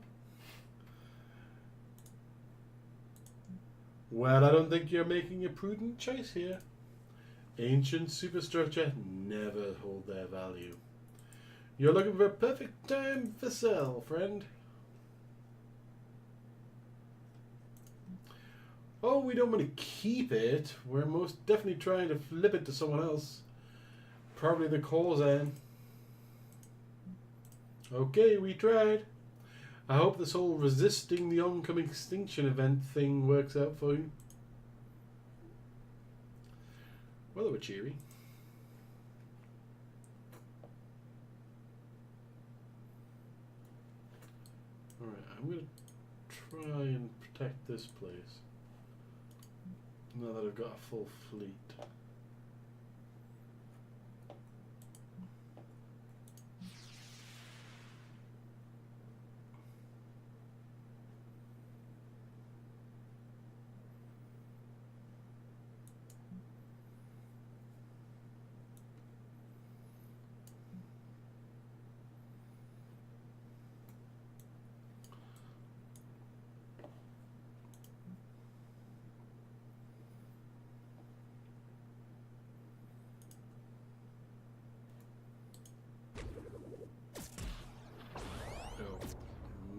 Well, I don't think you're making a prudent choice here. Ancient superstructure never hold their value. You're looking for a perfect time for sale, friend. Oh, we don't want to keep it. We're most definitely trying to flip it to someone else. Probably the Corzan. Okay, we tried. I hope this whole resisting the oncoming extinction event thing works out for you. Well, they were cheery. Alright, I'm going to try and protect this place. Now that I've got a full fleet.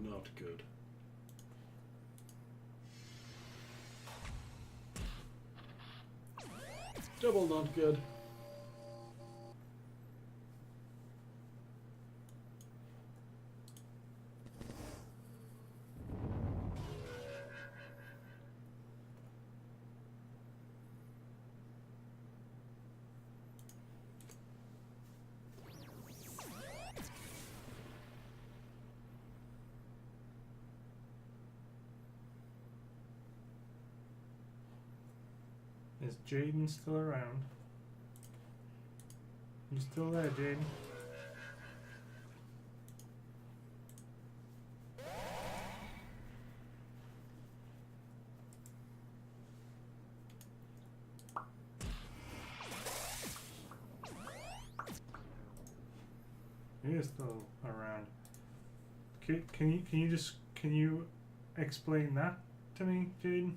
Not good. Double not good. Is Jaden still around? You still there, Jaden? You're still around. Can you explain that to me, Jaden?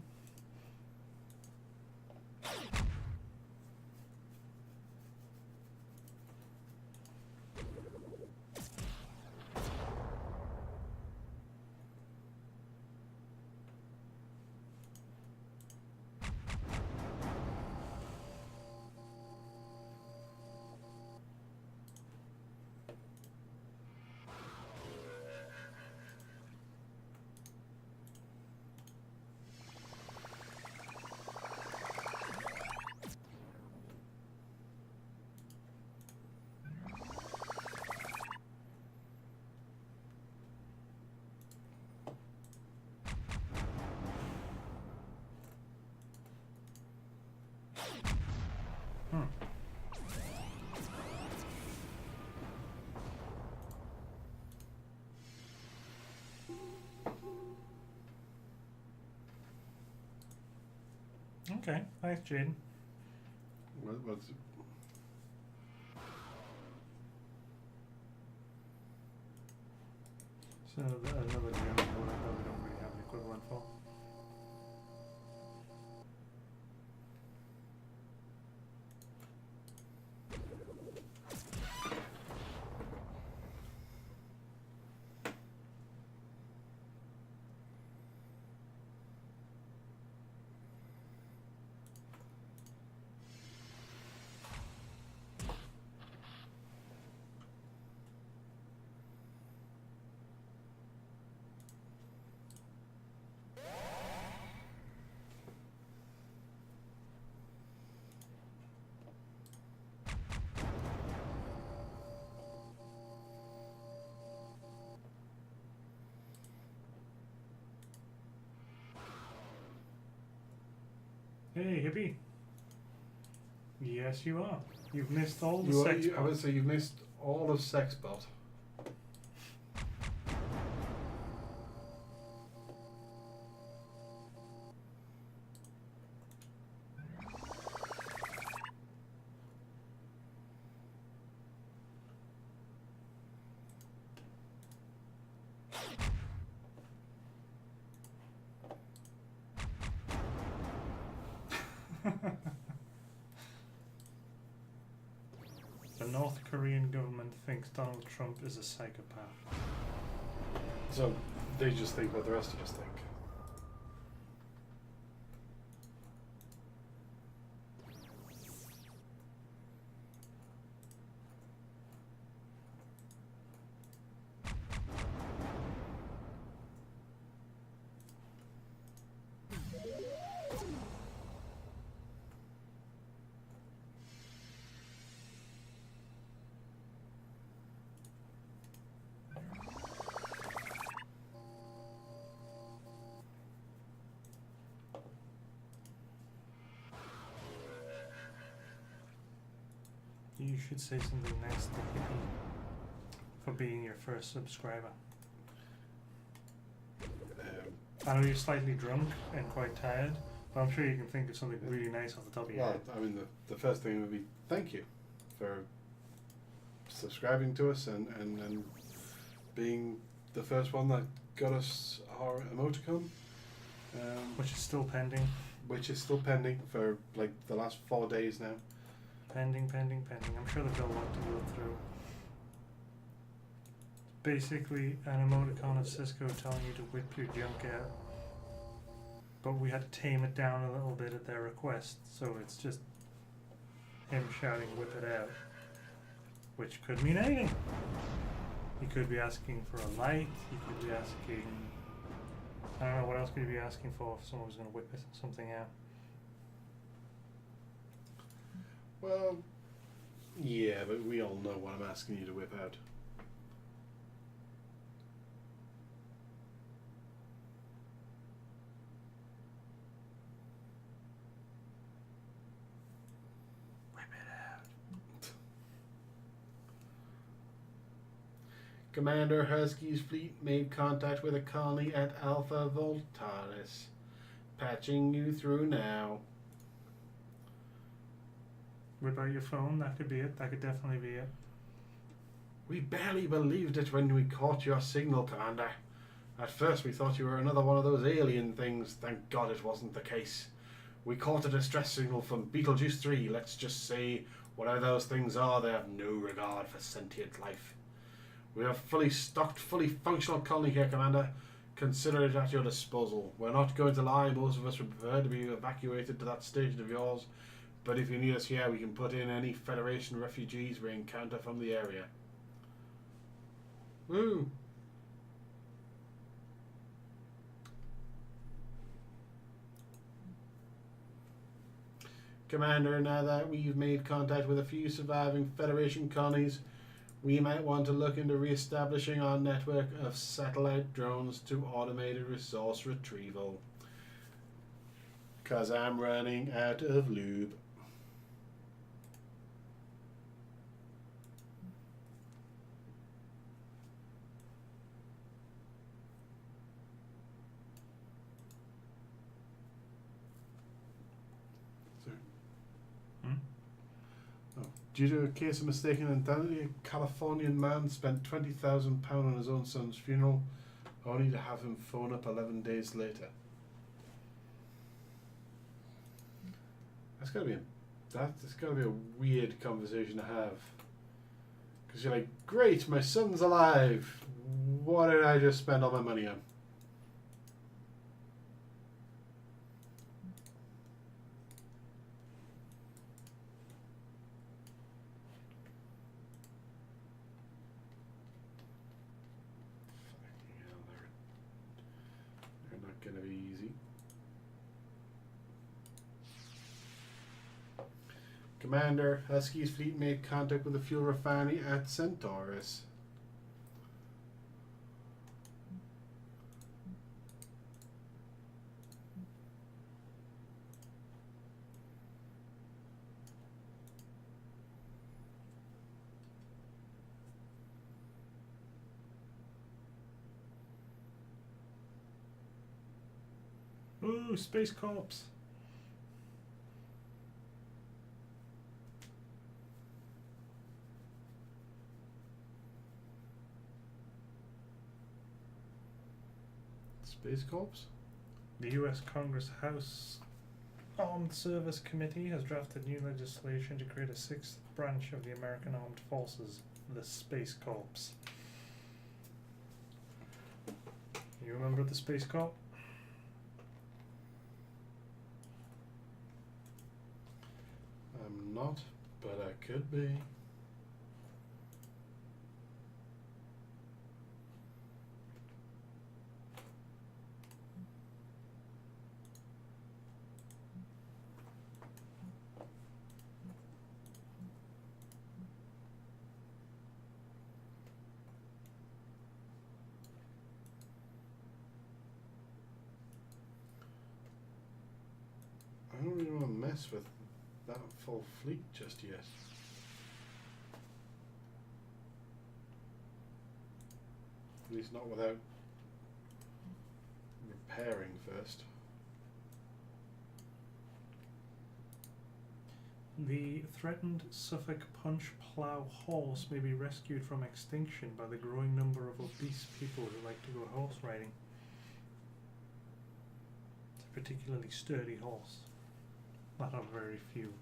Okay, thanks, Jaden. What's So another gem that we don't really have an equivalent for. Hey, hippie. Yes, you are. You've missed all the sex I would say you've missed all of Sexbot. The North Korean government thinks Donald Trump is a psychopath. So they just think what the rest of us think. You should say something nice to Hippie for being your first subscriber. I know you're slightly drunk and quite tired, but I'm sure you can think of something really nice off the top of your Well, head. I mean, the first thing would be thank you for subscribing to us and being the first one that got us our emoticon. Which is still pending. Which is still pending for like the last 4 days now. Pending. I'm sure they've got a lot to go through. Basically, an emoticon of Sisco telling you to whip your junk out. But we had to tame it down a little bit at their request, so it's just him shouting whip it out. Which could mean anything. He could be asking for a light, he could be asking... I don't know, what else could he be asking for if someone was going to whip something out? Well, yeah, but we all know what I'm asking you to whip out. Whip it out. Commander Husky's fleet made contact with a colony at Alpha Voltaris. Patching you through now. Whip out your phone, that could be it. That could definitely be it. We barely believed it when we caught your signal, Commander. At first we thought you were another one of those alien things. Thank God it wasn't the case. We caught a distress signal from Betelgeuse 3. Let's just say, whatever those things are, they have no regard for sentient life. We have fully stocked, fully functional colony here, Commander. Consider it at your disposal. We're not going to lie, most of us would prefer to be evacuated to that station of yours. But if you need us here, we can put in any Federation refugees we encounter from the area. Woo! Commander, now that we've made contact with a few surviving Federation colonies, we might want to look into re-establishing our network of satellite drones to automated resource retrieval. 'Cause I'm running out of lube. Due to a case of mistaken identity, a Californian man spent £20,000 on his own son's funeral, only to have him phone up 11 days later. That's gotta be a weird conversation to have. Because you're like, great, my son's alive. What did I just spend all my money on? Fucking hell, they're not gonna be easy. Commander, Husky's fleet made contact with the fuel refinery at Centaurus. Ooh, Space Corps. Space Corps? The U.S. Congress House Armed Service Committee has drafted new legislation to create a sixth branch of the American Armed Forces, the Space Corps. You remember the Space Corps? I'm not, but I could be. I don't really want to mess with that full fleet just yet. At least not without repairing first. The threatened Suffolk punch plough horse may be rescued from extinction by the growing number of obese people who like to go horse riding. It's a particularly sturdy horse. That are very few.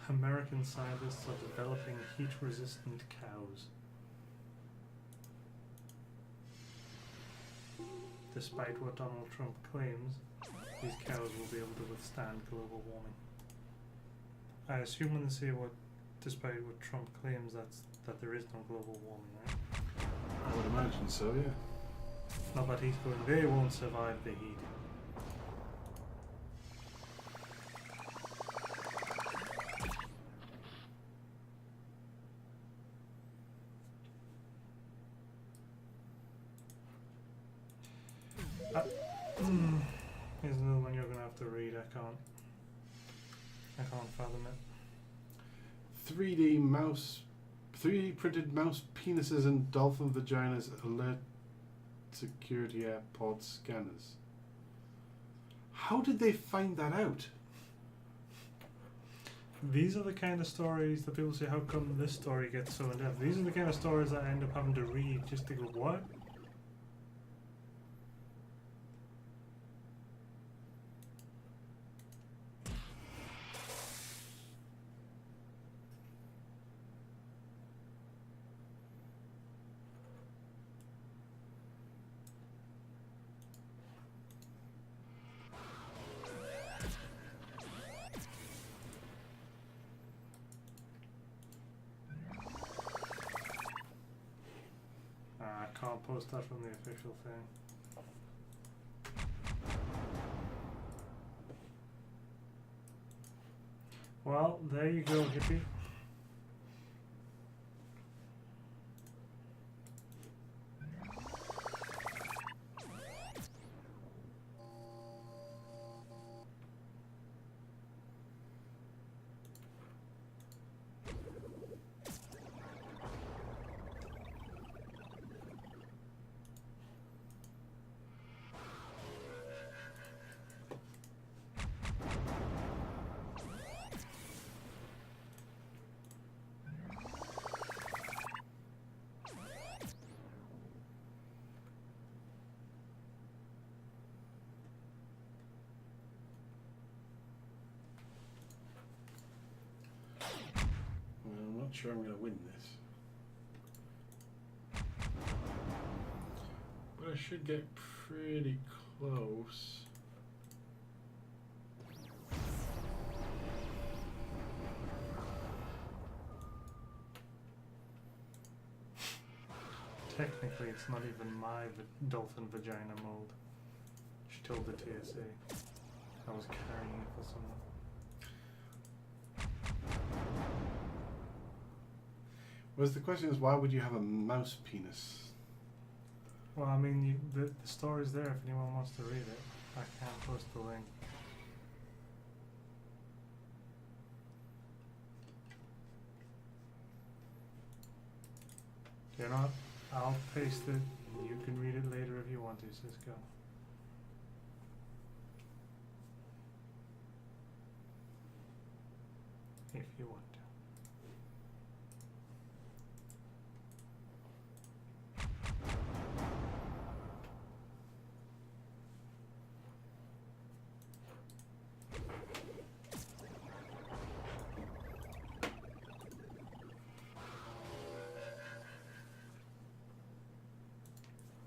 American scientists are developing heat-resistant cows. Despite what Donald Trump claims, these cows will be able to withstand global warming. I assume when they say despite what Trump claims, that there is no global warming, right? I would imagine so, yeah. Not that he's going, they won't survive the heat. Here's another one you're going to have to read. I can't fathom it. 3D printed mouse penises and dolphin vaginas alert security airport scanners. How did they find that out? These are the kind of stories that people say, how come this story gets so in-depth? These are the kind of stories that I end up having to read just to go, what? I can't post that from the official thing. Well, there you go, hippie. I'm not sure I'm going to win this. But I should get pretty close. Technically, it's not even my dolphin vagina mold. She told the TSA. I was carrying it for someone. Well, the question is, why would you have a mouse penis? Well, I mean, the story's there if anyone wants to read it. I can't post the link. You know what? I'll paste it. You can read it later if you want to, Sisco. If you want to.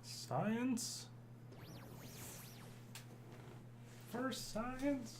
Science? First science?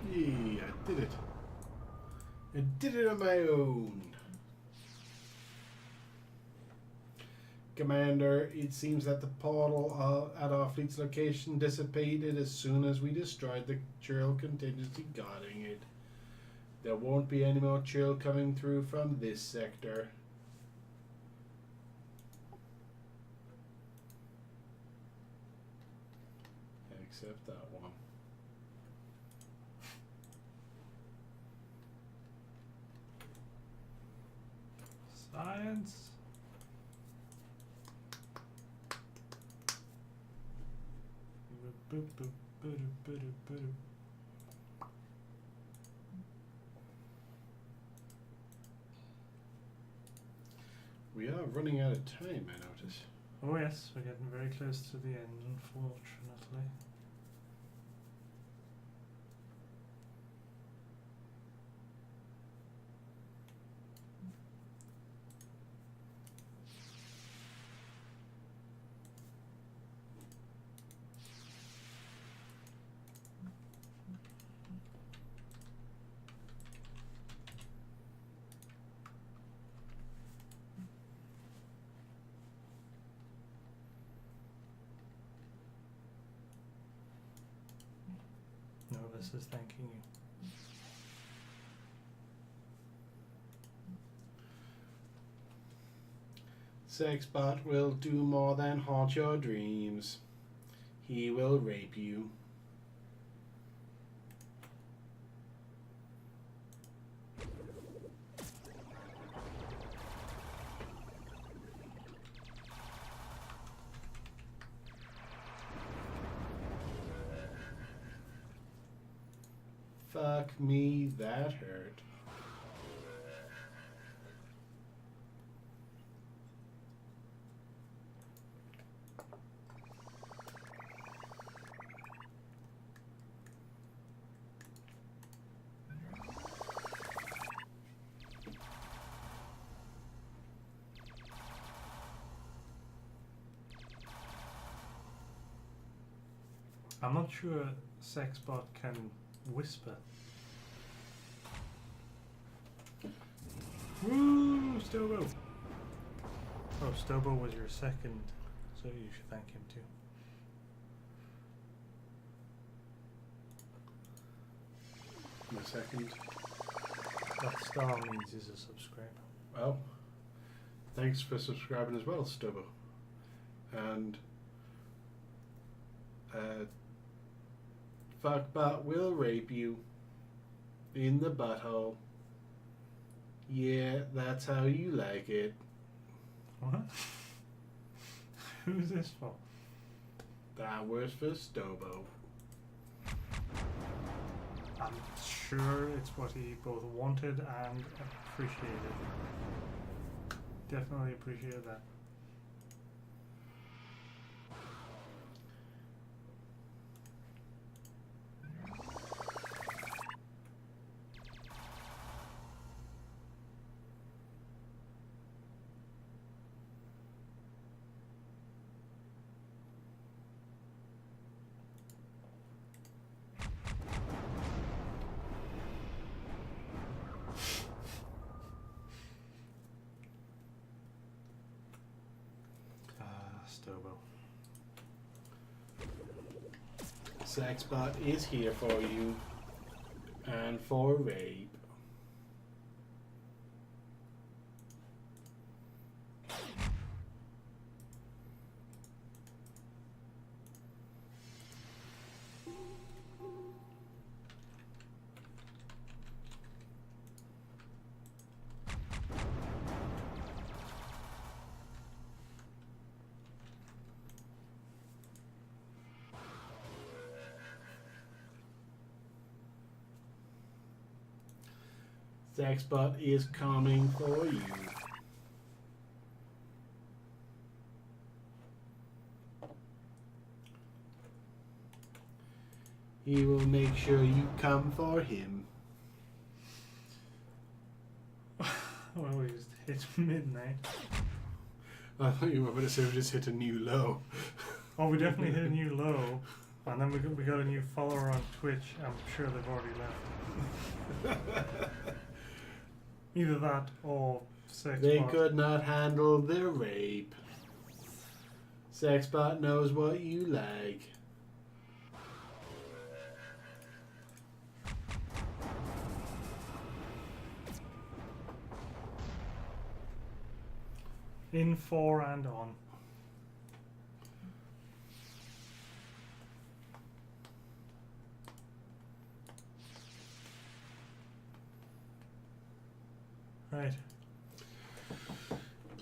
Yeah, I did it. I did it on my own. Commander, it seems that the portal at our fleet's location dissipated as soon as we destroyed the chill contingency guarding it. There won't be any more chill coming through from this sector. Except that one. Science? We are running out of time, I notice. Oh yes, we're getting very close to the end, unfortunately. Amethyst is thanking you. Sexbot will do more than haunt your dreams. He will rape you. Fuck me, that hurt. I'm not sure Sexbot can whisper. Woo, Stobo! Oh, Stobo was your second, so you should thank him too. My second. That star means he's a subscriber. Well, thanks for subscribing as well, Stubbo. And Fuckbot will rape you in the butthole. Yeah, that's how you like it. What? Who's this for? That was for Stobo. I'm sure it's what he both wanted and appreciated. Definitely appreciated that. Stobo. Sexbot is here for you and for rape. Sexbot is coming for you. He will make sure you come for him. Well, we just hit midnight. I thought you were going to say we just hit a new low. Oh, we definitely hit a new low. And then we got a new follower on Twitch. I'm sure they've already left. Either that or Sexbot. They could not handle the rape. Sexbot knows what you like. In, for, and on. Right.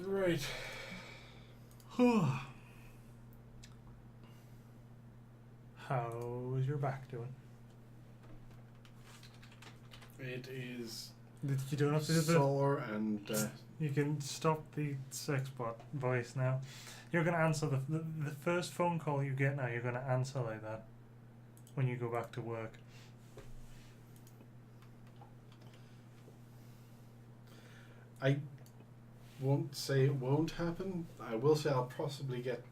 Right. How is your back doing? It is You don't have to do the. sore and You can stop the Sexbot voice now. You're going to answer the first phone call you get now. You're going to answer like that when you go back to work. I won't say it won't happen. I will say I'll possibly get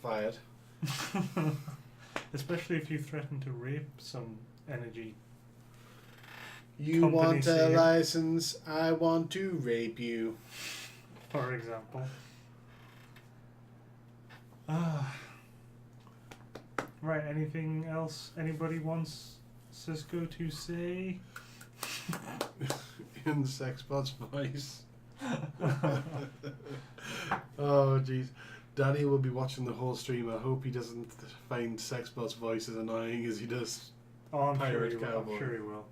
fired. Especially if you threaten to rape some energy. You Company want a CEO. license, I want to rape you. For example. Ah. Right, anything else anybody wants Sisco to say? In the Sexbot's voice. Oh, jeez. Danny will be watching the whole stream. I hope he doesn't find Sexbot's voice as annoying as he does. Oh, I'm sure Pirate he will. Cowboy. I'm sure he will.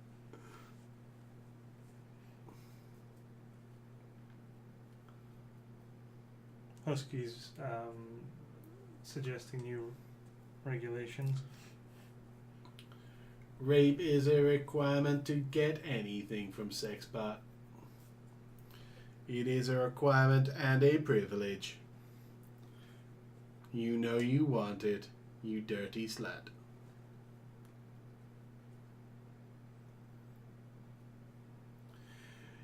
Husky's suggesting new regulations. Rape is a requirement to get anything from Sexbot. It is a requirement and a privilege. You know you want it, you dirty slut.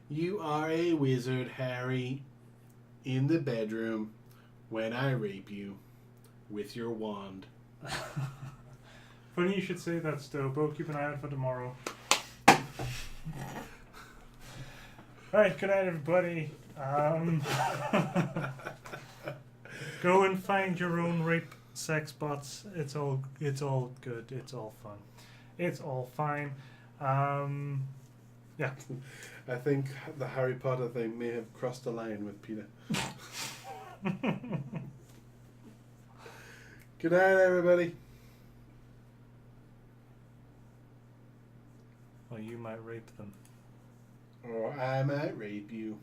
You are a wizard, Harry, in the bedroom when I rape you with your wand. Funny you should say that, Stobo. Keep an eye out for tomorrow. Alright, good night, everybody. Go and find your own rape sex bots. It's all good. It's all fun. It's all fine. Yeah. I think the Harry Potter thing may have crossed the line with Peter. Good night, everybody. Well, you might rape them. Or I might rape you.